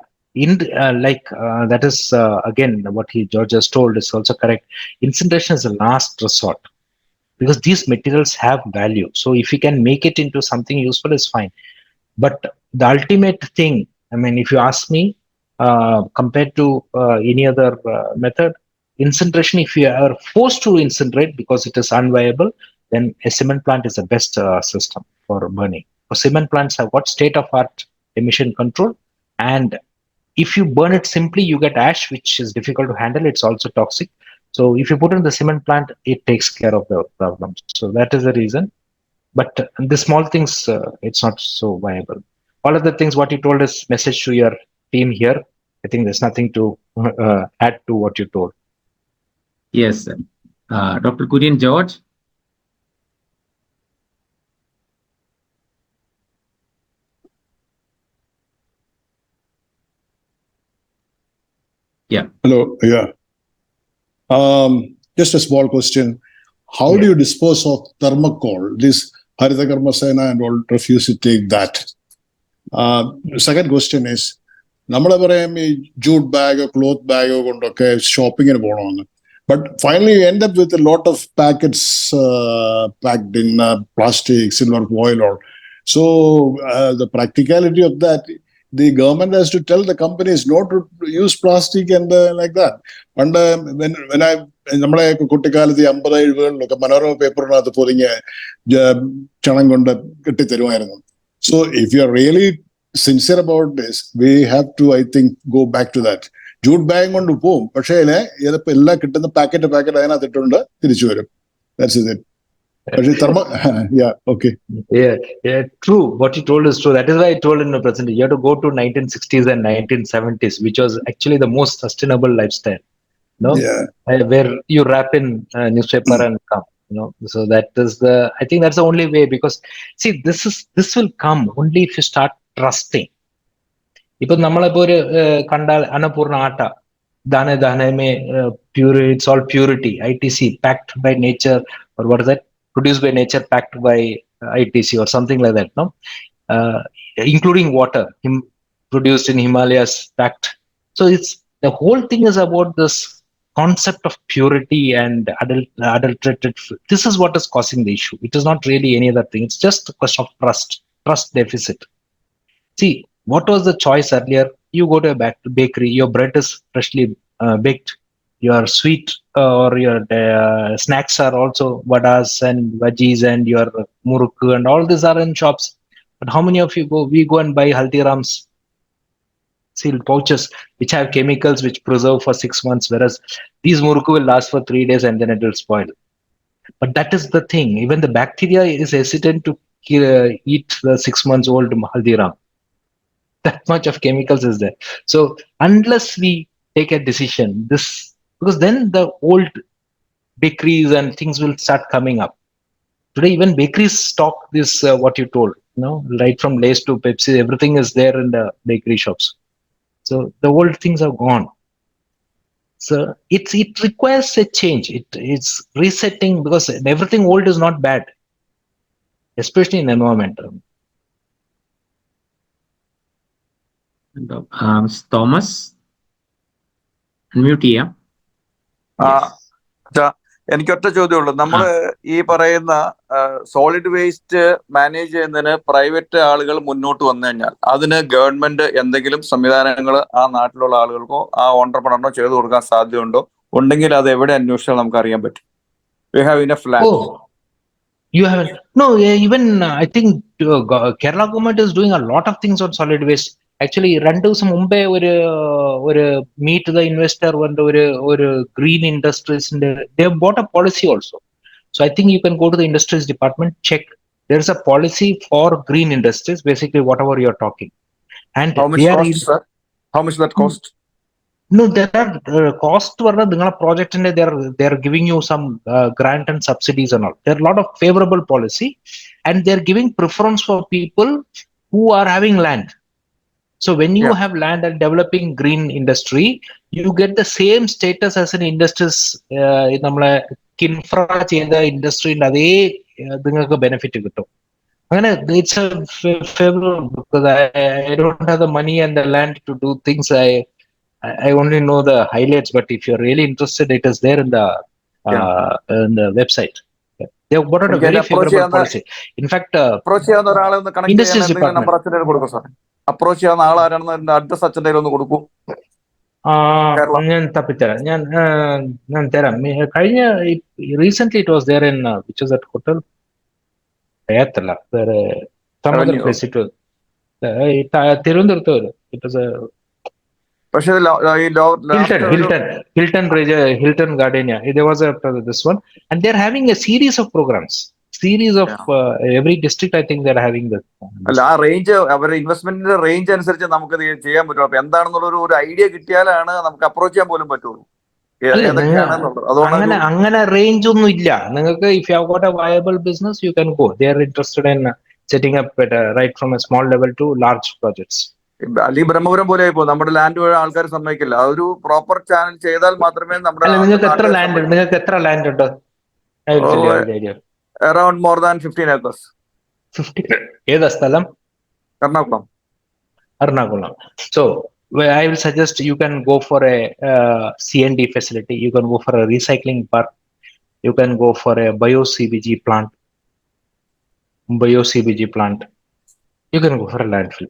is again what George has told is also correct. Incineration is a last resort, because these materials have value. So if you can make it into something useful, is fine. But the ultimate thing, I mean, if you ask me, compared to any other method, incineration, if you are forced to incinerate because it is unviable, then a cement plant is the best system for burning. So cement plants have got state-of-art emission control, and if you burn it simply, you get ash, which is difficult to handle. It's also toxic. So if you put in the cement plant, it takes care of the problem. So that is the reason. But the small things, it's not so viable. All of the things what you told is message to your team here. I think there's nothing to add to what you told. Yes, Dr. Kurian George. Yeah. Hello. Yeah. Just a small question. How do you dispose of thermocol? This Haritha Karma Sena and all refuse to take that. Second question is, നമ്മളെ പറയാം ഈ jute ബാഗോ cloth ബാഗോ കൊണ്ടൊക്കെ ഷോപ്പിങ്ങിന് പോകണമെന്ന്. But finally, you end up with a lot of packets packed in plastic, silver foil, or so. The practicality of that, the government has to tell the companies not to use plastic and like that. And when I നമ്മളെ കുട്ടിക്കാലത്ത് 50-70കളിലൊക്കെ മനോരമ പേപ്പറിനകത്ത് പൊതിഞ്ഞ് ചണം കൊണ്ട് കെട്ടിത്തരുമായിരുന്നു. So if you are really sincere about this, we have to, I think, go back to that. Jute bag കൊണ്ട് പോവും, പക്ഷേ ചിലപ്പോൾ എല്ലാം കിട്ടുന്ന പാക്കറ്റ് അതിനകത്ത് ഇട്ടുകൊണ്ട് തിരിച്ചു വരും. That's it. Yeah, okay. Yeah, true. What you told is true. That is why I told in the present, you have to go to 1960s and 1970s, which was actually the most sustainable lifestyle. Yeah. Where you wrap in newspaper and come. So that is I think that's the only way, because see, this will come only if you start trusting. ഇപ്പൊ നമ്മളിപ്പോ ഒരു കണ്ടാൽ അന്നപൂർണ്ണ ആട്ട ദാനമേ pure, it's all purity, ITC, packed by nature, or what is that, produced by nature, packed by ITC or something like that, no? Including water, produced in Himalayas, packed. So it's the whole thing is about this concept of purity and adulterated. This is what is causing the issue. It is not really any other thing. It's just a question of trust deficit. See, what was the choice earlier? You go to a bakery, your bread is freshly baked, your sweet or your snacks are also vadas and veggies and your murukku and all these are in shops. But how many of you we go and buy Haldiram's sealed pouches which have chemicals which preserve for 6 months, whereas these murukku will last for 3 days and then it will spoil. But that is the thing. Even the bacteria is hesitant to eat the 6 months old Haldiram. That much of chemicals is there. So unless we take a decision, because then the old bakeries and things will start coming up. Today, even bakeries stock this, what you told, right from Lay's to Pepsi, everything is there in the bakery shops. So the old things are gone. So it requires a change. It's resetting, because everything old is not bad, especially in environment. Thomas, unmute ചെയ്യാം. എനിക്കൊറ്റ ചോദ്യമുള്ളൂ. നമ്മള് ഈ പറയുന്ന solid waste manage ചെയ്യുന്നതിന് private ആളുകൾ മുന്നോട്ട് വന്നു കഴിഞ്ഞാൽ അതിന് ഗവൺമെന്റ് എന്തെങ്കിലും സംവിധാനങ്ങൾ ആ നാട്ടിലുള്ള ആളുകൾക്കോ ആ ഓണ്ടർപ്രണറിനോ ചെയ്തു കൊടുക്കാൻ സാധ്യതയുണ്ടോ? ഉണ്ടെങ്കിൽ അത് എവിടെ അന്വേഷിച്ചാൽ നമുക്ക് അറിയാൻ പറ്റും? We have enough land. Oh, you haven't? No, even I think Kerala government is doing a lot of things on solid waste. Actually, 2 ദിവസം മുമ്പേ ഒരു meet the investor വന്ന ഒരു green industriesന്റെ they have bought a policy also. So I think you can go to the industries department, check. There's a policy for green industries, basically whatever you're talking. And how much cost, sir? How much that cost? No, there are cost varna ningala project inde they are giving you some grant and subsidies and all. There are a lot of favorable policy, and they are giving preference for people who are having land. So when you have land and developing green industry, you get the same status as an industries namale infra cheyda industry inde adhe ningalku benefit kittum. Agane it's a favorable because I don't have the money and the land to do things. I only know the highlights, but if you're really interested, it is there in the website. They have got a very favorable policy. In fact, approach ചെയ്യാവുന്ന ഒരാളെ ഒന്ന് connect ചെയ്യാൻ എന്തെങ്കിലും number അച്ഛൻ്റെ കൊടുക്കും sir? Approach ചെയ്യാവുന്ന ആളാരാണെന്ന് address അച്ഛൻ്റെ ഒന്ന് കൊടുക്കൂ. ഞാൻ തപ്പിത്തരാം. ഞാൻ തരാം. കഴിഞ്ഞ recent it was there in which was that hotel? അയത്തല്ല, വേറെ some other place it was. തിരുവനന്തപുരത്ത് it was a പക്ഷേ Hilton Gardenia. There was this one, and they're having a series of programs. Every district, I think they're having this. അല്ല, ആ range അവരുടെ ഇൻവെസ്റ്റ്മെന്റിന്റെ range അനുസരിച്ച് നമുക്ക് ചെയ്യാൻ പറ്റും. അപ്പൊ എന്താണെന്നുള്ള ഒരു ഐഡിയ കിട്ടിയാലാണ് നമുക്ക് അപ്രോച്ച് ചെയ്യാൻ പോലും പറ്റുള്ളൂ. അങ്ങനെ റേഞ്ച് ഒന്നും ഇല്ല നിങ്ങൾക്ക്. If you have got a viable business, you can go. They are interested in setting up right from a small level to large projects. അല്ലെങ്കിൽ ബ്രഹ്മപുരം പോലെ ആയിപ്പോ നമ്മുടെ ലാൻഡ് ആൾക്കാർ സമ്മതിക്കില്ല. അതൊരു പ്രോപ്പർ ചാനൽ ചെയ്താൽ മാത്രമേ നമ്മുടെ. നിങ്ങൾക്ക് എത്ര ലാൻഡ് ഉണ്ട്? Around more than 15 acres. 50? ഏതാ സ്ഥലം? Ernakulam. So I will suggest you can go for a C&D facility. You can go for a recycling park. You can go for a bio-CBG plant. You can go for a landfill.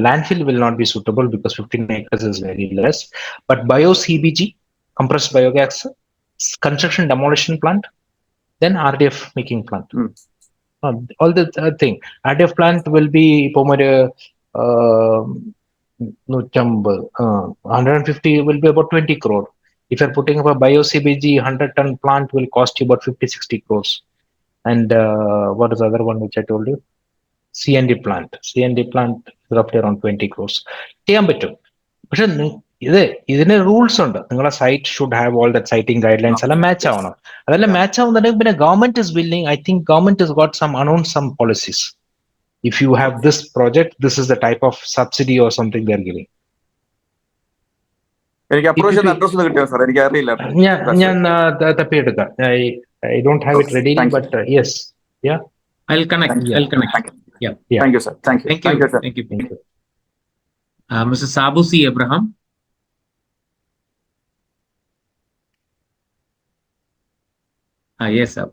Landfill will not be suitable because 15 acres is very less. But bio-CBG, compressed biogas, construction demolition plant, then RDF making plant. All the thing. RDF plant will be 150 will be about 20 crore. If you're putting up a bio-CBG 100-ton plant will cost you about 50-60 crores. And what is the other one which I told you? C&D plant is roughly around 20 crores. ചെയ്യാൻ പറ്റും. പക്ഷെ ഇതിന് rules ഉണ്ട്. നിങ്ങളുടെ site should have all that siting guidelines എല്ലാം match ആവണം. അതെല്ലാം match ആവുന്നുണ്ടെങ്കിൽ പിന്നെ government is willing. I think government is got some announce some policies. If you have this project, this is the type of subsidy or something they are giving. എനിക്ക് approach address ഒന്ന് കിട്ടിയോ sir? എനിക്ക് അറിയില്ല. ഞാൻ തപ്പിയെടുക്കാം. I don't have it ready, but yes, yeah. I'll connect. Yeah. Thank you, sir. Thank you. Thank you. Mr. Sabu C. Abraham. Yes, sir.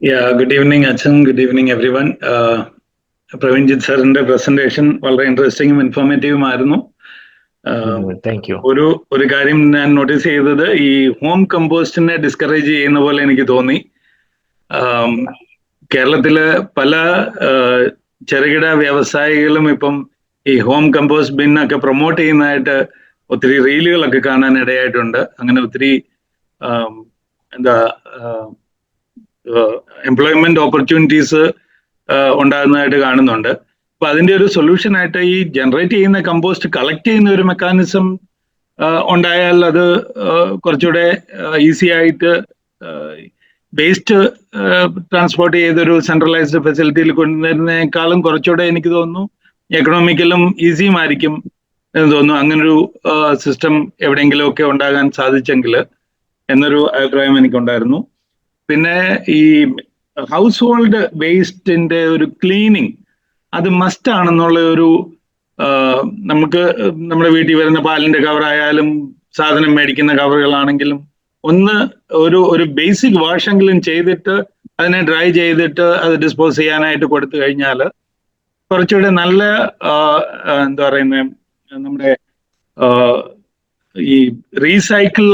Yeah, good evening, Achan. Good evening, everyone. Pravinjith sirന്റെ presentation വളരെ ഇൻട്രസ്റ്റിംഗും ഇൻഫോർമേറ്റീവും ആയിരുന്നു. Thank you. ഒരു കാര്യം ഞാൻ notice ചെയ്തത്, ഈ home കമ്പോസ്റ്റിനെ discourage ചെയ്യുന്ന പോലെ എനിക്ക് തോന്നി. കേരളത്തില് പല ചെറുകിട വ്യവസായികളും ഇപ്പം ഈ ഹോം കമ്പോസ്റ്റ് ബിൻ ഒക്കെ പ്രൊമോട്ട് ചെയ്യുന്നതായിട്ട് ഒത്തിരി റീലുകളൊക്കെ കാണാൻ ഇടയായിട്ടുണ്ട്. അങ്ങനെ ഒത്തിരി എംപ്ലോയ്മെന്റ് ഓപ്പർച്യൂണിറ്റീസ് ഉണ്ടാകുന്നതായിട്ട് കാണുന്നുണ്ട്. അപ്പൊ അതിന്റെ ഒരു സൊല്യൂഷൻ ആയിട്ട് ഈ ജനറേറ്റ് ചെയ്യുന്ന കമ്പോസ്റ്റ് കളക്ട് ചെയ്യുന്ന ഒരു മെക്കാനിസം ഉണ്ടായാൽ അത് കുറച്ചുകൂടെ ഈസി ആയിട്ട് വേസ്റ്റ് ട്രാൻസ്പോർട്ട് ചെയ്തൊരു സെൻട്രലൈസ്ഡ് ഫെസിലിറ്റിയിൽ കൊണ്ടുവരുന്നതിനേക്കാളും കുറച്ചുകൂടെ എനിക്ക് തോന്നുന്നു എക്കണോമിക്കലും ഈസിയും ആയിരിക്കും എന്ന് തോന്നുന്നു. അങ്ങനൊരു സിസ്റ്റം എവിടെയെങ്കിലുമൊക്കെ ഉണ്ടാകാൻ സാധിച്ചെങ്കിൽ എന്നൊരു അഭിപ്രായം എനിക്കുണ്ടായിരുന്നു. പിന്നെ ഈ ഹൗസ് ഹോൾഡ് വേസ്റ്റിന്റെ ഒരു ക്ലീനിങ് അത് മസ്റ്റ് ആണെന്നുള്ള ഒരു നമുക്ക് നമ്മുടെ വീട്ടിൽ വരുന്ന പാലിന്റെ കവറായാലും സാധനം മേടിക്കുന്ന കവറുകളാണെങ്കിലും ഒന്ന് ഒരു ബേസിക് വാഷെങ്കിലും ചെയ്തിട്ട് അതിനെ ഡ്രൈ ചെയ്തിട്ട് അത് ഡിസ്പോസ് ചെയ്യാനായിട്ട് കൊടുത്തു കഴിഞ്ഞാൽ കുറച്ചുകൂടെ നല്ല എന്താ പറയുന്നത് നമ്മുടെ ഈ റീസൈക്കിൾ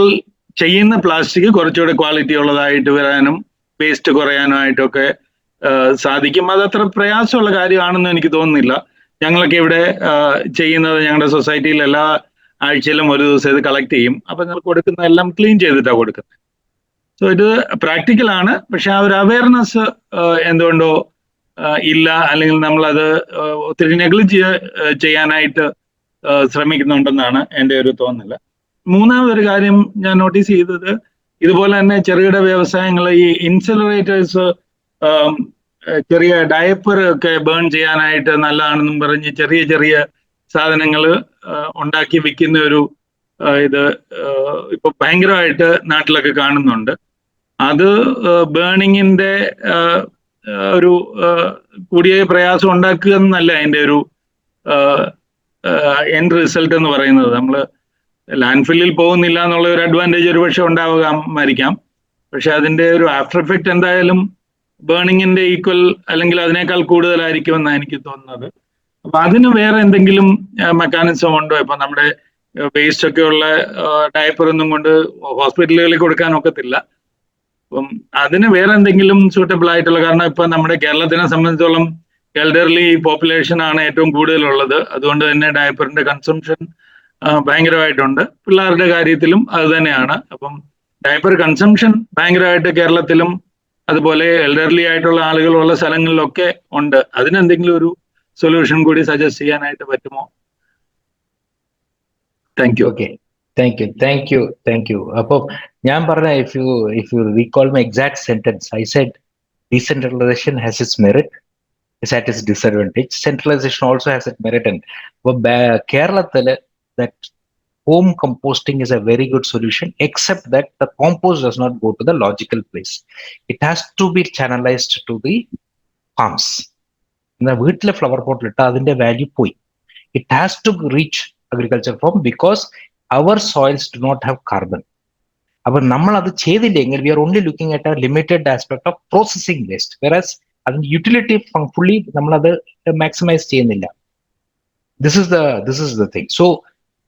ചെയ്യുന്ന പ്ലാസ്റ്റിക് കുറച്ചുകൂടെ ക്വാളിറ്റി ഉള്ളതായിട്ട് വരാനും വേസ്റ്റ് കുറയാനായിട്ടൊക്കെ സാധിക്കും. അതത്ര പ്രയാസമുള്ള കാര്യമാണെന്ന് എനിക്ക് തോന്നുന്നില്ല. ഞങ്ങളൊക്കെ ഇവിടെ ചെയ്യുന്നത് ഞങ്ങളുടെ സൊസൈറ്റിയിൽ എല്ലാ ആഴ്ചയിലും ഒരു ദിവസം ഇത് കളക്ട് ചെയ്യും. അപ്പൊ ഞങ്ങൾ കൊടുക്കുന്ന എല്ലാം ക്ലീൻ ചെയ്തിട്ടാണ് കൊടുക്കുന്നത്. സോ ഇത് പ്രാക്ടിക്കലാണ്. പക്ഷെ ആ ഒരു അവയർനെസ് എന്തുകൊണ്ടോ ഇല്ല, അല്ലെങ്കിൽ നമ്മളത് ഒത്തിരി നെഗ്ലിജ് ചെയ്യാനായിട്ട് ശ്രമിക്കുന്നുണ്ടെന്നാണ് എൻ്റെ ഒരു തോന്നല്. മൂന്നാമതൊരു കാര്യം ഞാൻ നോട്ടീസ് ചെയ്തത്, ഇതുപോലെ തന്നെ ചെറുകിട വ്യവസായങ്ങൾ ഈ ഇൻസിനറേറ്റേഴ്സ്, ചെറിയ ഡയപ്പർ ഒക്കെ ബേൺ ചെയ്യാനായിട്ട് നല്ലതാണെന്നും പറഞ്ഞ് ചെറിയ ചെറിയ സാധനങ്ങൾ ഉണ്ടാക്കി വിൽക്കുന്ന ഒരു ഇത് ഇപ്പൊ ഭയങ്കരമായിട്ട് നാട്ടിലൊക്കെ കാണുന്നുണ്ട്. അത് ബേണിങ്ങിന്റെ ഒരു കൂടിയ പ്രയാസം ഉണ്ടാക്കുക എന്നല്ല അതിൻ്റെ ഒരു എൻഡ് റിസൾട്ട് എന്ന് പറയുന്നത്. നമ്മൾ ലാൻഡ് ഫില്ലിൽ പോകുന്നില്ല എന്നുള്ള ഒരു അഡ്വാൻറ്റേജ് ഒരു പക്ഷെ ഉണ്ടാവുകയായിരിക്കാം. പക്ഷെ അതിന്റെ ഒരു ആഫ്റ്റർ എഫക്റ്റ് എന്തായാലും ബേണിങ്ങിന്റെ ഈക്വൽ അല്ലെങ്കിൽ അതിനേക്കാൾ കൂടുതലായിരിക്കുമെന്നാണ് എനിക്ക് തോന്നുന്നത്. അപ്പൊ അതിന് വേറെ എന്തെങ്കിലും മെക്കാനിസം ഉണ്ടോ? ഇപ്പൊ നമ്മുടെ വേസ്റ്റ് ഒക്കെ ഉള്ള ഡയപ്പർ ഒന്നും കൊണ്ട് ഹോസ്പിറ്റലുകളിൽ കൊടുക്കാൻ ഒക്കത്തില്ല. അപ്പം അതിന് വേറെ എന്തെങ്കിലും സൂട്ടബിൾ ആയിട്ടുള്ള, കാരണം ഇപ്പൊ നമ്മുടെ കേരളത്തിനെ സംബന്ധിച്ചോളം എൽഡർലി പോപ്പുലേഷൻ ആണ് ഏറ്റവും കൂടുതലുള്ളത്. അതുകൊണ്ട് തന്നെ ഡയപ്പറിന്റെ കൺസംഷൻ ഭയങ്കരമായിട്ടുണ്ട്. പിള്ളേരുടെ കാര്യത്തിലും അത് തന്നെയാണ്. അപ്പം ഡയപ്പർ കൺസംഷൻ ഭയങ്കരമായിട്ട് കേരളത്തിലും അതുപോലെ എൽഡർലി ആയിട്ടുള്ള ആളുകളുള്ള സ്ഥലങ്ങളിലൊക്കെ ഉണ്ട്. അതിനെന്തെങ്കിലും ഒരു സൊല്യൂഷൻ കൂടി സജസ്റ്റ് ചെയ്യാനായിട്ട് പറ്റുമോ? Thank you. Okay, thank you. അപ്പോൾ ഞാൻ പറഞ്ഞ, if you recall my exact sentence, I said decentralization has its merit, is at its disadvantage. Centralization also has its merit. And Kerala, that home composting is a very good solution, except that the compost does not go to the logical place. It has to be channelized to the farms. In the വീട്ടിലെ flower pot ഇട്ട അതിന്റെ value പോയി. It has to reach agriculture farm because our soils do not have carbon. അപ്പൊ നമ്മൾ അത് ചെയ്തില്ലെങ്കിൽ we are only looking at a limited aspect of processing waste, whereas അതിന്റെ utility fully നമ്മളത് മാക്സിമൈസ് ചെയ്യുന്നില്ല. This is the thing. So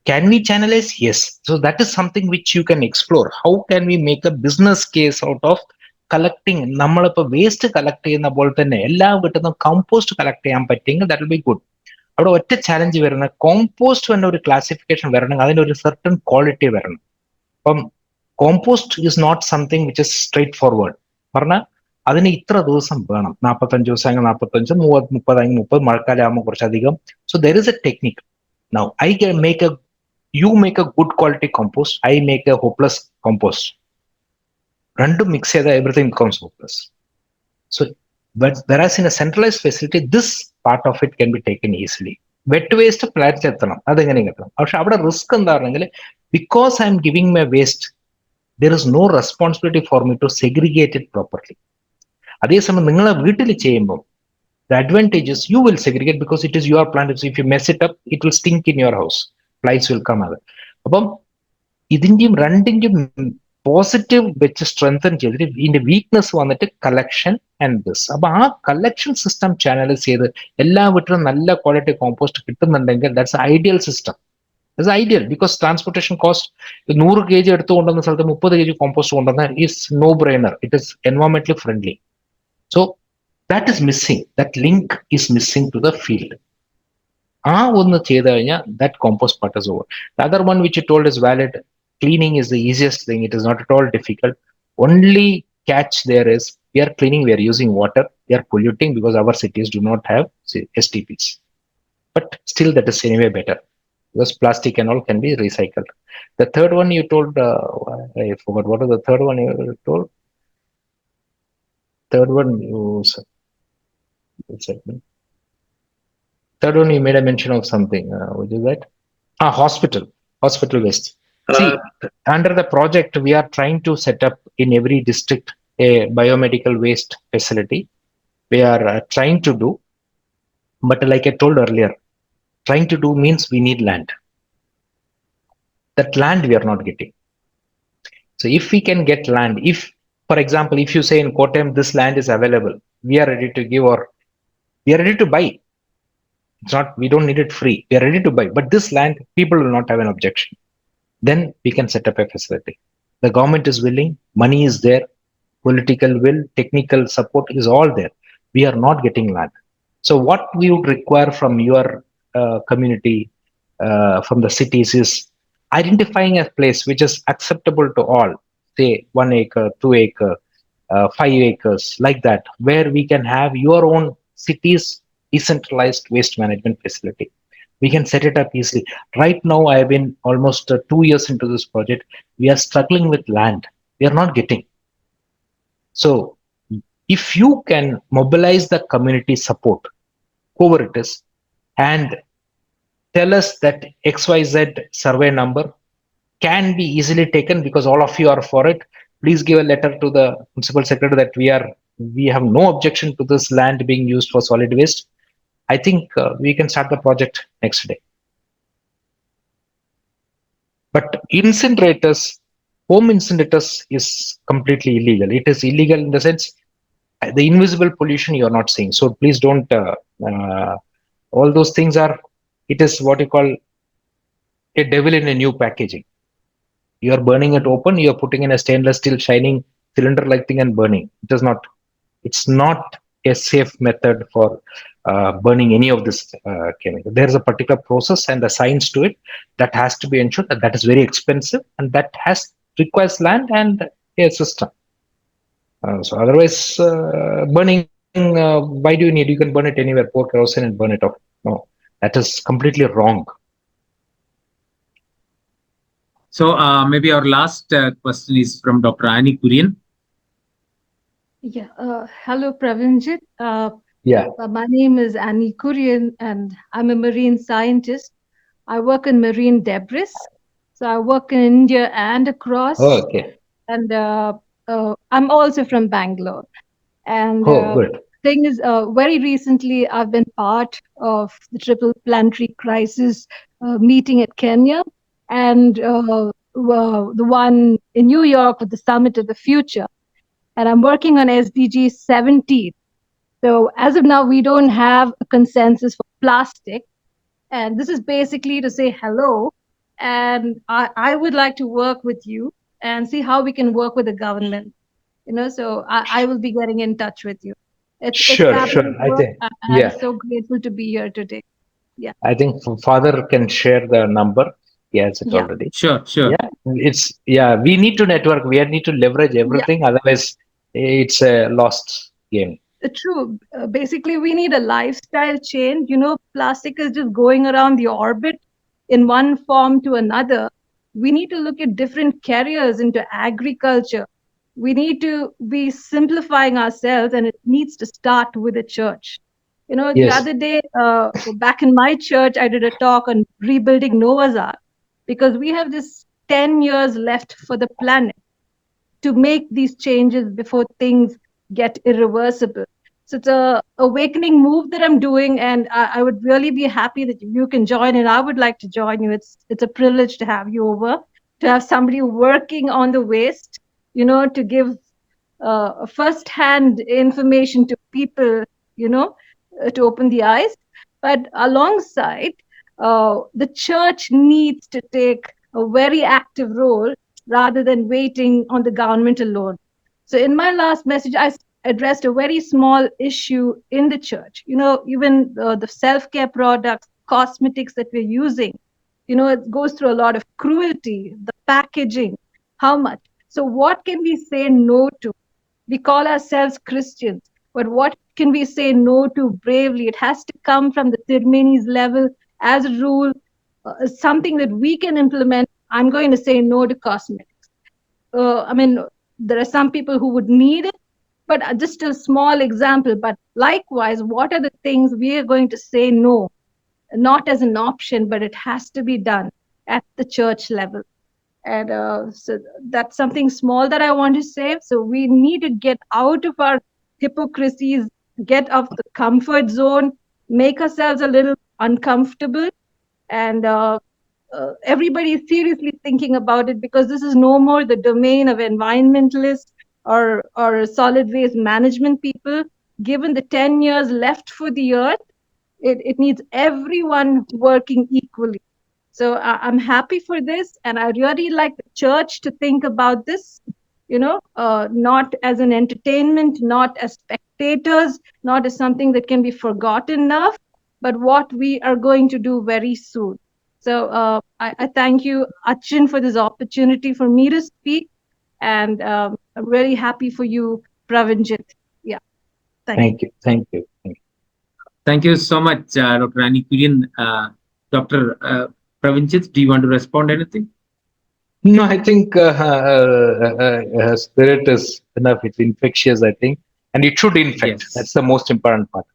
can we channelize? Yes. So that is something which you can explore. How can we make a business case out of collecting? നമ്മളിപ്പോ waste collect ചെയ്യുന്ന പോലെ തന്നെ എല്ലാ വീട്ടിൽ compost collect ചെയ്യാൻ പറ്റിയെങ്കിൽ that will be good. അവിടെ ഒറ്റ challenge വരുന്ന, കോമ്പോസ്റ്റ് തന്നെ ഒരു ക്ലാസിഫിക്കേഷൻ വരണമെങ്കിൽ അതിന് ഒരു സർട്ടൺ ക്വാളിറ്റി വരണം. അപ്പം compost is not something which is straightforward. പറഞ്ഞാൽ അതിന് ഇത്ര ദിവസം വേണം, 45 ദിവസം 45, 30 മഴക്കാലം ആകുമ്പോൾ കുറച്ചധികം. So there is A technique. Now I can make you make a good quality compost, I make a hopeless compost. Rendu mix cheyda everything becomes hopeless. So but whereas in a centralized facility, this part of it can be taken easily. Wet waste plant ethanam adengane kettanam. പക്ഷെ അവിടെ risk എന്താണെങ്കിൽ, because I am giving my waste, there is no responsibility for me to segregate it properly. അതേസമയം നിങ്ങളെ വീട്ടിൽ ചെയ്യുമ്പോൾ the advantage is you will segregate because it is your plant. So if you mess it up, it will stink in your house. Flies will come out. അപ്പം ഇതിന്റെയും രണ്ടിന്റെയും positive വെച്ച് strengthen ചെയ്തിട്ട് ഇതിന്റെ weakness വന്നിട്ട് കളക്ഷൻ ആൻഡ് ദിസ്. അപ്പൊ ആ collection system channelise ചെയ്ത് എല്ലാ വീട്ടിലും നല്ല ക്വാളിറ്റി കോമ്പോസ്റ്റ് കിട്ടുന്നുണ്ടെങ്കിൽ that's ideal system. It's ideal because transportation cost 100 kg എടുത്തു കൊണ്ടുവന്ന സ്ഥലത്ത് 30 kg കോമ്പോസ്റ്റ് കൊണ്ടുവന്നാൽ is no brainer. It is എൻവയോൺമെന്റലി friendly. So that is missing. That link is missing to the field. ഒന്ന് ചെയ്തു കഴിഞ്ഞാൽ that compost part is over. The other one which you told is valid. Cleaning is the easiest thing. It is not at all difficult. Only catch there is, we are cleaning, we are using water, we are polluting because our cities do not have STPs. But still that is anyway better because plastic and all can be recycled. The third one you told, I forgot, what was the third one you told? Third one you said. Third one you made a mention of something. What is that? Hospital waste. See, under the project we are trying to set up in every district a biomedical waste facility. We are trying to do, but like I told earlier, trying to do means we need land. That land we are not getting. So if we can get land, if, for example, if you say in Kottayam, this land is available, we are ready to give, or we are ready to buy. It's not, we don't need it free. We are ready to buy. But this land, people will not have an objection. Then we can set up a facility. The government is willing, money is there, political will, technical support is all there. We are not getting land. So what we would require from your community, from the cities, is identifying a place which is acceptable to all, say 1 acre, 2 acre, 5 acres, like that, where we can have your own city's decentralized waste management facility. We can set it up easily. Right now, I have been almost 2 years into this project. We are struggling with land. We are not getting. So if you can mobilize the community support, whoever it is, and tell us that XYZ survey number can be easily taken because all of you are for it, please give a letter to the principal secretary that we have no objection to this land being used for solid waste. I think we can start the project next day. But incinerators, home incinerators is completely illegal. It is illegal in the sense the invisible pollution you are not seeing. So please don't, all those things are, it is what you call a devil in a new packaging. You are burning it open, you are putting in a stainless steel shining cylinder like thing and burning. It is not, it's not a safe method for burning any of this chemical. There is a particular process and the science to it that has to be ensured, that is very expensive, and that requires land and a system. So otherwise, burning, why do you need? You can burn it anywhere, pour kerosene and burn it off. No, that is completely wrong. So maybe our last question is from Dr. Annie Kurian. Yeah. Hello, Pravinjith. My name is Annie Kurian, and I'm a marine scientist. I work in marine debris. So I work in India and across. Oh, okay. And I'm also from Bangalore. And good. Thing is, very recently, I've been part of the Triple Planetary Crisis meeting at Kenya, and the one in New York with the Summit of the Future. And I'm working on SDG 17. So as of now, we don't have a consensus for plastic. And this is basically to say hello. And I would like to work with you and see how we can work with the government. So I will be getting in touch with you. Sure. I think, I'm so grateful to be here today. Yeah. I think Father can share the number. He has it already. Sure. Yeah, we need to network. We need to leverage everything. Otherwise, it's a lost game. True. Basically, we need a lifestyle change. Plastic is just going around the orbit in one form to another. We need to look at different careers into agriculture. We need to be simplifying ourselves, and it needs to start with the church. The other day, back in my church, I did a talk on rebuilding Noah's Ark, because we have just 10 years left for the planet to make these changes before things get irreversible. So it's a awakening move that I'm doing, and I would really be happy that you can join, and I would like to join you. It's a privilege to have you over, to have somebody working on the waste, to give first-hand information to people, to open the eyes. But alongside, the church needs to take a very active role rather than waiting on the government alone. So in my last message, I addressed a very small issue in the church. Even the self-care products, cosmetics that we're using, it goes through a lot of cruelty, the packaging, how much. So what can we say no to? We call ourselves Christians, but what can we say no to bravely? It has to come from the Tirmenis level as a rule, something that we can implement. I'm going to say no to cosmetics. There are some people who would need it, but just a small example. But likewise, what are the things we are going to say no? Not as an option, but it has to be done at the church level. And so that's something small that I want to say. So we need to get out of our hypocrisies, get off the comfort zone, make ourselves a little uncomfortable, and everybody is seriously thinking about it, because this is no more the domain of environmentalists or solid waste management people. Given the 10 years left for the earth, it needs everyone working equally. So I'm happy for this, and I really like the church to think about this, not as an entertainment, not as spectators, not as something that can be forgotten now, but what we are going to do very soon. So I thank you, Achin, for this opportunity for me to speak, and I'm really happy for you, Pravinjith. Yeah, Thank you. Thank you. Thank you. Thank you so much, Dr. Annie Kurian. Dr. Pravinjith, do you want to respond anything? No, I think spirit is enough. It's infectious, I think, and it should infect. Yes. That's the most important part.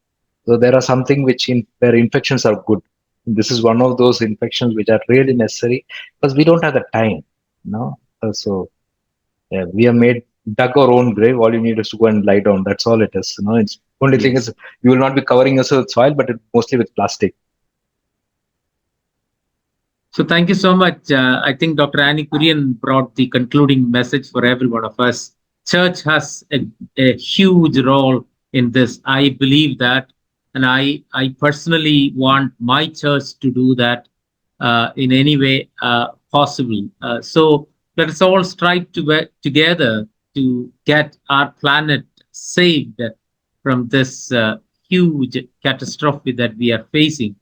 So there are something where infections are good. This is one of those infections which are really necessary, because we don't have the time. So yeah, we have dug our own grave. All you need is to go and lie down. That's all it is. It's only thing is you will not be covering yourself with soil, but mostly with plastic. So thank you so much. I think Dr. Annie Kurian brought the concluding message for every one of us. Church has a huge role in this. I believe that, and I personally want my church to do that in any way possible. So let us all strive together to get our planet saved from this huge catastrophe that we are facing.